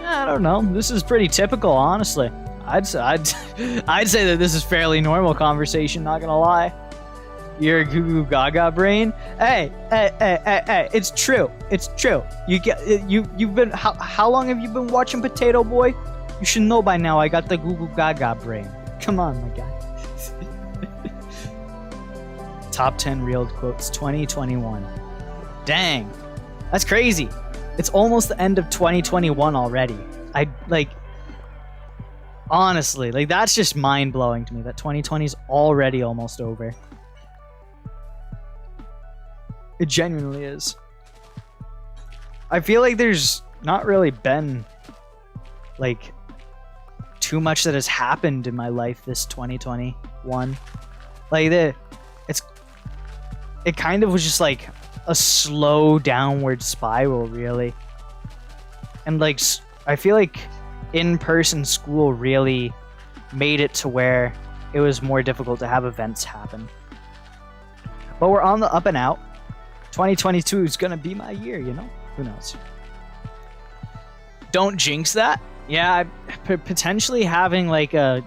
I don't know. This is pretty typical, honestly. I'd say that this is fairly normal conversation, not gonna lie. You're a goo goo gaga brain? Hey, it's true. It's true. You've been, how long have you been watching Potato Boy? You should know by now I got the goo goo gaga brain. Come on, my guy. Top 10 real quotes 2021. Dang. That's crazy. It's almost the end of 2021 already. Honestly, like, that's just mind-blowing to me that 2020 is already almost over. It genuinely is. I feel like there's not really been, like, too much that has happened in my life this 2021. Like, it kind of was just like a slow downward spiral, really. And like, I feel like in-person school really made it to where it was more difficult to have events happen. But we're on the up and out. 2022 is gonna be my year, you know? Who knows? Don't jinx that. Yeah, potentially having like an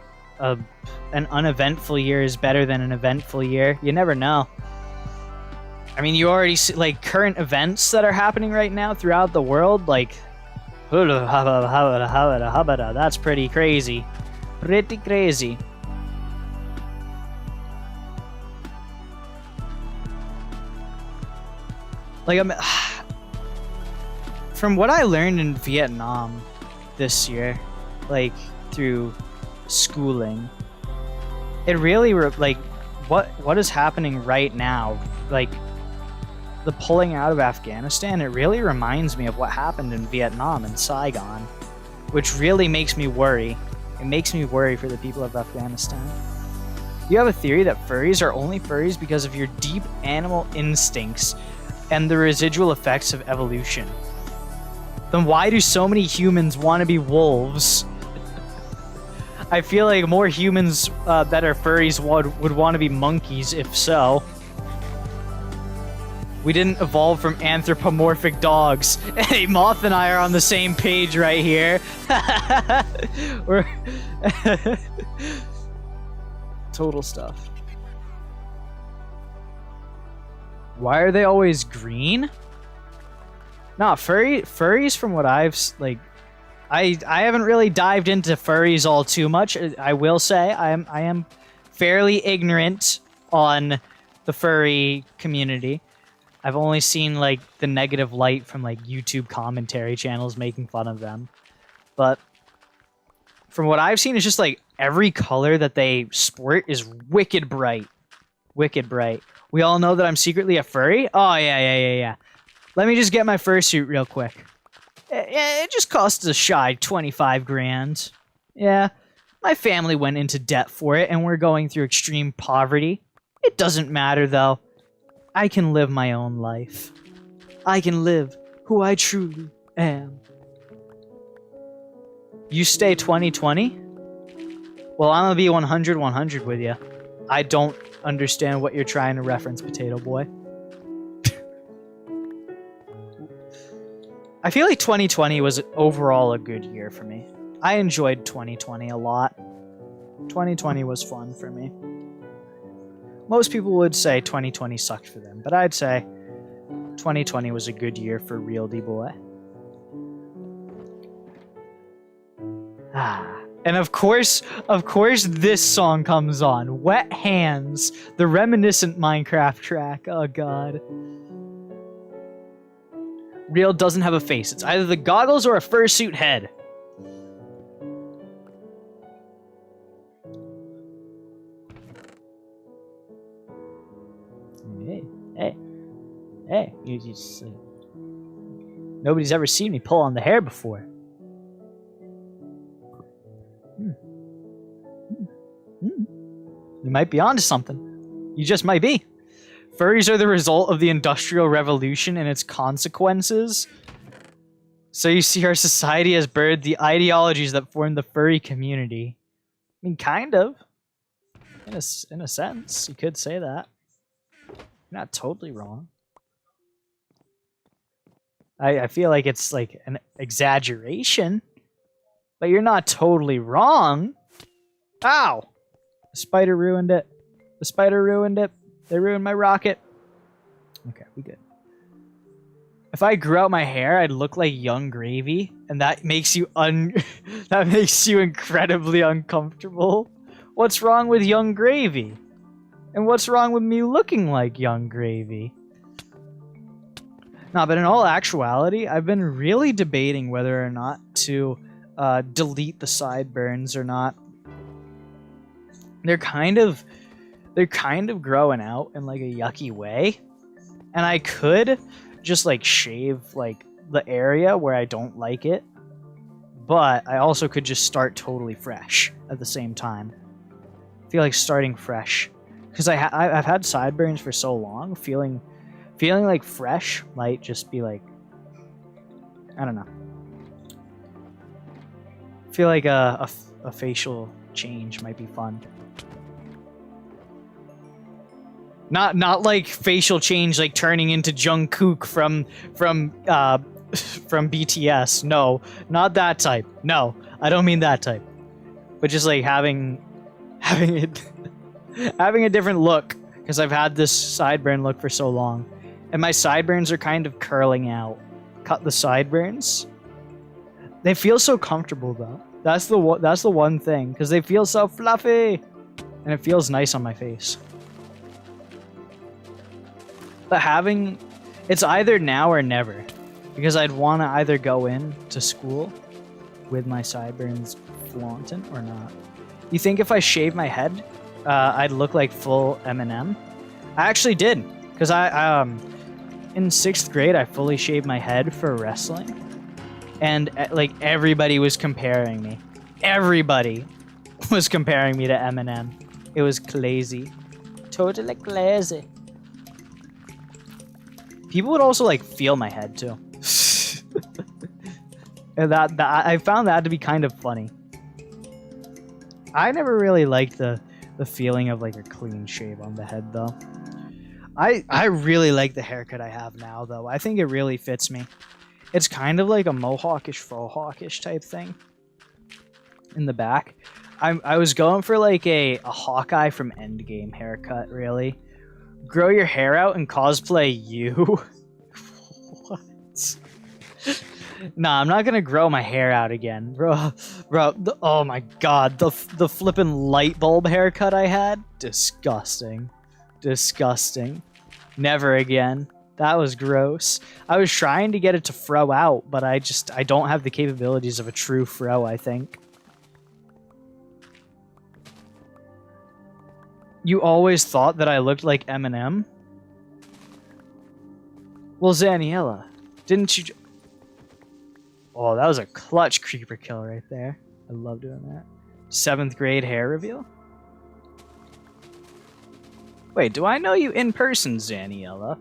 uneventful year is better than an eventful year. You never know. I mean, you already see, like, current events that are happening right now throughout the world, like, that's pretty crazy. Pretty crazy. Like, from what I learned in Vietnam this year, like, through schooling, it really, like, what is happening right now, like, the pulling out of Afghanistan, it really reminds me of what happened in Vietnam and Saigon, which really makes me worry. It makes me worry for the people of Afghanistan. You have a theory that furries are only furries because of your deep animal instincts and the residual effects of evolution. Then why do so many humans want to be wolves? I feel like more humans that are furries would want to be monkeys, if so. We didn't evolve from anthropomorphic dogs. Hey, Moth and I are on the same page right here. We're total stuff. Why are they always green? Nah, furries from what I've, like, I haven't really dived into furries all too much. I will say I am fairly ignorant on the furry community. I've only seen, like, the negative light from, like, YouTube commentary channels making fun of them. But from what I've seen, it's just, like, every color that they sport is wicked bright. Wicked bright. We all know that I'm secretly a furry? Oh, yeah. Let me just get my fursuit real quick. It just costs a shy 25 grand. Yeah, my family went into debt for it, and we're going through extreme poverty. It doesn't matter, though. I can live my own life. I can live who I truly am. You stay 2020? Well, I'm gonna be 100 with you. I don't understand what you're trying to reference, Potato Boy. I feel like 2020 was overall a good year for me. I enjoyed 2020 a lot. 2020 was fun for me. Most people would say 2020 sucked for them, but I'd say 2020 was a good year for Real D-Boy. And of course, this song comes on. Wet Hands, the reminiscent Minecraft track. Oh, God. Real doesn't have a face. It's either the goggles or a fursuit head. Hey, you just... nobody's ever seen me pull on the hair before. You might be onto something. You just might be. Furries are the result of the Industrial Revolution and its consequences. So you see our society has birthed the ideologies that form the furry community. I mean, kind of. In a sense, you could say that. You're not totally wrong. I feel like it's like an exaggeration, but you're not totally wrong. Ow! The spider ruined it. The spider ruined it. They ruined my rocket. Okay, we good. If I grew out my hair, I'd look like Young Gravy, and that makes you that makes you incredibly uncomfortable. What's wrong with Young Gravy? And what's wrong with me looking like Young Gravy? Nah, but in all actuality, I've been really debating whether or not to delete the sideburns or not. They're kind of growing out in like a yucky way, and I could just like shave like the area where I don't like it, but I also could just start totally fresh at the same time. I feel like starting fresh because I've had sideburns for so long. Feeling like fresh might just be like, I don't know. I feel like a facial change might be fun. Not like facial change like turning into Jungkook from BTS. No, not that type. No, I don't mean that type. But just like having it having a different look, because I've had this sideburn look for so long. And my sideburns are kind of curling out. Cut the sideburns. They feel so comfortable though. That's the one thing, because they feel so fluffy, and it feels nice on my face. But it's either now or never, because I'd want to either go in to school with my sideburns flaunting or not. You think if I shave my head, I'd look like full Eminem? I actually did, because I in 6th grade I fully shaved my head for wrestling, and like everybody was comparing me. Everybody was comparing me to Eminem. It was crazy, totally crazy. People would also like feel my head too. And that I found that to be kind of funny. I never really liked the feeling of like a clean shave on the head though. I really like the haircut I have now though. I think it really fits me. It's kind of like a mohawkish, faux hawkish type thing in the back. I was going for like a Hawkeye from Endgame haircut, really. Grow your hair out and cosplay you? What? Nah, I'm not gonna grow my hair out again. Bro, oh my god, the flippin' light bulb haircut I had? Disgusting. Disgusting. Never again. That was gross. I was trying to get it to fro out, but I don't have the capabilities of a true fro, I think. You always thought that I looked like Eminem? Well, Zaniela, didn't you... Oh, that was a clutch creeper kill right there. I love doing that. 7th grade hair reveal? Wait, do I know you in person, Zaniela?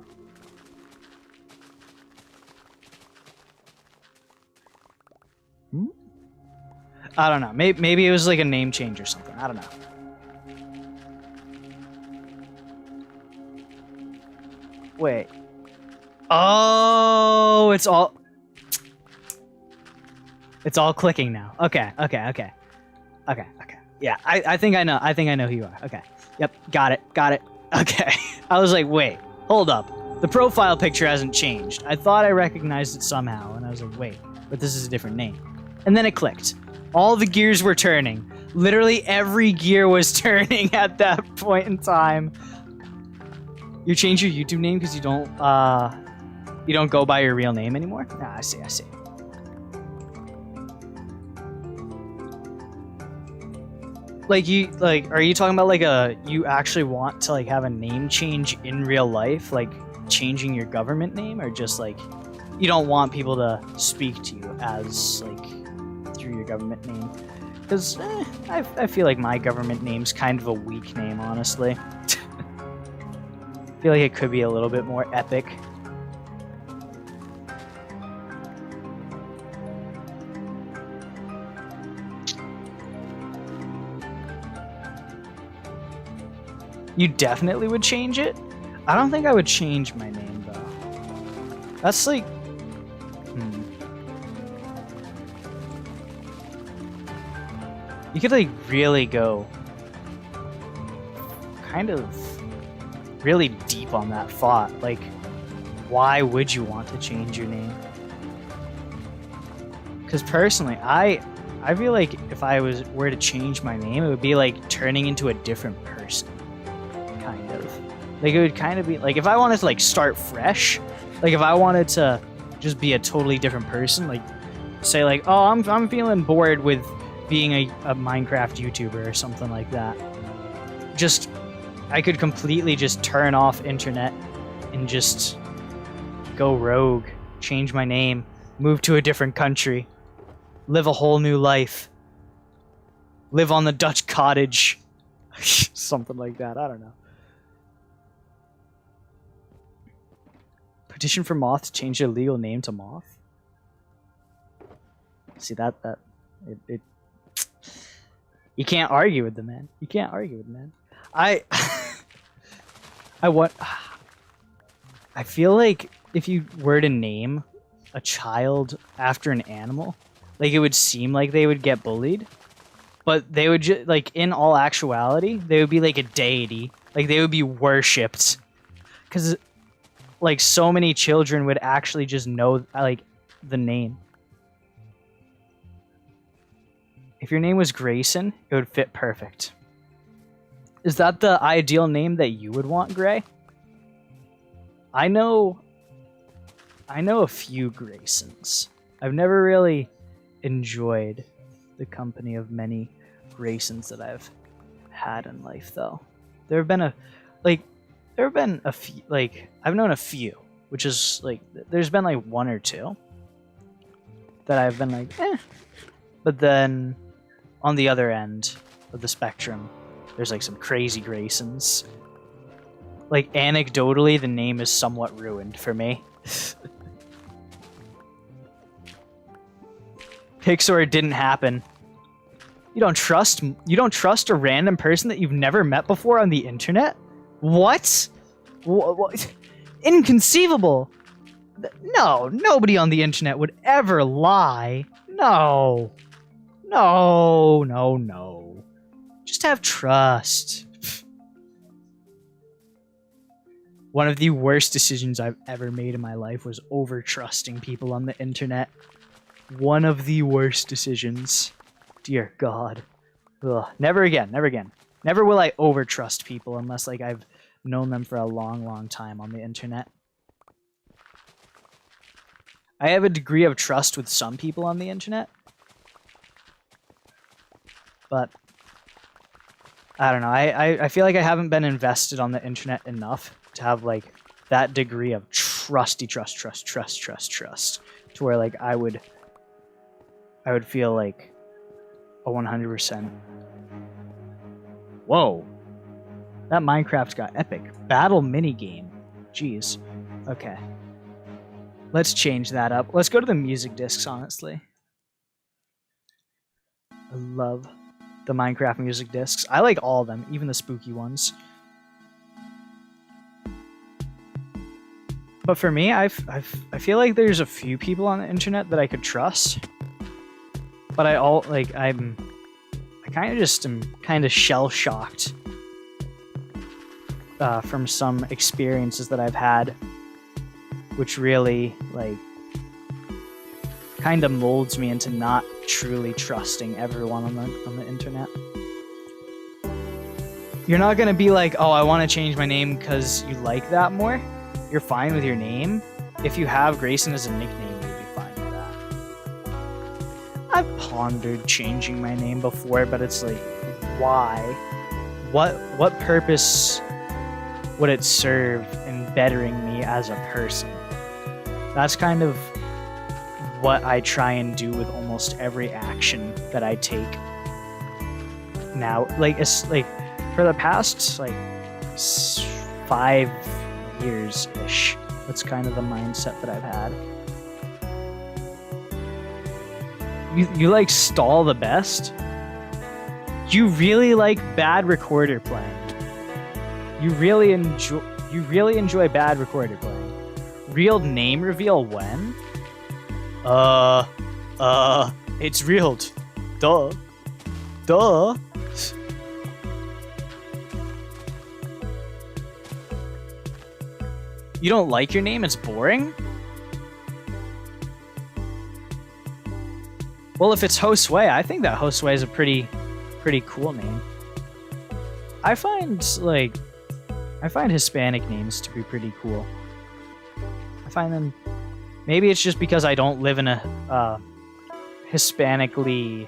I don't know. Maybe it was like a name change or something. I don't know. Wait. Oh, it's all... It's all clicking now. Okay. Yeah, I think I know. I think I know who you are. Okay. Yep. Got it. Okay. I was like, wait, hold up. The profile picture hasn't changed. I thought I recognized it somehow, and I was like, wait, but this is a different name. And then it clicked. All the gears were turning. Literally every gear was turning at that point in time. You change your YouTube name because you don't go by your real name anymore? Nah, I see. Are you talking about you actually want to have a name change in real life, like changing your government name, or just you don't want people to speak to you as through your government name? Because I feel like my government name's kind of a weak name, honestly. I feel like it could be a little bit more epic. You definitely would change it? I don't think I would change my name, though. That's You could really go kind of really deep on that thought. Why would you want to change your name? Because personally, I feel like if I were to change my name, it would be like turning into a different person. Kind of. It would kind of be if I wanted to start fresh, if I wanted to just be a totally different person, say oh, I'm feeling bored with being a Minecraft YouTuber or something like that. I could completely just turn off internet and just go rogue, change my name, move to a different country, live a whole new life, live on the Dutch cottage, something like that. I don't know. Petition for Moth to change their legal name to Moth. See that it you can't argue with the man. You can't argue with the man. I feel like if you were to name a child after an animal, it would seem like they would get bullied, but they would just in all actuality, they would be like a deity. They would be worshipped, because so many children would actually just know the name. If your name was Grayson, it would fit perfect. Is that the ideal name that you would want, Gray? I know a few Graysons. I've never really enjoyed the company of many Graysons that I've had in life, though. There have been a few, I've known a few, which is there's been one or two that I've been eh. But then on the other end of the spectrum, there's some crazy Graysons. Anecdotally, the name is somewhat ruined for me. Pixar, it didn't happen. You don't trust a random person that you've never met before on the internet? What? What? Inconceivable. No, nobody on the internet would ever lie. No. Just have trust. One of the worst decisions I've ever made in my life was over trusting people on the internet. One of the worst decisions. Dear God. Ugh. Never again. Never will I over trust people unless I've known them for a long time on the internet. I have a degree of trust with some people on the internet, but I don't know. I feel like I haven't been invested on the internet enough to have that degree of trust to where I would feel a 100%. Whoa, that Minecraft's got epic battle minigame. Jeez. Okay, let's change that up. Let's go to the music discs. Honestly, I love the Minecraft music discs. I like all of them, even the spooky ones. But for me, I feel like there's a few people on the internet that I could trust. but I kind of just am kind of shell shocked from some experiences that I've had, which really like kind of molds me into not truly trusting everyone on the internet. You're not gonna be like, oh, I want to change my name because you like that more. You're fine with your name. If you have Grayson as a nickname, you'll be fine with that. I've pondered changing my name before, but it's like, why? What purpose would it serve in bettering me as a person? That's kind of what I try and do with almost every action that I take now. Like, it's like for the past like 5 years-ish, that's kind of the mindset that I've had. You like stall the best? You really like bad recorder playing. You really enjoy bad recorder playing. Real name reveal when? It's reeled. Duh. You don't like your name? It's boring? Well, if it's Josue, I think that Josue is a pretty cool name. I find Hispanic names to be pretty cool. I find them. Maybe it's just because I don't live in a Hispanically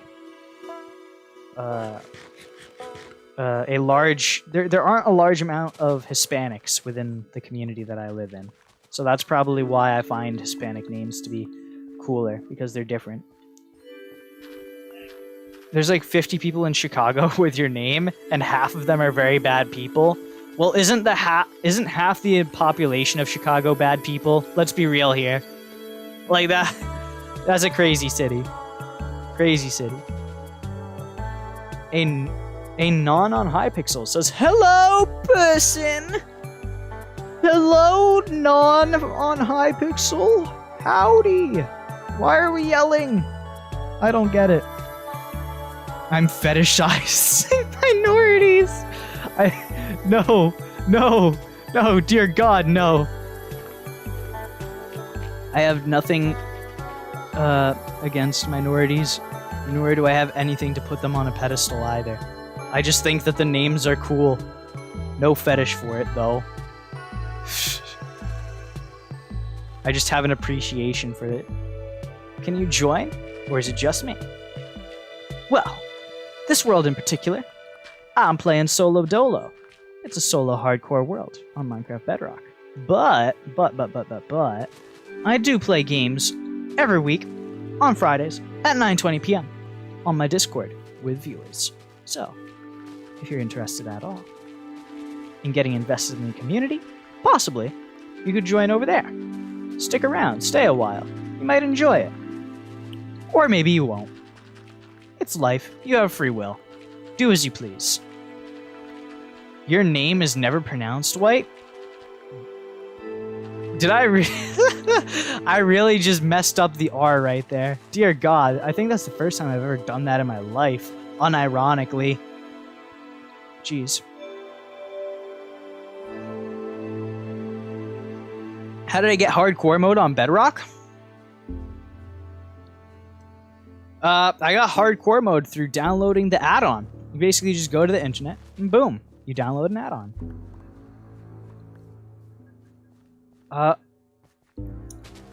a large. There aren't a large amount of Hispanics within the community that I live in, so that's probably why I find Hispanic names to be cooler, because they're different. There's like 50 people in Chicago with your name, and half of them are very bad people. Well, isn't half the population of Chicago bad people? Let's be real here. Like that's a crazy city. Crazy city. A non on Hypixel says, "Hello, person. Hello, non on Hypixel. Howdy. Why are we yelling? I don't get it. I'm fetishizing minorities. No, dear God, no. I have nothing against minorities, nor do I have anything to put them on a pedestal either. I just think that the names are cool. No fetish for it, though. I just have an appreciation for it. Can you join? Or is it just me? Well, this world in particular, I'm playing Solo Dolo. It's a solo hardcore world on Minecraft Bedrock. But, I do play games every week on Fridays at 9:20 p.m. on my Discord with viewers. So, if you're interested at all in getting invested in the community, possibly you could join over there. Stick around, stay a while. You might enjoy it. Or maybe you won't. It's life. You have free will. Do as you please. Your name is never pronounced, White? Did I I really just messed up the R right there. Dear God, I think that's the first time I've ever done that in my life. Unironically. Jeez. How did I get hardcore mode on Bedrock? I got hardcore mode through downloading the add-on. You basically just go to the internet and boom, you download an add-on.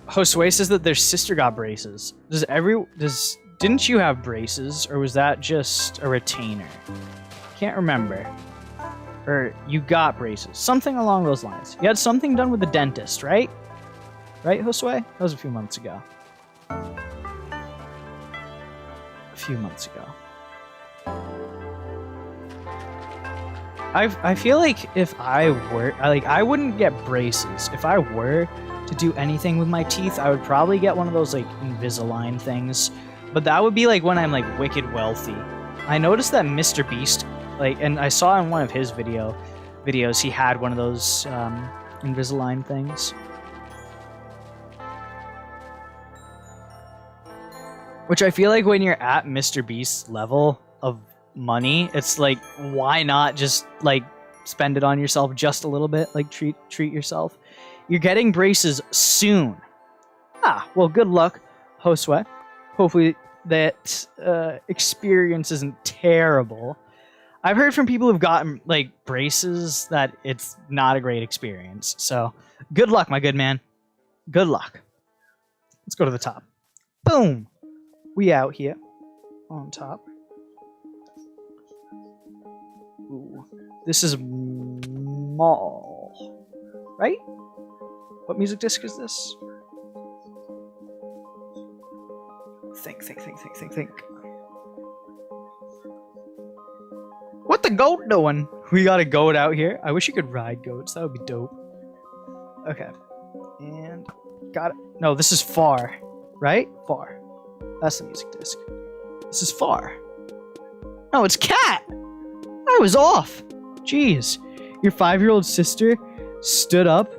Josue says that their sister got braces. Didn't you have braces, or was that just a retainer? Can't remember. Or you got braces. Something along those lines. You had something done with the dentist, right? Right, Josue? That was a few months ago. I feel like if I were, I wouldn't get braces. If I were to do anything with my teeth, I would probably get one of those like Invisalign things. But that would be like when I'm like wicked wealthy. I noticed that Mr. Beast, and I saw in one of his videos, he had one of those Invisalign things. Which I feel like when you're at Mr. Beast's level of money, it's like, why not just like spend it on yourself just a little bit, like treat yourself. You're getting braces soon. Well, good luck, Josue. Hopefully that experience isn't terrible. I've heard from people who've gotten like braces that it's not a great experience. So good luck, my good man. Good luck. Let's go to the top. Boom. We out here on top. Ooh. This is Mall, right? What music disc is this? Think. What the goat doing? We got a goat out here. I wish you could ride goats. That would be dope. Okay. And got it. No, this is far, right? Far. That's the music disc. This is far. No, it's cat. I was off. Jeez. Your 5-year-old sister stood up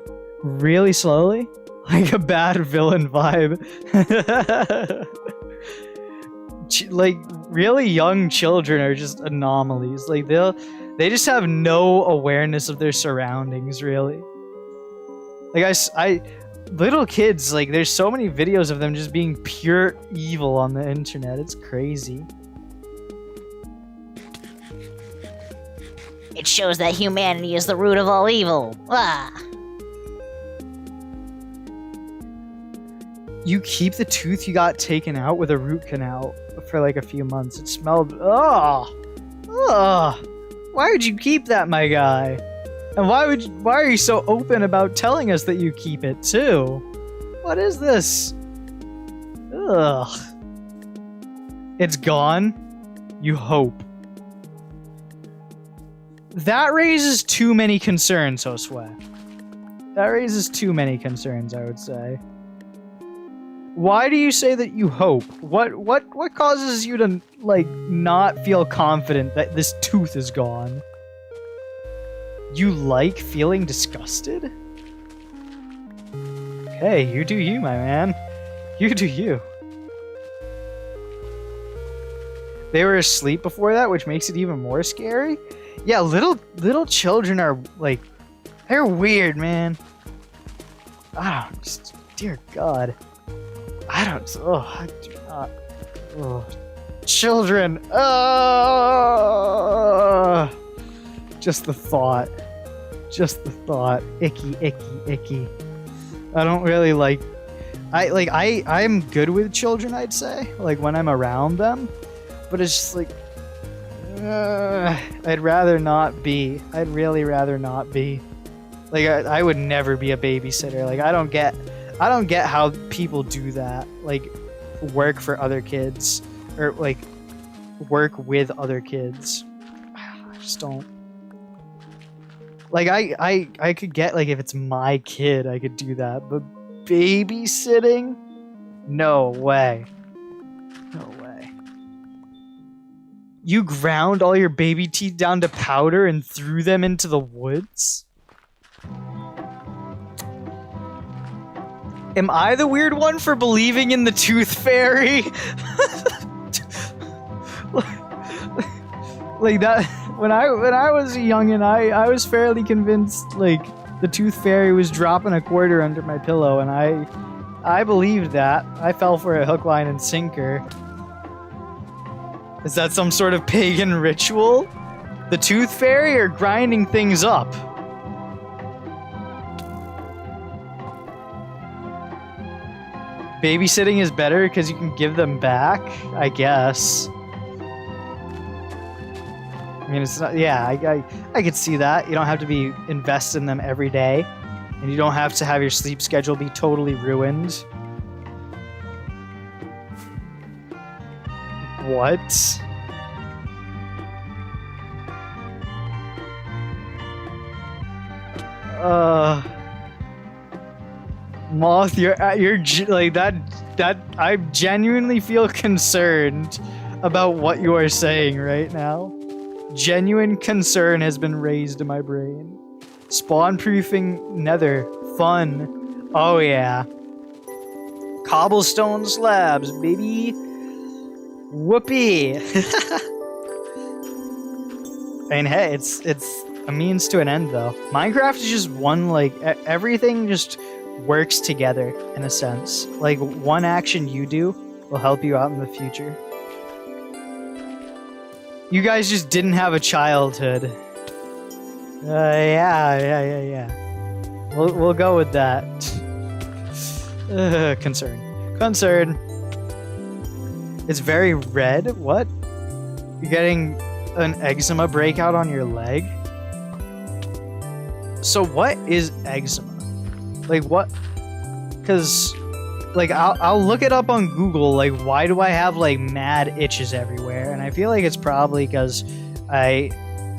really slowly, like a bad villain vibe. Like really young children are just anomalies. Like they just have no awareness of their surroundings, really. Like I little kids, like there's so many videos of them just being pure evil on the internet. It's crazy. It shows that humanity is the root of all evil. You keep the tooth you got taken out with a root canal for like a few months. It smelled. Why would you keep that, my guy? And why are you so open about telling us that you keep it too? What is this? Ugh. It's gone? You hope. That raises too many concerns, Josue. That raises too many concerns, I would say. Why do you say that you hope? What causes you to like not feel confident that this tooth is gone? You like feeling disgusted? Hey, you do you, my man. You do you. They were asleep before that, which makes it even more scary. Yeah, little children are like, they're weird, man. I don't, dear God. I do not. Children. Just the thought. Icky. I don't really like. I'm good with children, I'd say. Like when I'm around them, but it's just like. I'd rather not be. I'd really rather not be. Like I would never be a babysitter. Like I don't get how people do that. Like work for other kids or like work with other kids. I just don't. Like I could get like if it's my kid, I could do that, but babysitting? No way. No way. You ground all your baby teeth down to powder and threw them into the woods? Am I the weird one for believing in the tooth fairy? Like that when I was young and I was fairly convinced like the tooth fairy was dropping a quarter under my pillow, and I believed that. I fell for a hook, line, and sinker. Is that some sort of pagan ritual? The tooth fairy or grinding things up? Babysitting is better because you can give them back, I guess. I mean, it's not. Yeah, I could see that. You don't have to be invested in them every day, and you don't have to have your sleep schedule be totally ruined. What? Moth, you're like that. I genuinely feel concerned about what you are saying right now. Genuine concern has been raised in my brain. Spawn-proofing nether. Fun. Oh yeah. Cobblestone slabs, baby. Whoopee! I mean, hey, it's a means to an end, though. Minecraft is just one, like, everything just works together, in a sense. Like, one action you do will help you out in the future. You guys just didn't have a childhood. Yeah. We'll go with that. Concern. It's very red? What? You're getting an eczema breakout on your leg? So what is eczema? Like what? Because like I'll look it up on Google. Like why do I have like mad itches everywhere? And I feel like it's probably because I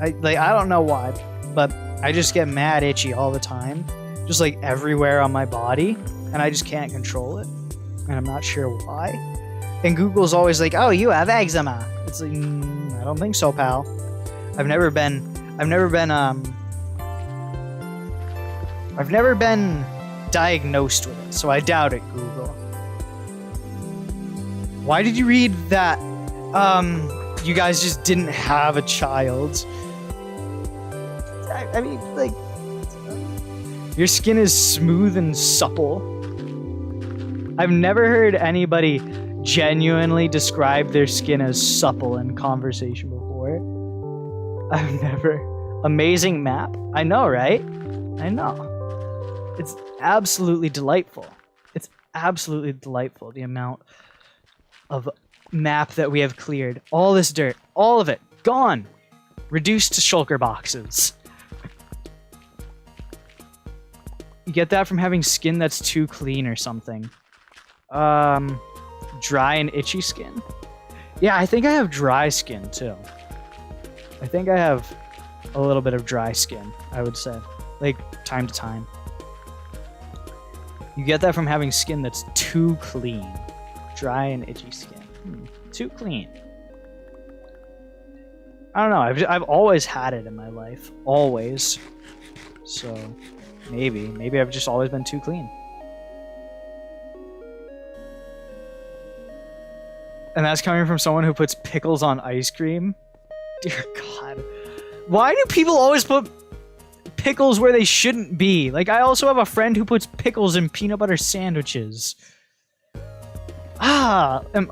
don't know why, but I just get mad itchy all the time, just like everywhere on my body, and I just can't control it, and I'm not sure why. And Google's always like, "Oh, you have eczema." It's like, I don't think so, pal. I've never been diagnosed with it, so I doubt it, Google. Why did you read that? You guys just didn't have a child. I mean, like, your skin is smooth and supple. I've never heard anybody genuinely describe their skin as supple in conversation before. I've never. Amazing map. I know, right? I know. It's absolutely delightful. It's absolutely delightful, the amount of map that we have cleared. All this dirt, all of it, gone. Reduced to shulker boxes. You get that from having skin that's too clean or something. Dry and itchy skin? Yeah, I think I have dry skin too. I think I have a little bit of dry skin, I would say. Like, time to time. You get that from having skin that's too clean. Dry and itchy skin. Too clean. I don't know. I've always had it in my life. Always. So, maybe I've just always been too clean. And that's coming from someone who puts pickles on ice cream? Dear God. Why do people always put pickles where they shouldn't be? Like, I also have a friend who puts pickles in peanut butter sandwiches. Am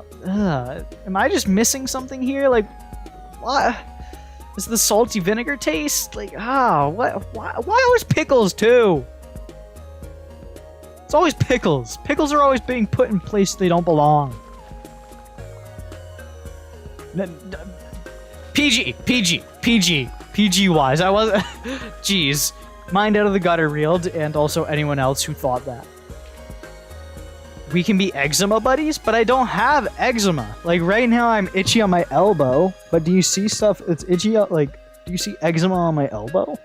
I just missing something here? Like, what? Is the salty vinegar taste? Like, why always pickles too? It's always pickles. Pickles are always being put in places they don't belong. PG wise. I wasn't. Jeez. Mind out of the gutter reeled, and also anyone else who thought that. We can be eczema buddies, but I don't have eczema. Like right now I'm itchy on my elbow, but do you see stuff that's itchy? Like, do you see eczema on my elbow?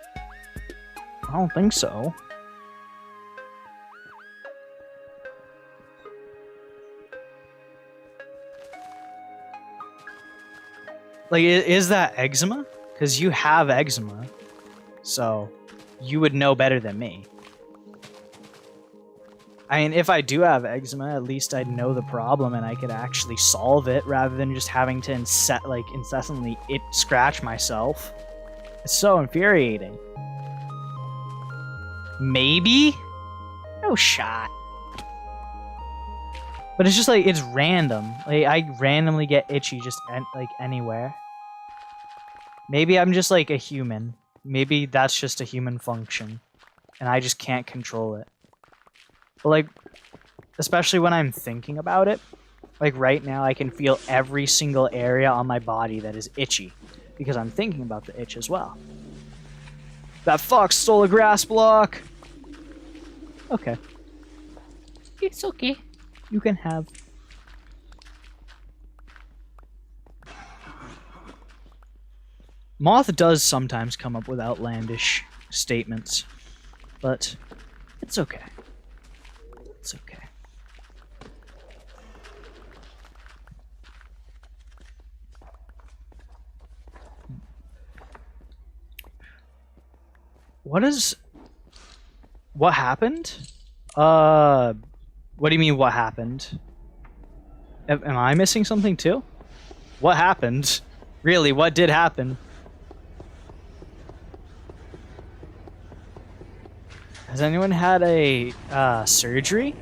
I don't think so. Like, is that eczema? Because you have eczema, so you would know better than me. I mean, if I do have eczema, at least I'd know the problem and I could actually solve it rather than just having to incessantly scratch myself. It's so infuriating. Maybe? No shot. But it's just like, it's random. Like, I randomly get itchy just like anywhere. Maybe I'm just like a human. Maybe that's just a human function. And I just can't control it. But like, especially when I'm thinking about it, like right now I can feel every single area on my body that is itchy. Because I'm thinking about the itch as well. That fox stole a grass block! Okay. It's okay. You can have. Moth does sometimes come up with outlandish statements, but it's okay. It's okay. What happened? What do you mean, what happened? Am I missing something too? What happened? Really, what did happen? Has anyone had a surgery?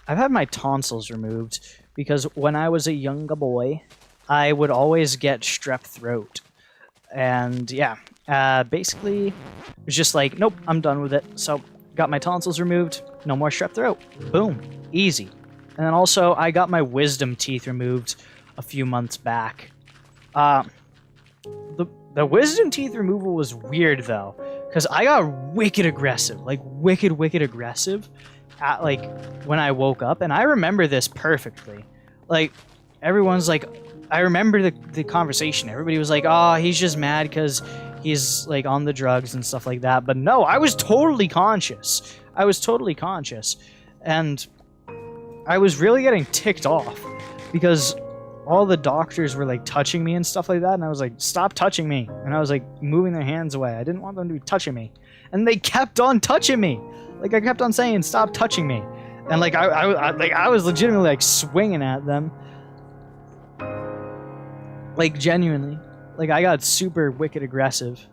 I've had my tonsils removed because when I was a younger boy, I would always get strep throat. And yeah, basically, it was just like, nope, I'm done with it. So, got my tonsils removed, no more strep throat. Boom, easy. And then also, I got my wisdom teeth removed a few months back. The wisdom teeth removal was weird though, because I got wicked aggressive, like wicked aggressive at like when I woke up, and I remember this perfectly. Like everyone's like, I remember the conversation. Everybody was like, "Oh, he's just mad because he's like on the drugs and stuff like that." But no, I was totally conscious. I was totally conscious, and I was really getting ticked off because all the doctors were like touching me and stuff like that, and I was like, "Stop touching me!" And I was like moving their hands away. I didn't want them to be touching me, and they kept on touching me. Like I kept on saying, "Stop touching me," and like I was legitimately like swinging at them, like genuinely. Like I got super wicked aggressive.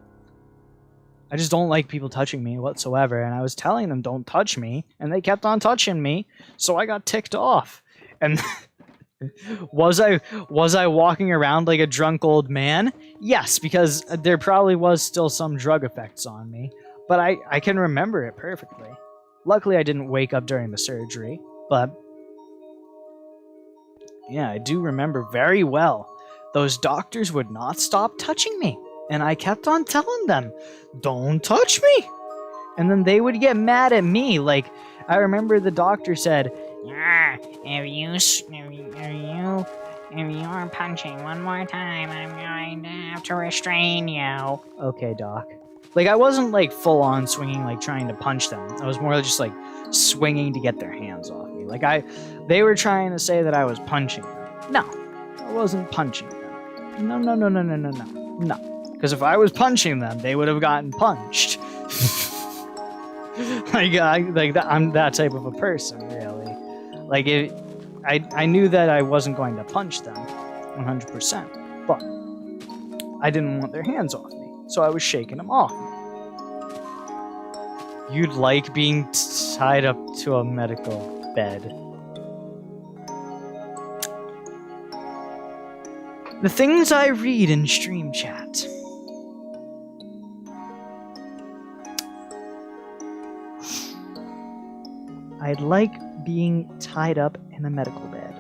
I just don't like people touching me whatsoever, and I was telling them don't touch me, and they kept on touching me, so I got ticked off. And was I walking around like a drunk old man? Yes, because there probably was still some drug effects on me, but I can remember it perfectly. Luckily, I didn't wake up during the surgery, but yeah, I do remember very well. Those doctors would not stop touching me, and I kept on telling them, "Don't touch me!" And then they would get mad at me. Like, I remember the doctor said, if you are punching one more time, I'm going to have to restrain you. "Okay, doc." Like, I wasn't, like, full-on swinging, like, trying to punch them. I was more just, like, swinging to get their hands off me. Like, they were trying to say that I was punching them. No, I wasn't punching them. No. Because if I was punching them, they would have gotten punched. I'm that type of a person, really. Like, I knew that I wasn't going to punch them 100%, but I didn't want their hands off me, so I was shaking them off. You'd like being tied up to a medical bed. The things I read in stream chat. I'd like being tied up in a medical bed.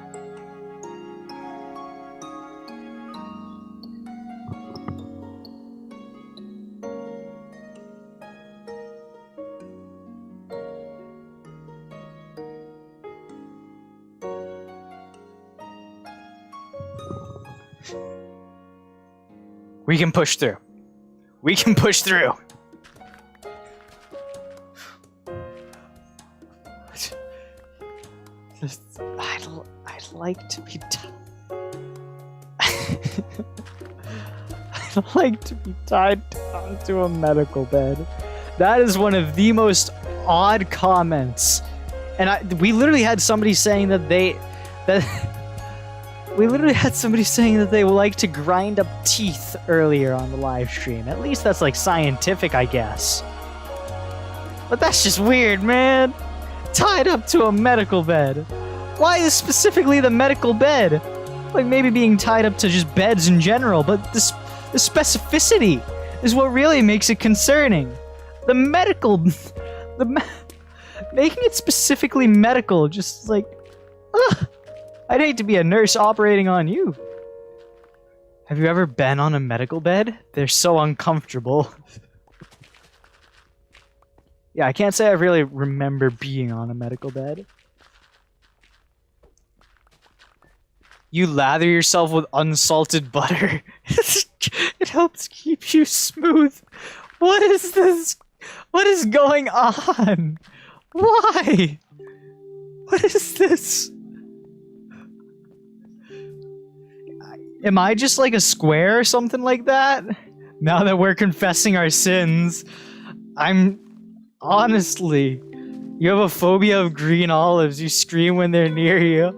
We can push through. We can push through. I'd like to be I'd like to be tied down to a medical bed. That is one of the most odd comments. And we literally had somebody saying that we literally had somebody saying that they would like to grind up teeth earlier on the live stream. At least that's like scientific, I guess. But that's just weird, man. Tied up to a medical bed. Why is specifically the medical bed? Like maybe being tied up to just beds in general, but the specificity is what really makes it concerning. The medical, making it specifically medical, just like, ugh. I'd hate to be a nurse operating on you. Have you ever been on a medical bed? They're so uncomfortable. Yeah, I can't say I really remember being on a medical bed. You lather yourself with unsalted butter. It helps keep you smooth. What is this? What is going on? Why? What is this? Am I just like a square or something like that? Now that we're confessing our sins, I'm... Honestly, you have a phobia of green olives. You scream when they're near you.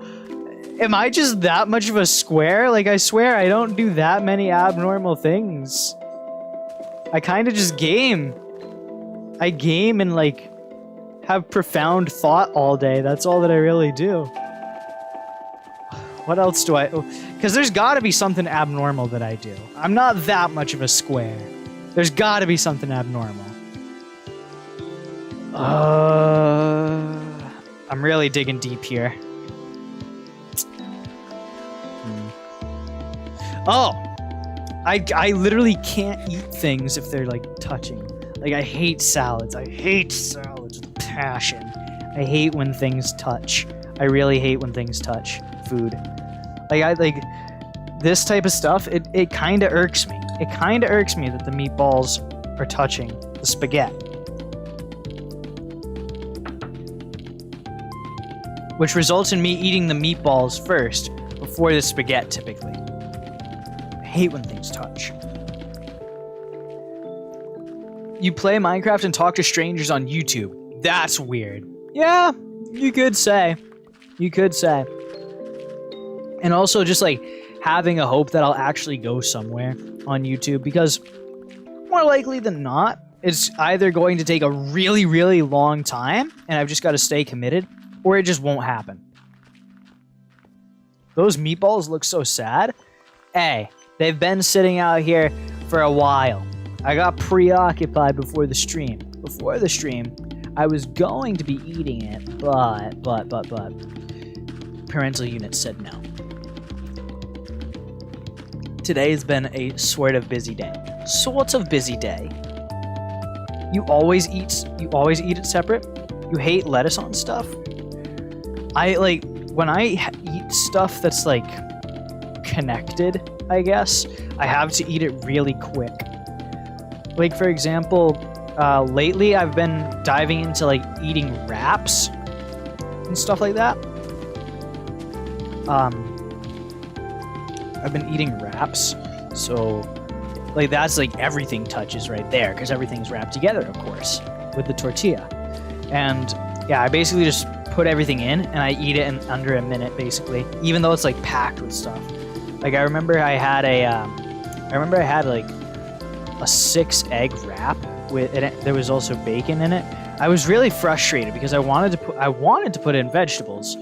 Am I just that much of a square? Like, I swear I don't do that many abnormal things. I kind of just game. I game and, like, have profound thought all day. That's all that I really do. What else do I... Because there's got to be something abnormal that I do. I'm not that much of a square. There's got to be something abnormal. I'm really digging deep here. Oh! I literally can't eat things if they're, like, touching. Like, I hate salads. I hate salads with passion. I hate when things touch. I really hate when things touch food. Like, this type of stuff, it kind of irks me. It kind of irks me that the meatballs are touching the spaghetti. Which results in me eating the meatballs first, before the spaghetti, typically. I hate when things touch. You play Minecraft and talk to strangers on YouTube. That's weird. Yeah, you could say. You could say. And also just like having a hope that I'll actually go somewhere on YouTube, because more likely than not, it's either going to take a really, really long time and I've just got to stay committed, or it just won't happen. Those meatballs look so sad. Hey, they've been sitting out here for a while. I got preoccupied before the stream. Before the stream, I was going to be eating it, but parental unit said no. Today has been a sort of busy day. Sort of busy day. You always eat it separate? You hate lettuce on stuff? When I eat stuff that's like connected, I guess, I have to eat it really quick. Like, for example, lately I've been diving into like eating wraps and stuff like that. I've been eating wraps, so like that's like everything touches right there, because everything's wrapped together, of course, with the tortilla. And yeah, I basically just put everything in and I eat it in under a minute, basically, even though it's like packed with stuff. Like I remember I had like a 6-egg wrap with it. There was also bacon in it. I was really frustrated because I wanted to put in vegetables,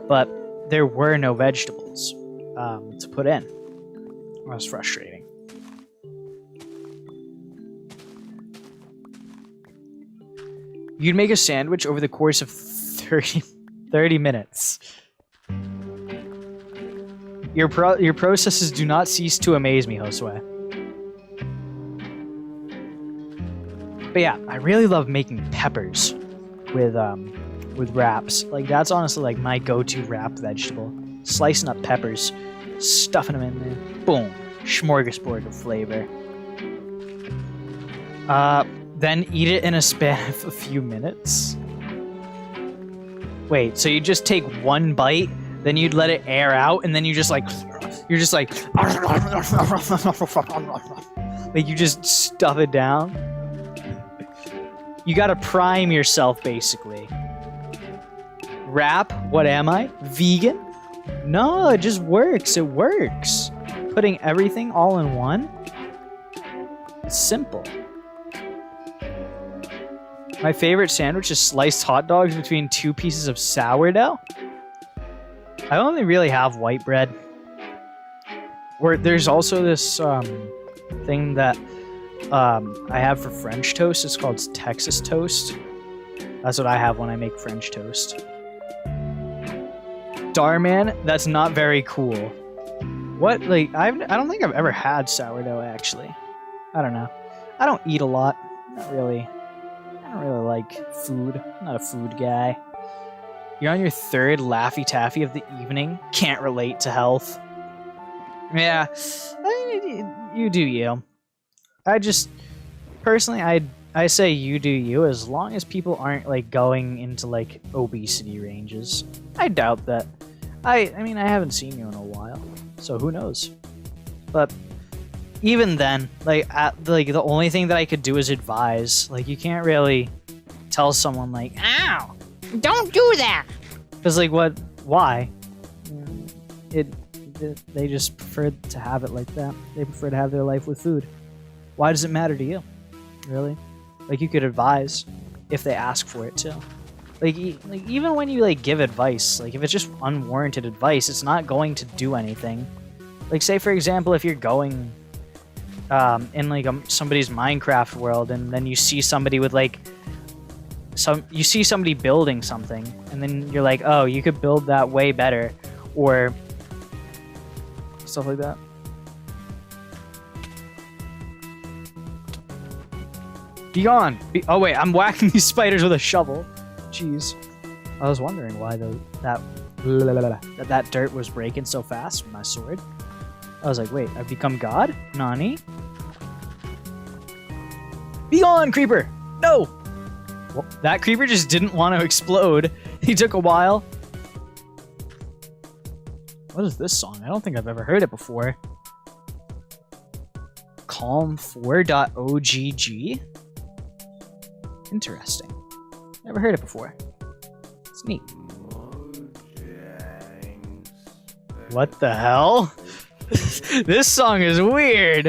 but there were no vegetables to put in. That was frustrating. You'd make a sandwich over the course of 30 minutes. Your processes do not cease to amaze me, Josue. But yeah, I really love making peppers with wraps. Like, that's honestly like my go-to wrap vegetable. Slicing up peppers, stuffing them in there. Boom. Smorgasbord of flavor. Then eat it in a span of a few minutes. Wait, so you just take one bite, then you'd let it air out, and then you're just like you just stuff it down. You gotta prime yourself, basically. Wrap? What am I? Vegan? No, it just works. It works. Putting everything all in one? It's simple. My favorite sandwich is sliced hot dogs between 2 pieces of sourdough. I only really have white bread. Or there's also this thing that I have for French toast. It's called Texas toast. That's what I have when I make French toast. Starman, that's not very cool. What? Like, I don't think I've ever had sourdough, actually. I don't know. I don't eat a lot. Not really. I don't really like food. I'm not a food guy. You're on your 3rd Laffy Taffy of the evening. Can't relate to health. Yeah, you do you. I just, personally, I say you do you, as long as people aren't like going into like obesity ranges. I doubt that. I mean, I haven't seen you in a while, so who knows? But even then, like the only thing that I could do is advise. Like, you can't really tell someone like, Ow! Don't do that! because like what? Why? they just prefer to have it like that. They prefer to have their life with food. Why does it matter to you? Really? Like, you could advise if they ask for it too. Like even when you like give advice, like if it's just unwarranted advice, it's not going to do anything. Like, say for example, if you're going in like somebody's Minecraft world, and then you see somebody with like you see somebody building something, and then you're like, oh, you could build that way better, or stuff like that. Be gone! Oh wait, I'm whacking these spiders with a shovel. Jeez. I was wondering why that dirt was breaking so fast with my sword. I was like, wait, I've become God? Nani? Be gone, creeper! No! Well, that creeper just didn't want to explode. He took a while. What is this song? I don't think I've ever heard it before. Calm4.ogg? Interesting. Never heard it before. It's neat. What the hell? This song is weird.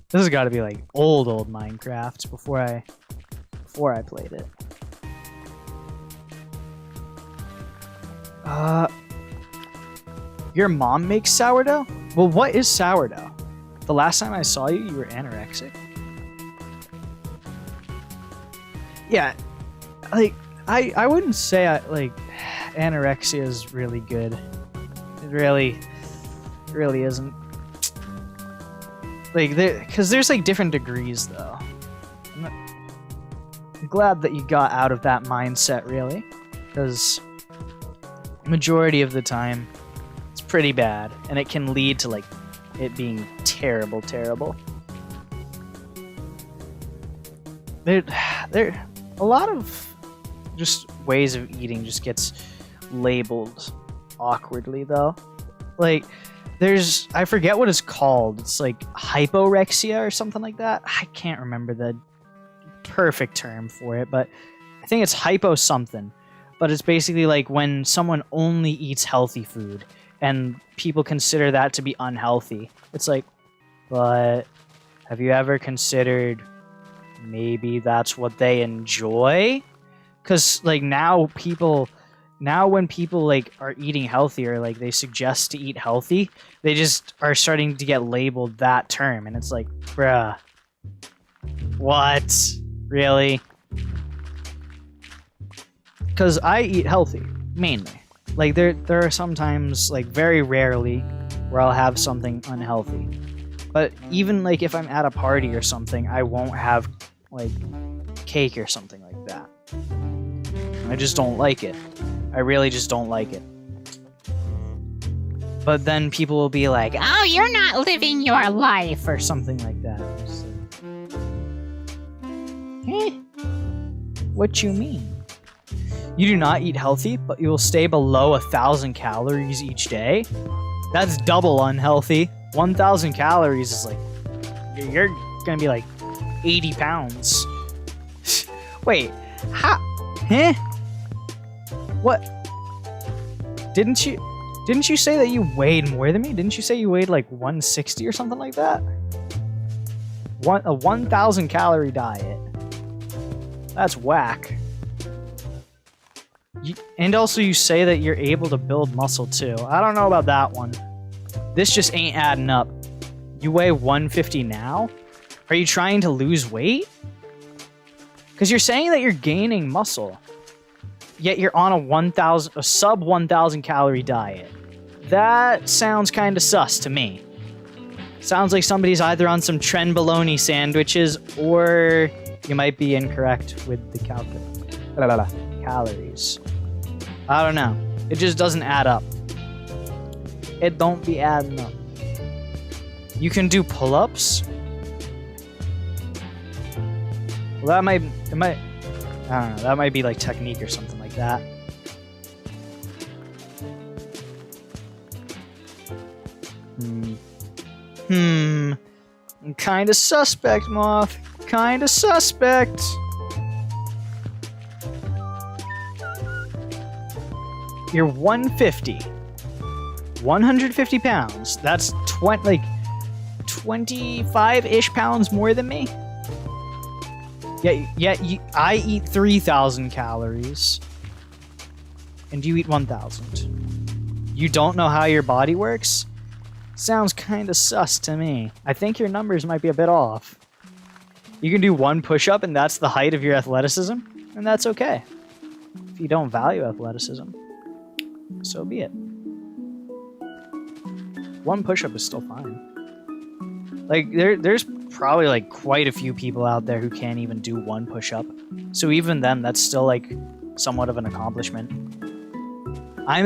This has got to be like old Minecraft before I played it. Your mom makes sourdough? Well, what is sourdough? The last time I saw you, you were anorexic. Yeah, like I wouldn't say like anorexia is really good. It really isn't. Like, because there's like different degrees though. I'm glad that you got out of that mindset, really, because majority of the time it's pretty bad, and it can lead to like it being terrible. There a lot of just ways of eating just gets labeled awkwardly though. Like, I forget what it's called. It's like hyporexia or something like that. I can't remember the perfect term for it, but I think it's hypo something. But it's basically like when someone only eats healthy food and people consider that to be unhealthy. It's like, but have you ever considered maybe that's what they enjoy? Because like now when people like are eating healthier, like they suggest to eat healthy, they just are starting to get labeled that term, and it's like, bruh, what? Really? Because I eat healthy, mainly. Like there are sometimes, like very rarely, where I'll have something unhealthy. But even like if I'm at a party or something, I won't have like cake or something like that. I just don't like it. I really just don't like it. But then people will be like, Oh, you're not living your life. or something like that. Eh? What you mean? You do not eat healthy, but you will stay below 1,000 calories each day? That's double unhealthy. 1,000 calories is like, you're gonna be like 80 pounds. Wait, how? Huh? What? Didn't you say that you weighed more than me? Didn't you say you weighed like 160 or something like that? A 1,000 calorie diet. That's whack. And also you say that you're able to build muscle too. I don't know about that one. This just ain't adding up. You weigh 150 now? Are you trying to lose weight? Because you're saying that you're gaining muscle, yet you're on a sub 1,000 calorie diet. That sounds kind of sus to me. Sounds like somebody's either on some trenbolone sandwiches, or you might be incorrect with the calories. I don't know. It just doesn't add up. It don't be adding up. You can do pull-ups? Well, I don't know, that might be like technique or something like that. Kinda suspect, Moth. Kinda suspect. You're 150. 150 pounds. That's 25-ish pounds more than me. I eat 3,000 calories. And you eat 1,000. You don't know how your body works? Sounds kind of sus to me. I think your numbers might be a bit off. You can do one push-up and that's the height of your athleticism, and that's okay. If you don't value athleticism, so be it. One push-up is still fine. Like, there's probably like quite a few people out there who can't even do one push-up. So even then, that's still like somewhat of an accomplishment. I'm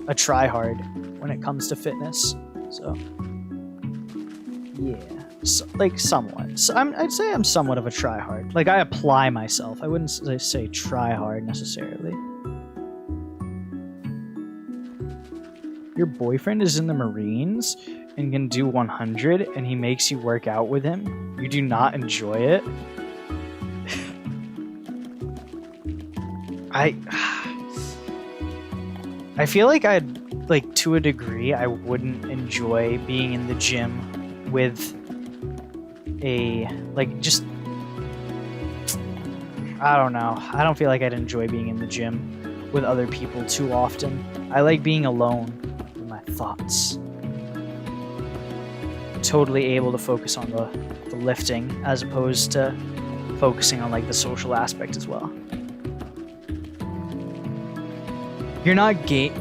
a try-hard when it comes to fitness. So yeah, so, like somewhat. So I'd say I'm somewhat of a try-hard. Like I apply myself. I wouldn't say try-hard necessarily. Your boyfriend is in the Marines and can do 100 and he makes you work out with him. You do not enjoy it. I feel like to a degree, I wouldn't enjoy being in the gym with I don't know. I don't feel like I'd enjoy being in the gym with other people too often. I like being alone with my thoughts. Totally able to focus on the lifting as opposed to focusing on like the social aspect as well. You're not gaining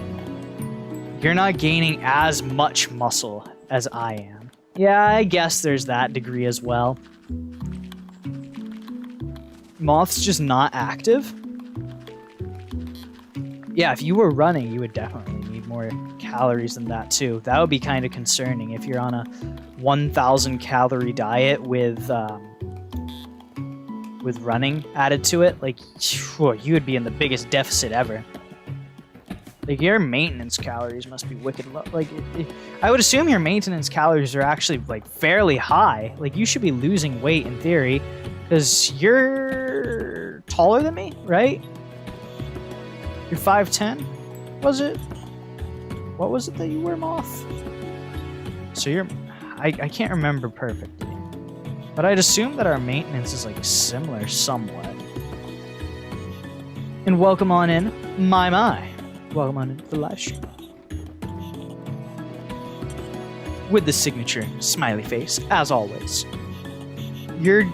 as much muscle as I am. Yeah, I guess there's that degree as well. Moth's just not active. Yeah, if you were running, you would definitely need more calories than that too. That would be kind of concerning if you're on a 1,000 calorie diet with running added to it. Like, you would be in the biggest deficit ever. Like, your maintenance calories must be wicked low. Like, I would assume your maintenance calories are actually, like, fairly high. Like, you should be losing weight in theory, because you're taller than me, right? You're 5'10", was it? What was it that you were, Moth? So you're... I can't remember perfectly. But I'd assume that our maintenance is, like, similar somewhat. And welcome on in, my. Welcome on into the live stream. With the signature smiley face, as always. You're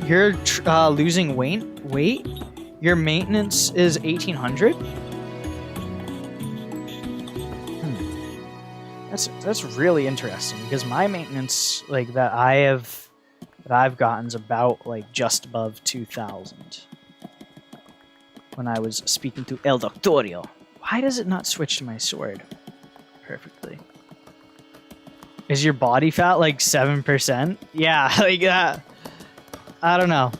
losing weight? Your maintenance is 1,800? That's really interesting, because my maintenance, like, that I've gotten is about, like, just above 2,000. When I was speaking to El Doctorio. Why does it not switch to my sword perfectly? Is your body fat like 7%? Yeah, like that. I don't know.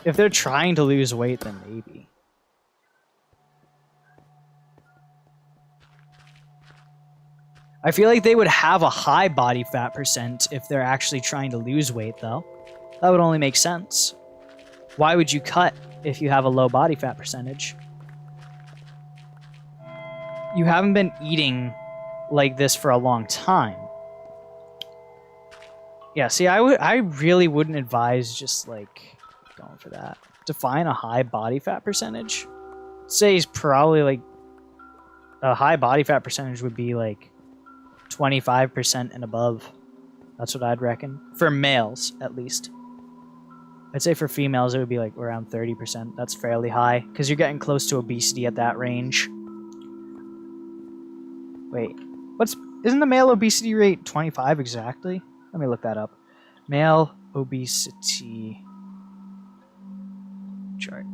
If they're trying to lose weight, then maybe. I feel like they would have a high body fat percent if they're actually trying to lose weight, though. That would only make sense. Why would you cut if you have a low body fat percentage? You haven't been eating like this for a long time. Yeah, see, I really wouldn't advise just, like, going for that. Define a high body fat percentage. Say it's probably, like, a high body fat percentage would be, like, 25% and above. That's what I'd reckon. For males, at least. I'd say for females, it would be, like, around 30%. That's fairly high, because you're getting close to obesity at that range. Wait, isn't the male obesity rate 25 exactly? Let me look that up. Male obesity chart.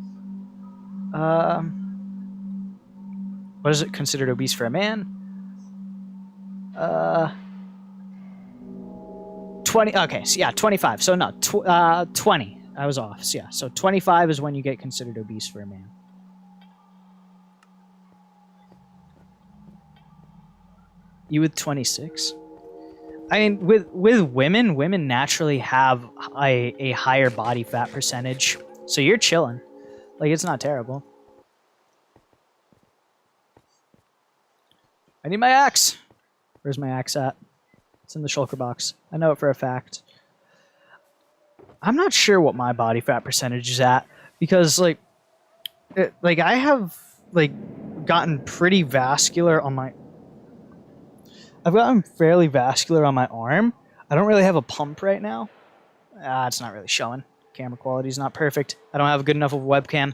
What is it considered obese for a man? 20. Okay, so yeah, 25. So no, 20. I was off. So yeah, so 25 is when you get considered obese for a man. You with 26? I mean, with women naturally have a higher body fat percentage. So you're chilling. Like, it's not terrible. I need my axe. Where's my axe at? It's in the shulker box. I know it for a fact. I'm not sure what my body fat percentage is at because like I have like gotten pretty vascular on my. I've gotten fairly vascular on my arm. I don't really have a pump right now. It's not really showing. Camera quality is not perfect. I don't have good enough of a webcam.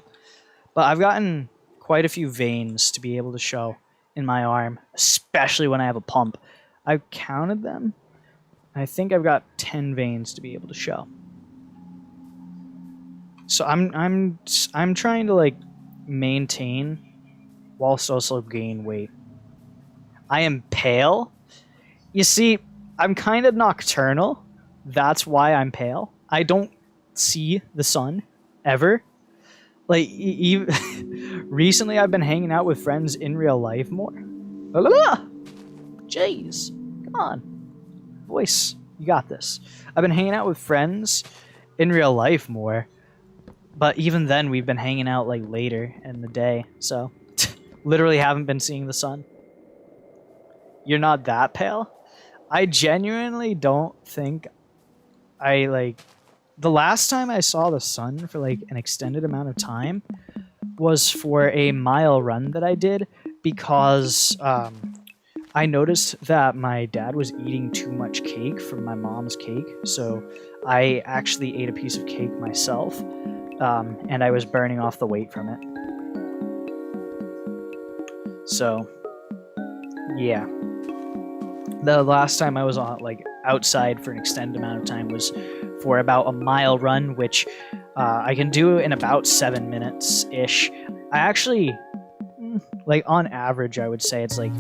But I've gotten quite a few veins to be able to show in my arm, especially when I have a pump. I've counted them. I think I've got 10 veins to be able to show. So I'm trying to like maintain whilst also gain weight. I am pale. You see, I'm kind of nocturnal. That's why I'm pale. I don't see the sun ever. Like recently I've been hanging out with friends in real life more. Jeez. Come on. Voice, you got this. I've been hanging out with friends in real life more. But even then we've been hanging out like later in the day. So literally haven't been seeing the sun. You're not that pale? I genuinely don't think I like... The last time I saw the sun for like an extended amount of time was for a mile run that I did because I noticed that my dad was eating too much cake from my mom's cake. So I actually ate a piece of cake myself and I was burning off the weight from it. So, yeah. The last time I was on like outside for an extended amount of time was for about a mile run, which I can do in about 7 minutes ish. I actually like on average I would say it's like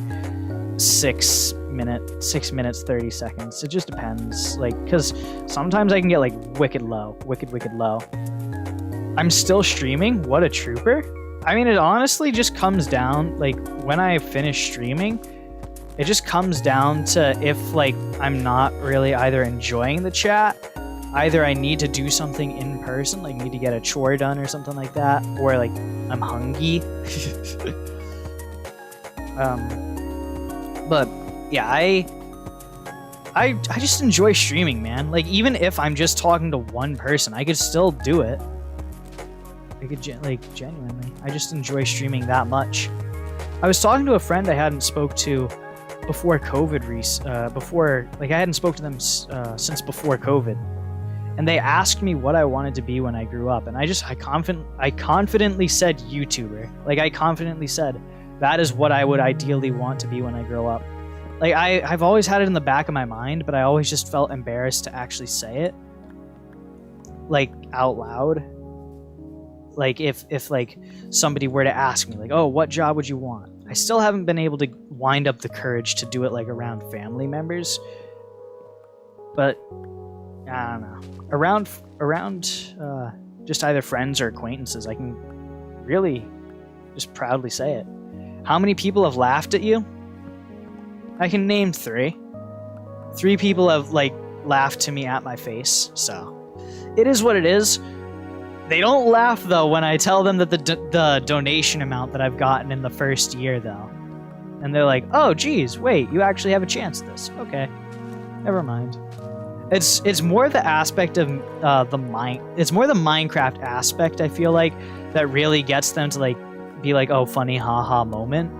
6 minutes 30 seconds. It just depends, like, because sometimes I can get like wicked low. I'm still streaming. What a trooper. I mean, it honestly just comes down, like, when I finish streaming, it just comes down to if, like, I'm not really either enjoying the chat, either I need to do something in person, like need to get a chore done or something like that, or, like, I'm hungry. But, yeah, I just enjoy streaming, man. Like, even if I'm just talking to one person, I could still do it. I could, genuinely. I just enjoy streaming that much. I was talking to a friend I hadn't spoke to before COVID, I hadn't spoke to them since before COVID. And they asked me what I wanted to be when I grew up. And I confidently said YouTuber. Like, I confidently said, that is what I would ideally want to be when I grow up. Like, I've always had it in the back of my mind, but I always just felt embarrassed to actually say it. Like, out loud. Like, if like, somebody were to ask me, like, oh, what job would you want? I still haven't been able to wind up the courage to do it, like, around family members. But, I don't know. Around just either friends or acquaintances, I can really just proudly say it. How many people have laughed at you? I can name 3. 3 people have, like, laughed to me at my face, so it is what it is. They don't laugh, though, when I tell them that the donation amount that I've gotten in the first year, though. And they're like, oh, geez, wait, you actually have a chance at this. Okay, never mind. It's more the aspect of it's more the Minecraft aspect, I feel like, that really gets them to, like, be like, oh, funny, haha moment.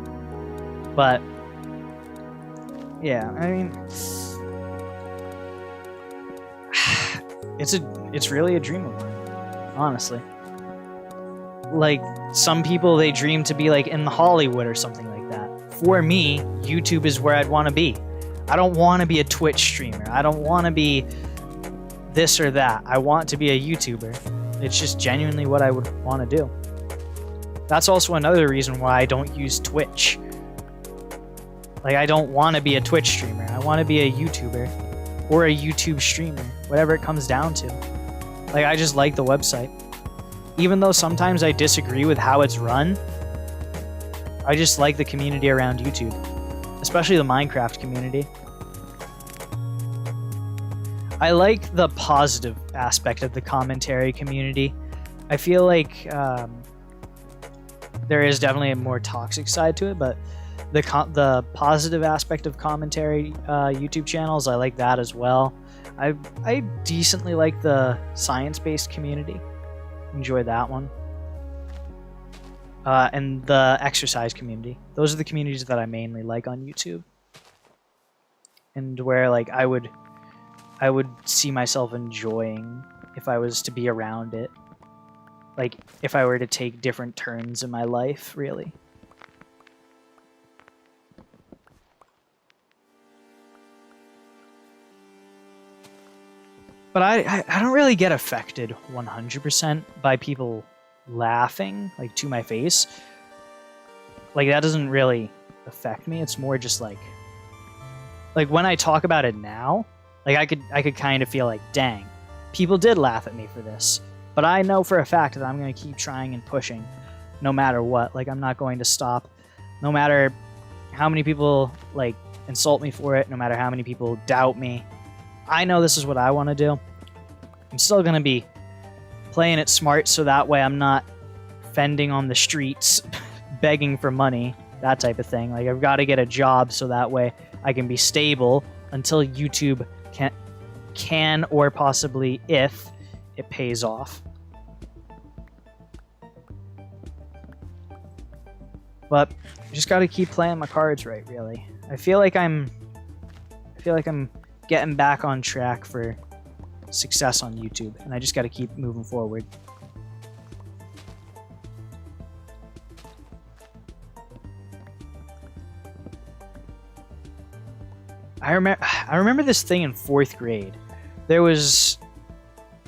But, yeah, I mean, it's really a dream of mine. Honestly. Like, some people, they dream to be, like, in Hollywood or something like that. For me, YouTube is where I'd want to be. I don't want to be a Twitch streamer. I don't want to be this or that. I want to be a YouTuber. It's just genuinely what I would want to do. That's also another reason why I don't use Twitch. Like, I don't want to be a Twitch streamer. I want to be a YouTuber. Or a YouTube streamer. Whatever it comes down to. Like, I just like the website. Even though sometimes I disagree with how it's run, I just like the community around YouTube. Especially the Minecraft community. I like the positive aspect of the commentary community. I feel like there is definitely a more toxic side to it, but the positive aspect of commentary YouTube channels, I like that as well. I decently like the science-based community. Enjoy that one. And the exercise community. Those are the communities that I mainly like on YouTube. And where like I would see myself enjoying if I was to be around it. Like if I were to take different turns in my life, really. But I don't really get affected 100% by people laughing, like, to my face. Like, that doesn't really affect me. It's more just, like when I talk about it now, like, I could kind of feel like, dang, people did laugh at me for this. But I know for a fact that I'm going to keep trying and pushing no matter what. Like, I'm not going to stop. No matter how many people, like, insult me for it, no matter how many people doubt me, I know this is what I want to do. I'm still going to be playing it smart so that way I'm not fending on the streets, begging for money, that type of thing. Like, I've got to get a job so that way I can be stable until YouTube can or possibly if it pays off. But I just got to keep playing my cards right, really. I feel like I'm getting back on track for success on YouTube, and I just got to keep moving forward. I remember this thing in 4th grade.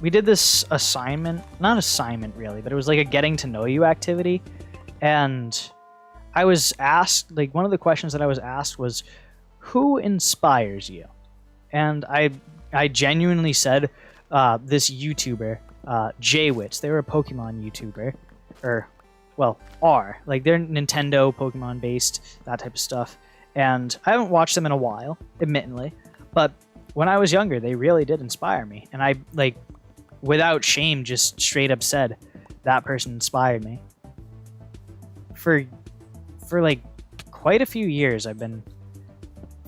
We did this assignment, not assignment really, but it was like a getting to know you activity, and I was asked, like, one of the questions that I was asked was, who inspires you? And I genuinely said this YouTuber, J-Wits. They were a Pokemon YouTuber, or, well, are. Like, they're Nintendo, Pokemon based, that type of stuff. And I haven't watched them in a while, admittedly, but when I was younger, they really did inspire me. And I, like, without shame, just straight up said, that person inspired me. For like, quite a few years, I've been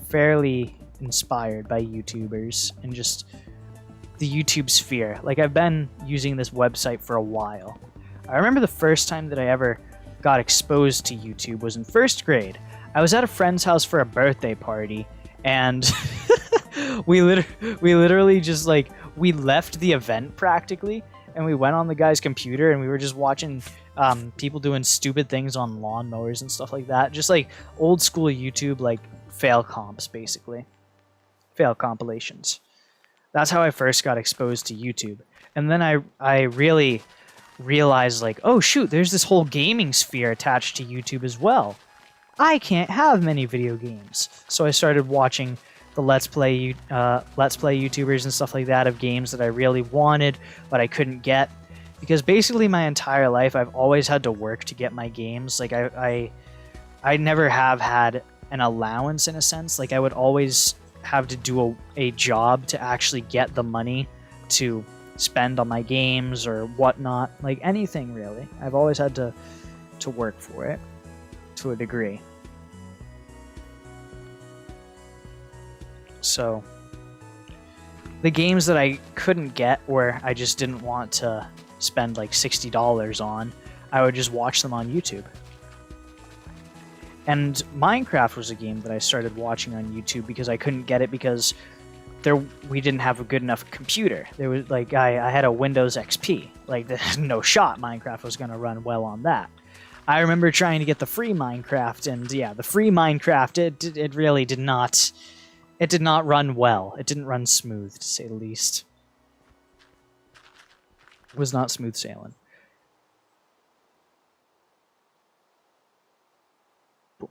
fairly inspired by YouTubers and just the YouTube sphere. Like, I've been using this website for a while. I remember the first time that I ever got exposed to YouTube was in 1st grade. I was at a friend's house for a birthday party, and we literally just, like, we left the event practically, and we went on the guy's computer, and we were just watching people doing stupid things on lawnmowers and stuff like that. Just, like, old school YouTube, like, fail comps, basically. Fail compilations. That's how I first got exposed to YouTube. And then I really realized, like, oh shoot, there's this whole gaming sphere attached to YouTube as well. I can't have many video games. So I started watching the Let's Play YouTubers and stuff like that of games that I really wanted, but I couldn't get. Because basically my entire life, I've always had to work to get my games. Like, I never have had an allowance, in a sense. Like, I would always have to do a job to actually get the money to spend on my games or whatnot. Like, anything, really. I've always had to work for it, to a degree. So, the games that I couldn't get, or I just didn't want to spend like $60 on, I would just watch them on YouTube. And Minecraft was a game that I started watching on YouTube because I couldn't get it because we didn't have a good enough computer. There was, like, I had a Windows XP. Like, there's no shot Minecraft was going to run well on that. I remember trying to get the free Minecraft, and yeah, the free Minecraft, it really did not run well. It didn't run smooth, to say the least. It was not smooth sailing. Boom.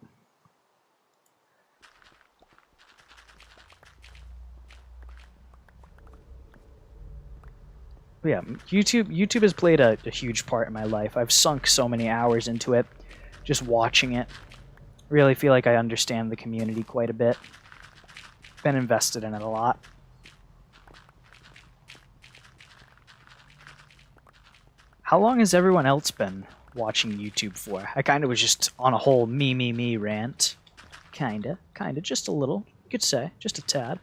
But yeah, YouTube has played a huge part in my life. I've sunk so many hours into it, just watching it. Really feel like I understand the community quite a bit. Been invested in it a lot. How long has everyone else been watching YouTube for. I kind of was just on a whole me rant. Kinda, just a little. You could say, just a tad.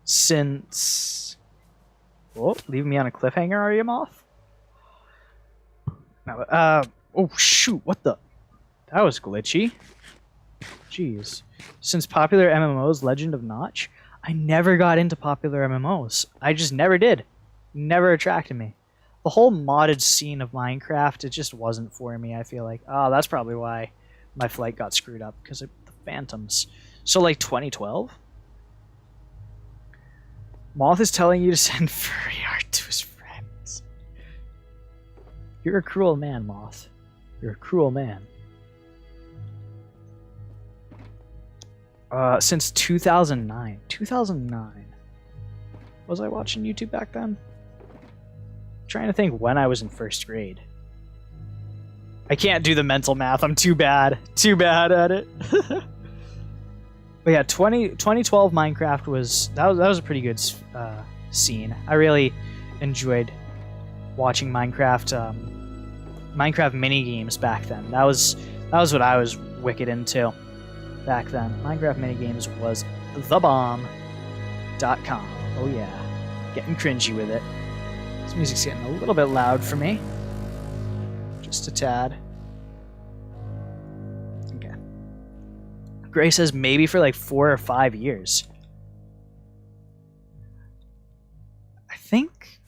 Since... Oh, leaving me on a cliffhanger, are you, Moth? No, oh shoot, what the... That was glitchy. Jeez. Since popular MMOs, Legend of Notch, I never got into popular MMOs. I just never did. Never attracted me. The whole modded scene of Minecraft, it just wasn't for me, I feel like. Oh, that's probably why my flight got screwed up, because of the phantoms. So, like, 2012? Moth is telling you to send furry art to his friends. You're a cruel man, Moth. You're a cruel man. Since 2009. 2009. Was I watching YouTube back then? I'm trying to think when I was in first grade. I can't do the mental math. I'm too bad. Too bad at it. But yeah, 2012 Minecraft was that was a pretty good scene. I really enjoyed watching Minecraft Minecraft mini games back then. That was what I was wicked into back then. Minecraft mini games was thebomb.com. Oh yeah, getting cringy with it. This music's getting a little bit loud for me. Just a tad. Okay. Gray says maybe for like 4 or 5 years. I think...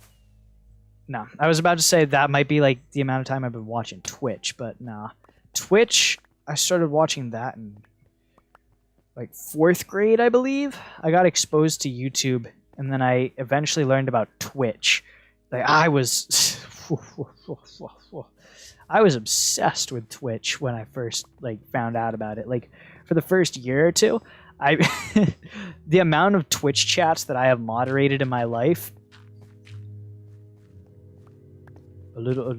No, I was about to say that might be like the amount of time I've been watching Twitch, but nah. Twitch, I started watching that in like 4th grade, I believe. I got exposed to YouTube, and then I eventually learned about Twitch. Like I was obsessed with Twitch when I first like found out about it. Like for the first year or two, the amount of Twitch chats that I have moderated in my life, a little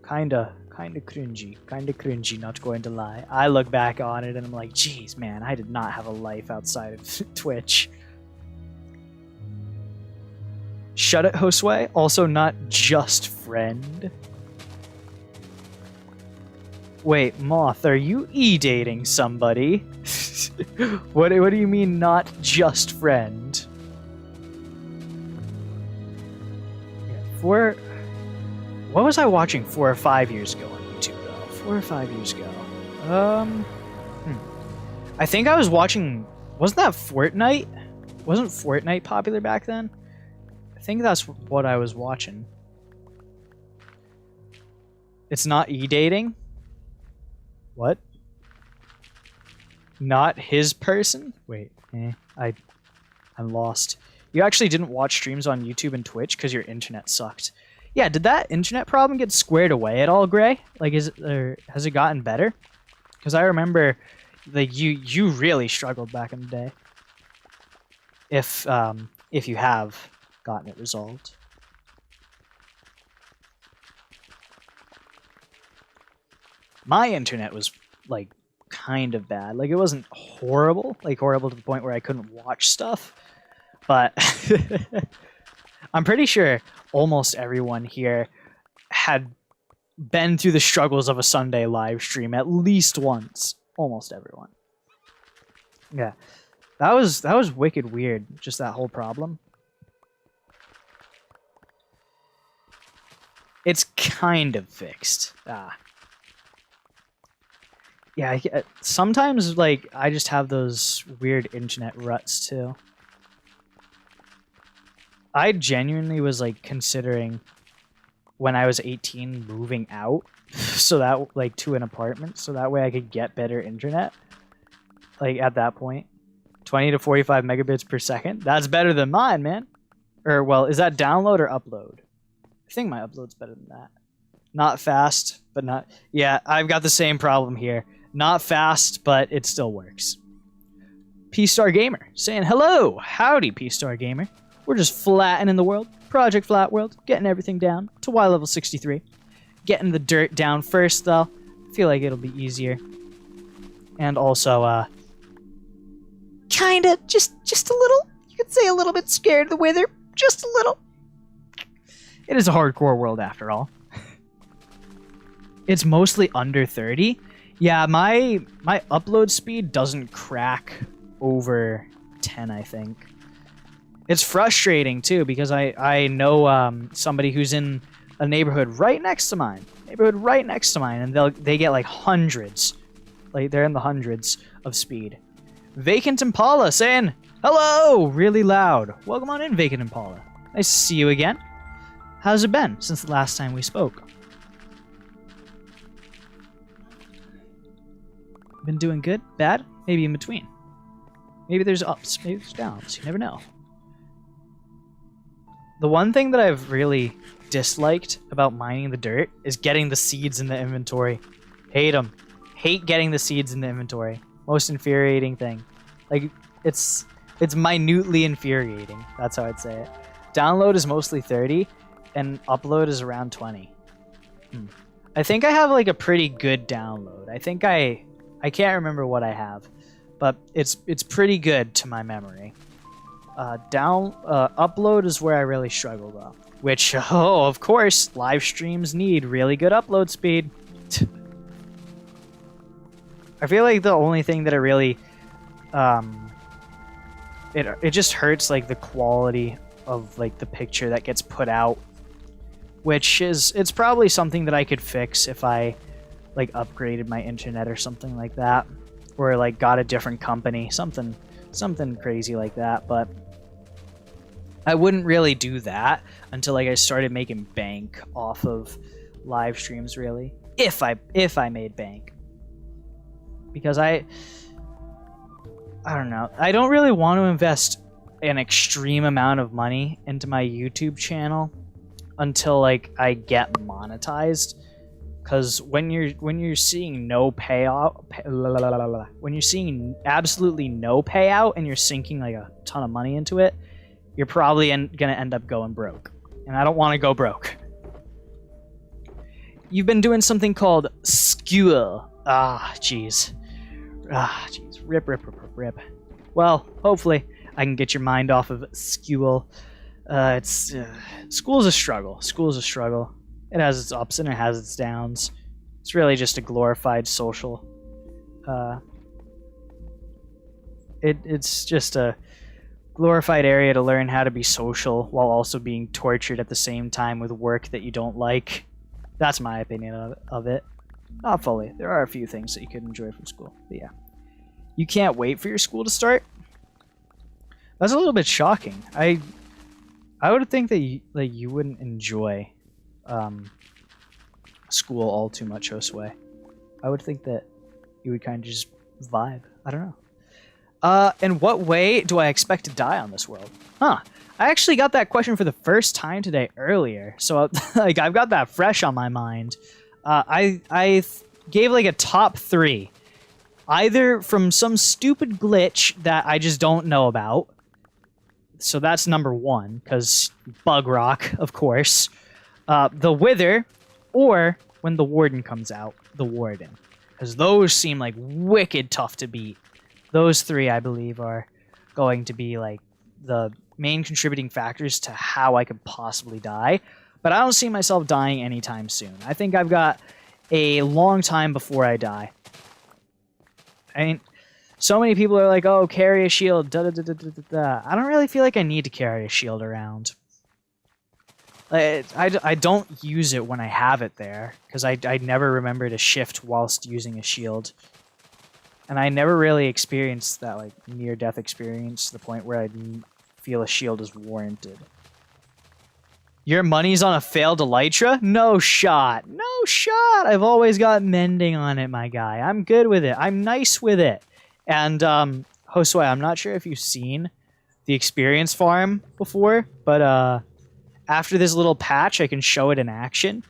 kinda cringy, not going to lie. I look back on it and I'm like, geez, man, I did not have a life outside of Twitch. Shut it, Josue. Also not just friend. Wait, Moth, are you e-dating somebody? What do you mean not just friend? Yeah, what was I watching 4 or 5 years ago on YouTube though? 4 or 5 years ago. I think I was watching, wasn't that Fortnite? Wasn't Fortnite popular back then? I think that's what I was watching. It's not e-dating? What? Not his person? Wait, I'm lost. You actually didn't watch streams on YouTube and Twitch because your internet sucked. Yeah, did that internet problem get squared away at all, Gray? Like, has it gotten better? Because I remember, like, you really struggled back in the day. If you have gotten it resolved. My internet was like kind of bad. Like it wasn't horrible, like horrible to the point where I couldn't watch stuff, but I'm pretty sure almost everyone here had been through the struggles of a Sunday live stream at least once. Almost everyone. Yeah. That was wicked weird, just that whole problem. It's kind of fixed. Yeah, sometimes, like, I just have those weird internet ruts, too. I genuinely was, like, considering, when I was 18, moving out, so that, like, to an apartment, so that way I could get better internet. Like, at that point. 20 to 45 megabits per second. That's better than mine, man. Or, well, is that download or upload? I think my upload's better than that. Not fast, but not... Yeah, I've got the same problem here. Not fast, but it still works. P-Star Gamer saying, hello! Howdy, P-Star Gamer. We're just flattening the world. Project Flatworld. Getting everything down to Y level 63. Getting the dirt down first, though. Feel like it'll be easier. And also, kinda, just a little... You could say a little bit scared of the weather. Just a little. It is a hardcore world after all. It's mostly under 30. Yeah, my upload speed doesn't crack over 10, I think. It's frustrating too because I know somebody who's in a neighborhood right next to mine. And they get like hundreds. Like they're in the hundreds of speed. Vacant Impala saying, "Hello!" really loud. Welcome on in, Vacant Impala. Nice to see you again. How's it been since the last time we spoke? Been doing good? Bad? Maybe in between. Maybe there's ups, maybe there's downs. You never know. The one thing that I've really disliked about mining the dirt is getting the seeds in the inventory. Hate them. Hate getting the seeds in the inventory. Most infuriating thing. Like, it's minutely infuriating. That's how I'd say it. Download is mostly 30, and upload is around 20. I think I have like a pretty good download. I think I can't remember what I have, but it's pretty good to my memory. Upload is where I really struggle though. Which, oh, of course, live streams need really good upload speed. I feel like the only thing that it really, it just hurts like the quality of like the picture that gets put out, which is, it's probably something that I could fix if I like upgraded my internet or something like that, or like got a different company, something crazy like that. But I wouldn't really do that until like I started making bank off of live streams, really, if I made bank. Because I don't know. I don't really want to invest an extreme amount of money into my YouTube channel until like I get monetized. Because when you're seeing no payout, when you're seeing absolutely no payout and you're sinking like a ton of money into it, you're probably gonna end up going broke. And I don't want to go broke. You've been doing something called school. Jeez. Rip. Well, hopefully I can get your mind off of school. School's a struggle. It has its ups and it has its downs. It's really just a glorified social. It's just a glorified area to learn how to be social while also being tortured at the same time with work that you don't like. That's my opinion of it. Not fully. There are a few things that you could enjoy from school. But yeah. You can't wait for your school to start? That's a little bit shocking. I would think that you wouldn't enjoy school all too much, Josue. I would think that you would kind of just vibe. I don't know. In what way do I expect to die on this world? Huh. I actually got that question for the first time today earlier. So like I've got that fresh on my mind. I gave like a top 3. Either from some stupid glitch that I just don't know about. So that's number 1, because bug rock, of course. The Wither, or when the Warden comes out, the Warden. Because those seem like wicked tough to beat. Those 3, I believe, are going to be like the main contributing factors to how I could possibly die. But I don't see myself dying anytime soon. I think I've got a long time before I die. I mean, so many people are like, oh, carry a shield, I don't really feel like I need to carry a shield around. I don't use it when I have it there, because I never remember to shift whilst using a shield. And I never really experienced that like near-death experience to the point where I feel a shield is warranted. Your money's on a failed Elytra? No shot. No shot. I've always got mending on it, my guy. I'm good with it. I'm nice with it. And, Josue, I'm not sure if you've seen the experience farm before, but, after this little patch, I can show it in action.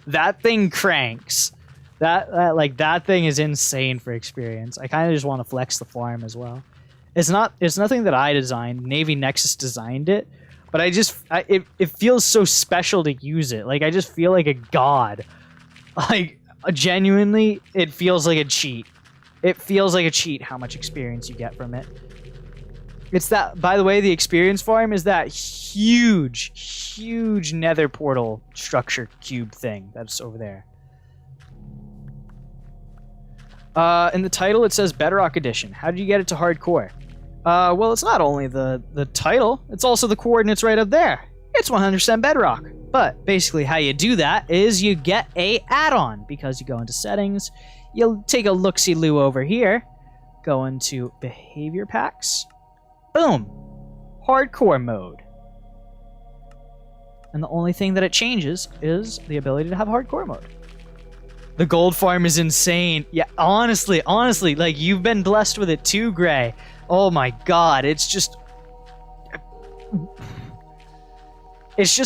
That thing cranks. That thing is insane for experience. I kind of just want to flex the farm as well. It's nothing that I designed. Navy Nexus designed it. But it feels so special to use it. Like, I just feel like a god. Like, genuinely, it feels like a cheat. It feels like a cheat how much experience you get from it. It's that, by the way, the experience farm is that huge, huge nether portal structure cube thing that's over there. In the title, it says Bedrock Edition. How did you get it to hardcore? Well, it's not only the title, it's also the coordinates right up there. It's 100% Bedrock. But basically how you do that is you get a add-on, because you go into settings, you'll take a look-see-loo over here, go into behavior packs, boom, hardcore mode. And the only thing that it changes is the ability to have hardcore mode. The gold farm is insane. Yeah, honestly, like, you've been blessed with it too, Gray. Oh my god, it's just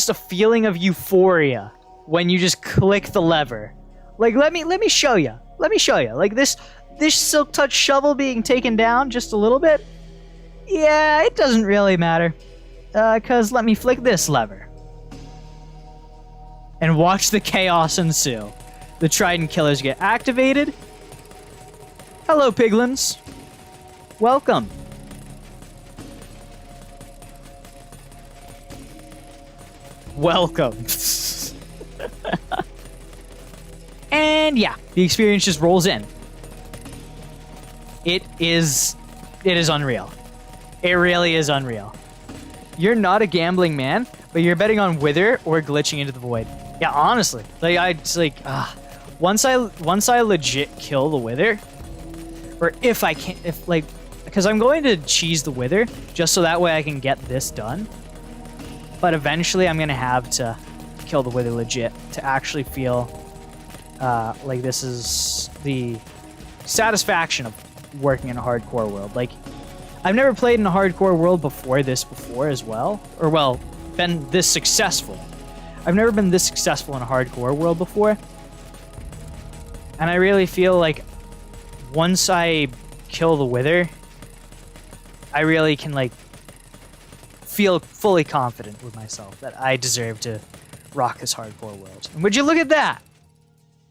a feeling of euphoria when you just click the lever. Like, let me show you. Let me show you. Like, this Silk Touch shovel being taken down just a little bit. Yeah, it doesn't really matter. Cause let me flick this lever. And watch the chaos ensue. The Trident Killers get activated. Hello, piglins. Welcome. Welcome. And yeah, the experience just rolls in. It is unreal. It really is unreal. You're not a gambling man, but you're betting on Wither or glitching into the void. Yeah, honestly, once I legit kill the Wither, or if I can, because I'm going to cheese the Wither just so that way I can get this done. But eventually I'm gonna have to kill the Wither legit to actually feel like this is the satisfaction of working in a hardcore world. Like, I've never played in a hardcore world before as well. Or, well, been this successful. I've never been this successful in a hardcore world before. And I really feel like once I kill the Wither, I really can, like, feel fully confident with myself that I deserve to rock this hardcore world. And would you look at that?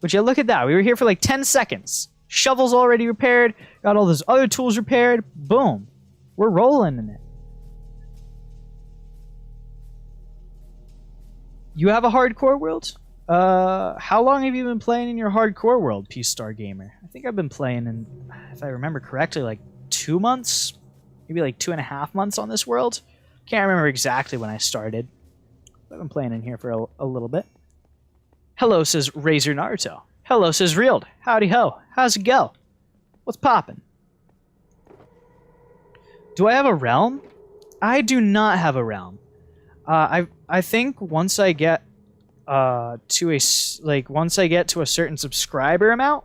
Would you look at that? We were here for like 10 seconds. Shovel's already repaired. Got all those other tools repaired. Boom. We're rolling in it. You have a hardcore world? How long have you been playing in your hardcore world, Peace Star Gamer? I think I've been playing in, if I remember correctly, like 2 months? Maybe like 2.5 months on this world? Can't remember exactly when I started. I've been playing in here for a little bit. Hello, says Razor Naruto. Hello, says Reeled. Howdy ho. How's it go? What's poppin'? Do I have a realm? I do not have a realm. I think once I get to a certain subscriber amount,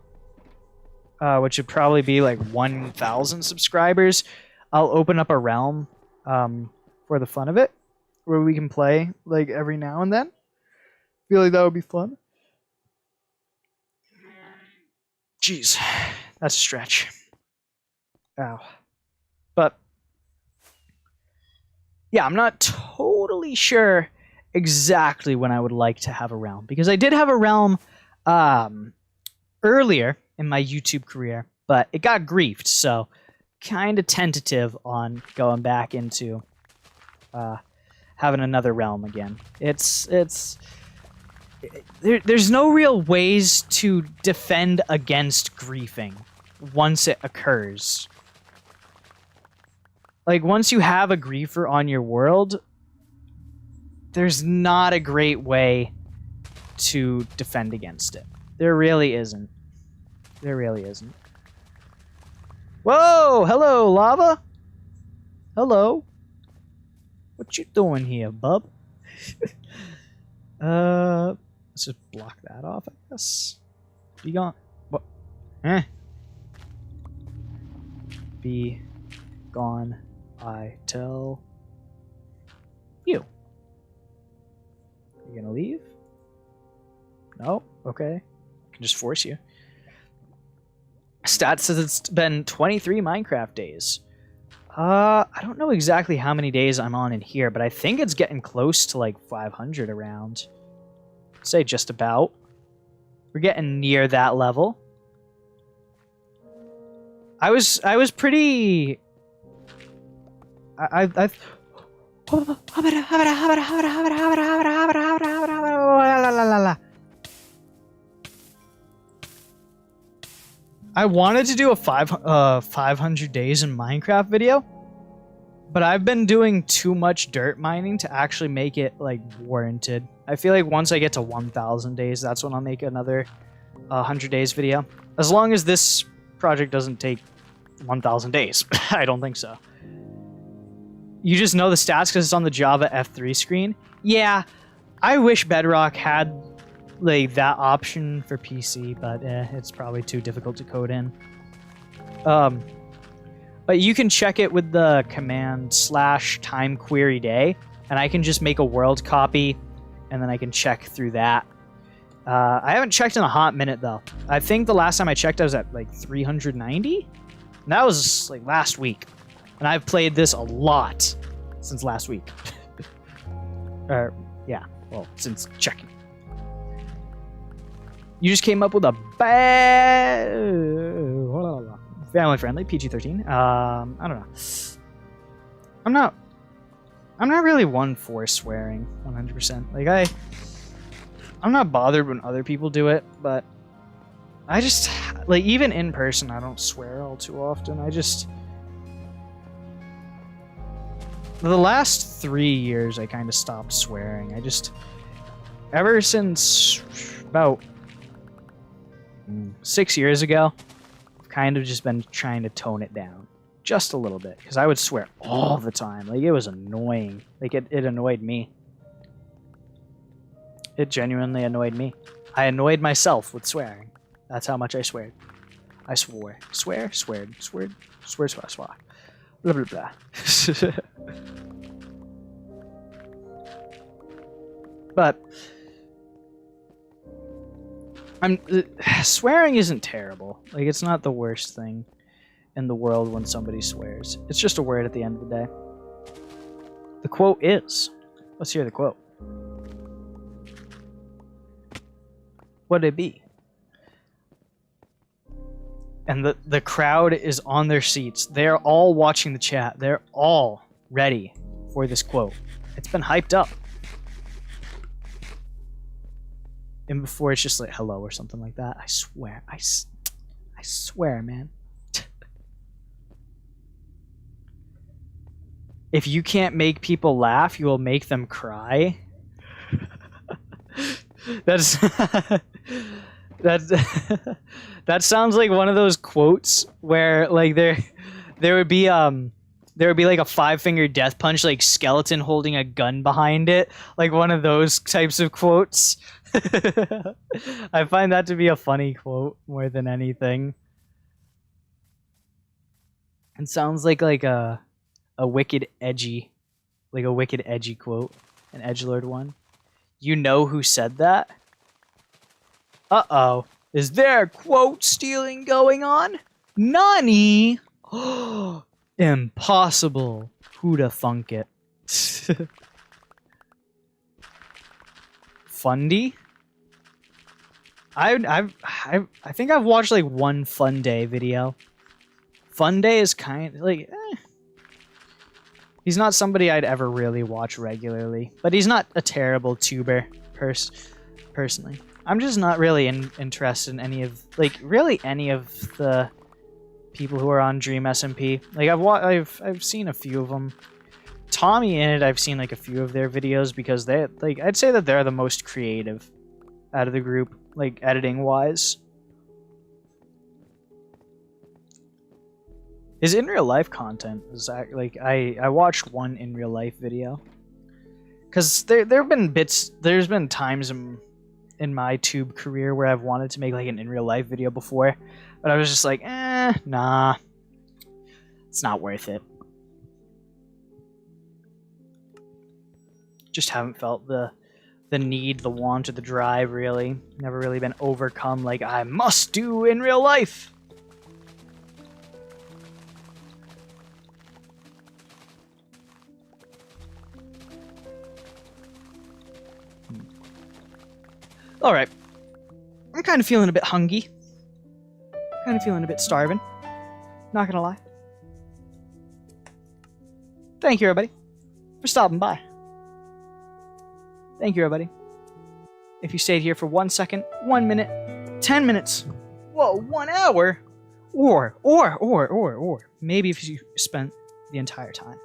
which would probably be like 1,000 subscribers, I'll open up a realm for the fun of it, where we can play like every now and then. Feel like that would be fun. Jeez, that's a stretch. Ow. But yeah, I'm not totally sure exactly when I would like to have a realm, because I did have a realm earlier in my YouTube career, but it got griefed, so kind of tentative on going back into having another realm again. There's no real ways to defend against griefing once it occurs. Like, once you have a griefer on your world, there's not a great way to defend against it. There really isn't. There really isn't. Whoa! Hello, lava! Hello. What you doing here, bub? Let's just block that off, I guess. Be gone. What? Be gone, I tell you. You gonna leave? No? Okay. I can just force you. Stat says it's been 23 Minecraft days. I don't know exactly how many days I'm on in here, but I think it's getting close to like 500 around. I'd say just about. We're getting near that level. I was pretty I wanted to do a 500 days in Minecraft video, but I've been doing too much dirt mining to actually make it like warranted. I feel like once I get to 1,000 days, that's when I'll make another 100 days video. As long as this project doesn't take 1,000 days. I don't think so. You just know the stats because it's on the Java F3 screen. Yeah, I wish Bedrock had like that option for PC, but it's probably too difficult to code in. But you can check it with the command /timeQueryDay, and I can just make a world copy, and then I can check through that. I haven't checked in a hot minute though. I think the last time I checked I was at like 390, and that was like last week. And I've played this a lot since last week. Yeah, well, since checking. You just came up with a bad... family-friendly, PG-13. I don't know. I'm not really one for swearing, 100%. Like, I'm not bothered when other people do it, but I just... Like, even in person, I don't swear all too often. The last 3 years, I kind of stopped swearing. Ever since about 6 years ago, I've kind of just been trying to tone it down just a little bit, because I would swear all the time. Like, it was annoying. Like, it annoyed me. It genuinely annoyed me. I annoyed myself with swearing. That's how much I sweared. I swore. Swear, sweared, sweared, swear, swear, swear. Blah, blah, blah. But swearing isn't terrible. Like, it's not the worst thing in the world when somebody swears. It's just a word at the end of the day. The quote is... Let's hear the quote. What'd it be? And the crowd is on their seats. They're all watching the chat. They're all ready for this quote. It's been hyped up. And before it's just like hello or something like that. I swear. I swear, man. If you can't make people laugh, you will make them cry. That's that sounds like one of those quotes where like there would be like a 5-finger death punch, like skeleton holding a gun behind it, like one of those types of quotes. I find that to be a funny quote more than anything. It sounds like a wicked edgy quote, an edgelord one. You know who said that? Uh-oh. Is there quote stealing going on? Nani? Impossible. Who'da thunk it? Fundy? I think I've watched like one Fun Day video. Fun Day is kind of like... He's not somebody I'd ever really watch regularly, but he's not a terrible tuber personally. I'm just not really interested in any of the people who are on Dream SMP. Like I've seen a few of them. Tommy in it, I've seen like a few of their videos because they like I'd say that they're the most creative out of the group, like editing wise. His in real life content is like I watched one in real life video because there's been times in my tube career where I've wanted to make like an in real life video before, but I was just like, nah, it's not worth it. Just haven't felt the need, the want, or the drive really. Never really been overcome like I must do in real life. Alright. I'm kind of feeling a bit hungry. Kind of feeling a bit starving. Not gonna lie. Thank you, everybody, for stopping by. Thank you, everybody. If you stayed here for 1 second, 1 minute, 10 minutes, whoa, 1 hour, or maybe if you spent the entire time.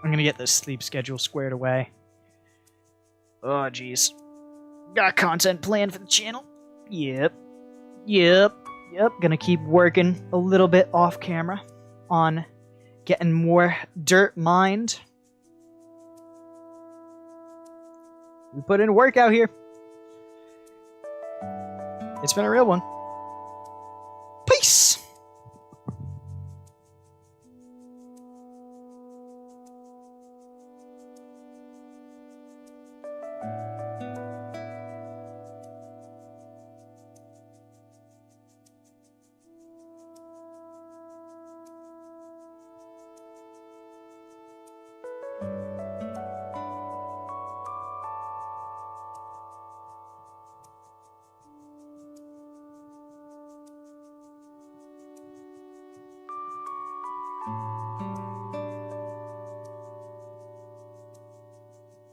I'm gonna get this sleep schedule squared away. Oh, jeez. Got content planned for the channel? Yep. Gonna keep working a little bit off camera on getting more dirt mined. We put in work out here. It's been a real one. Peace!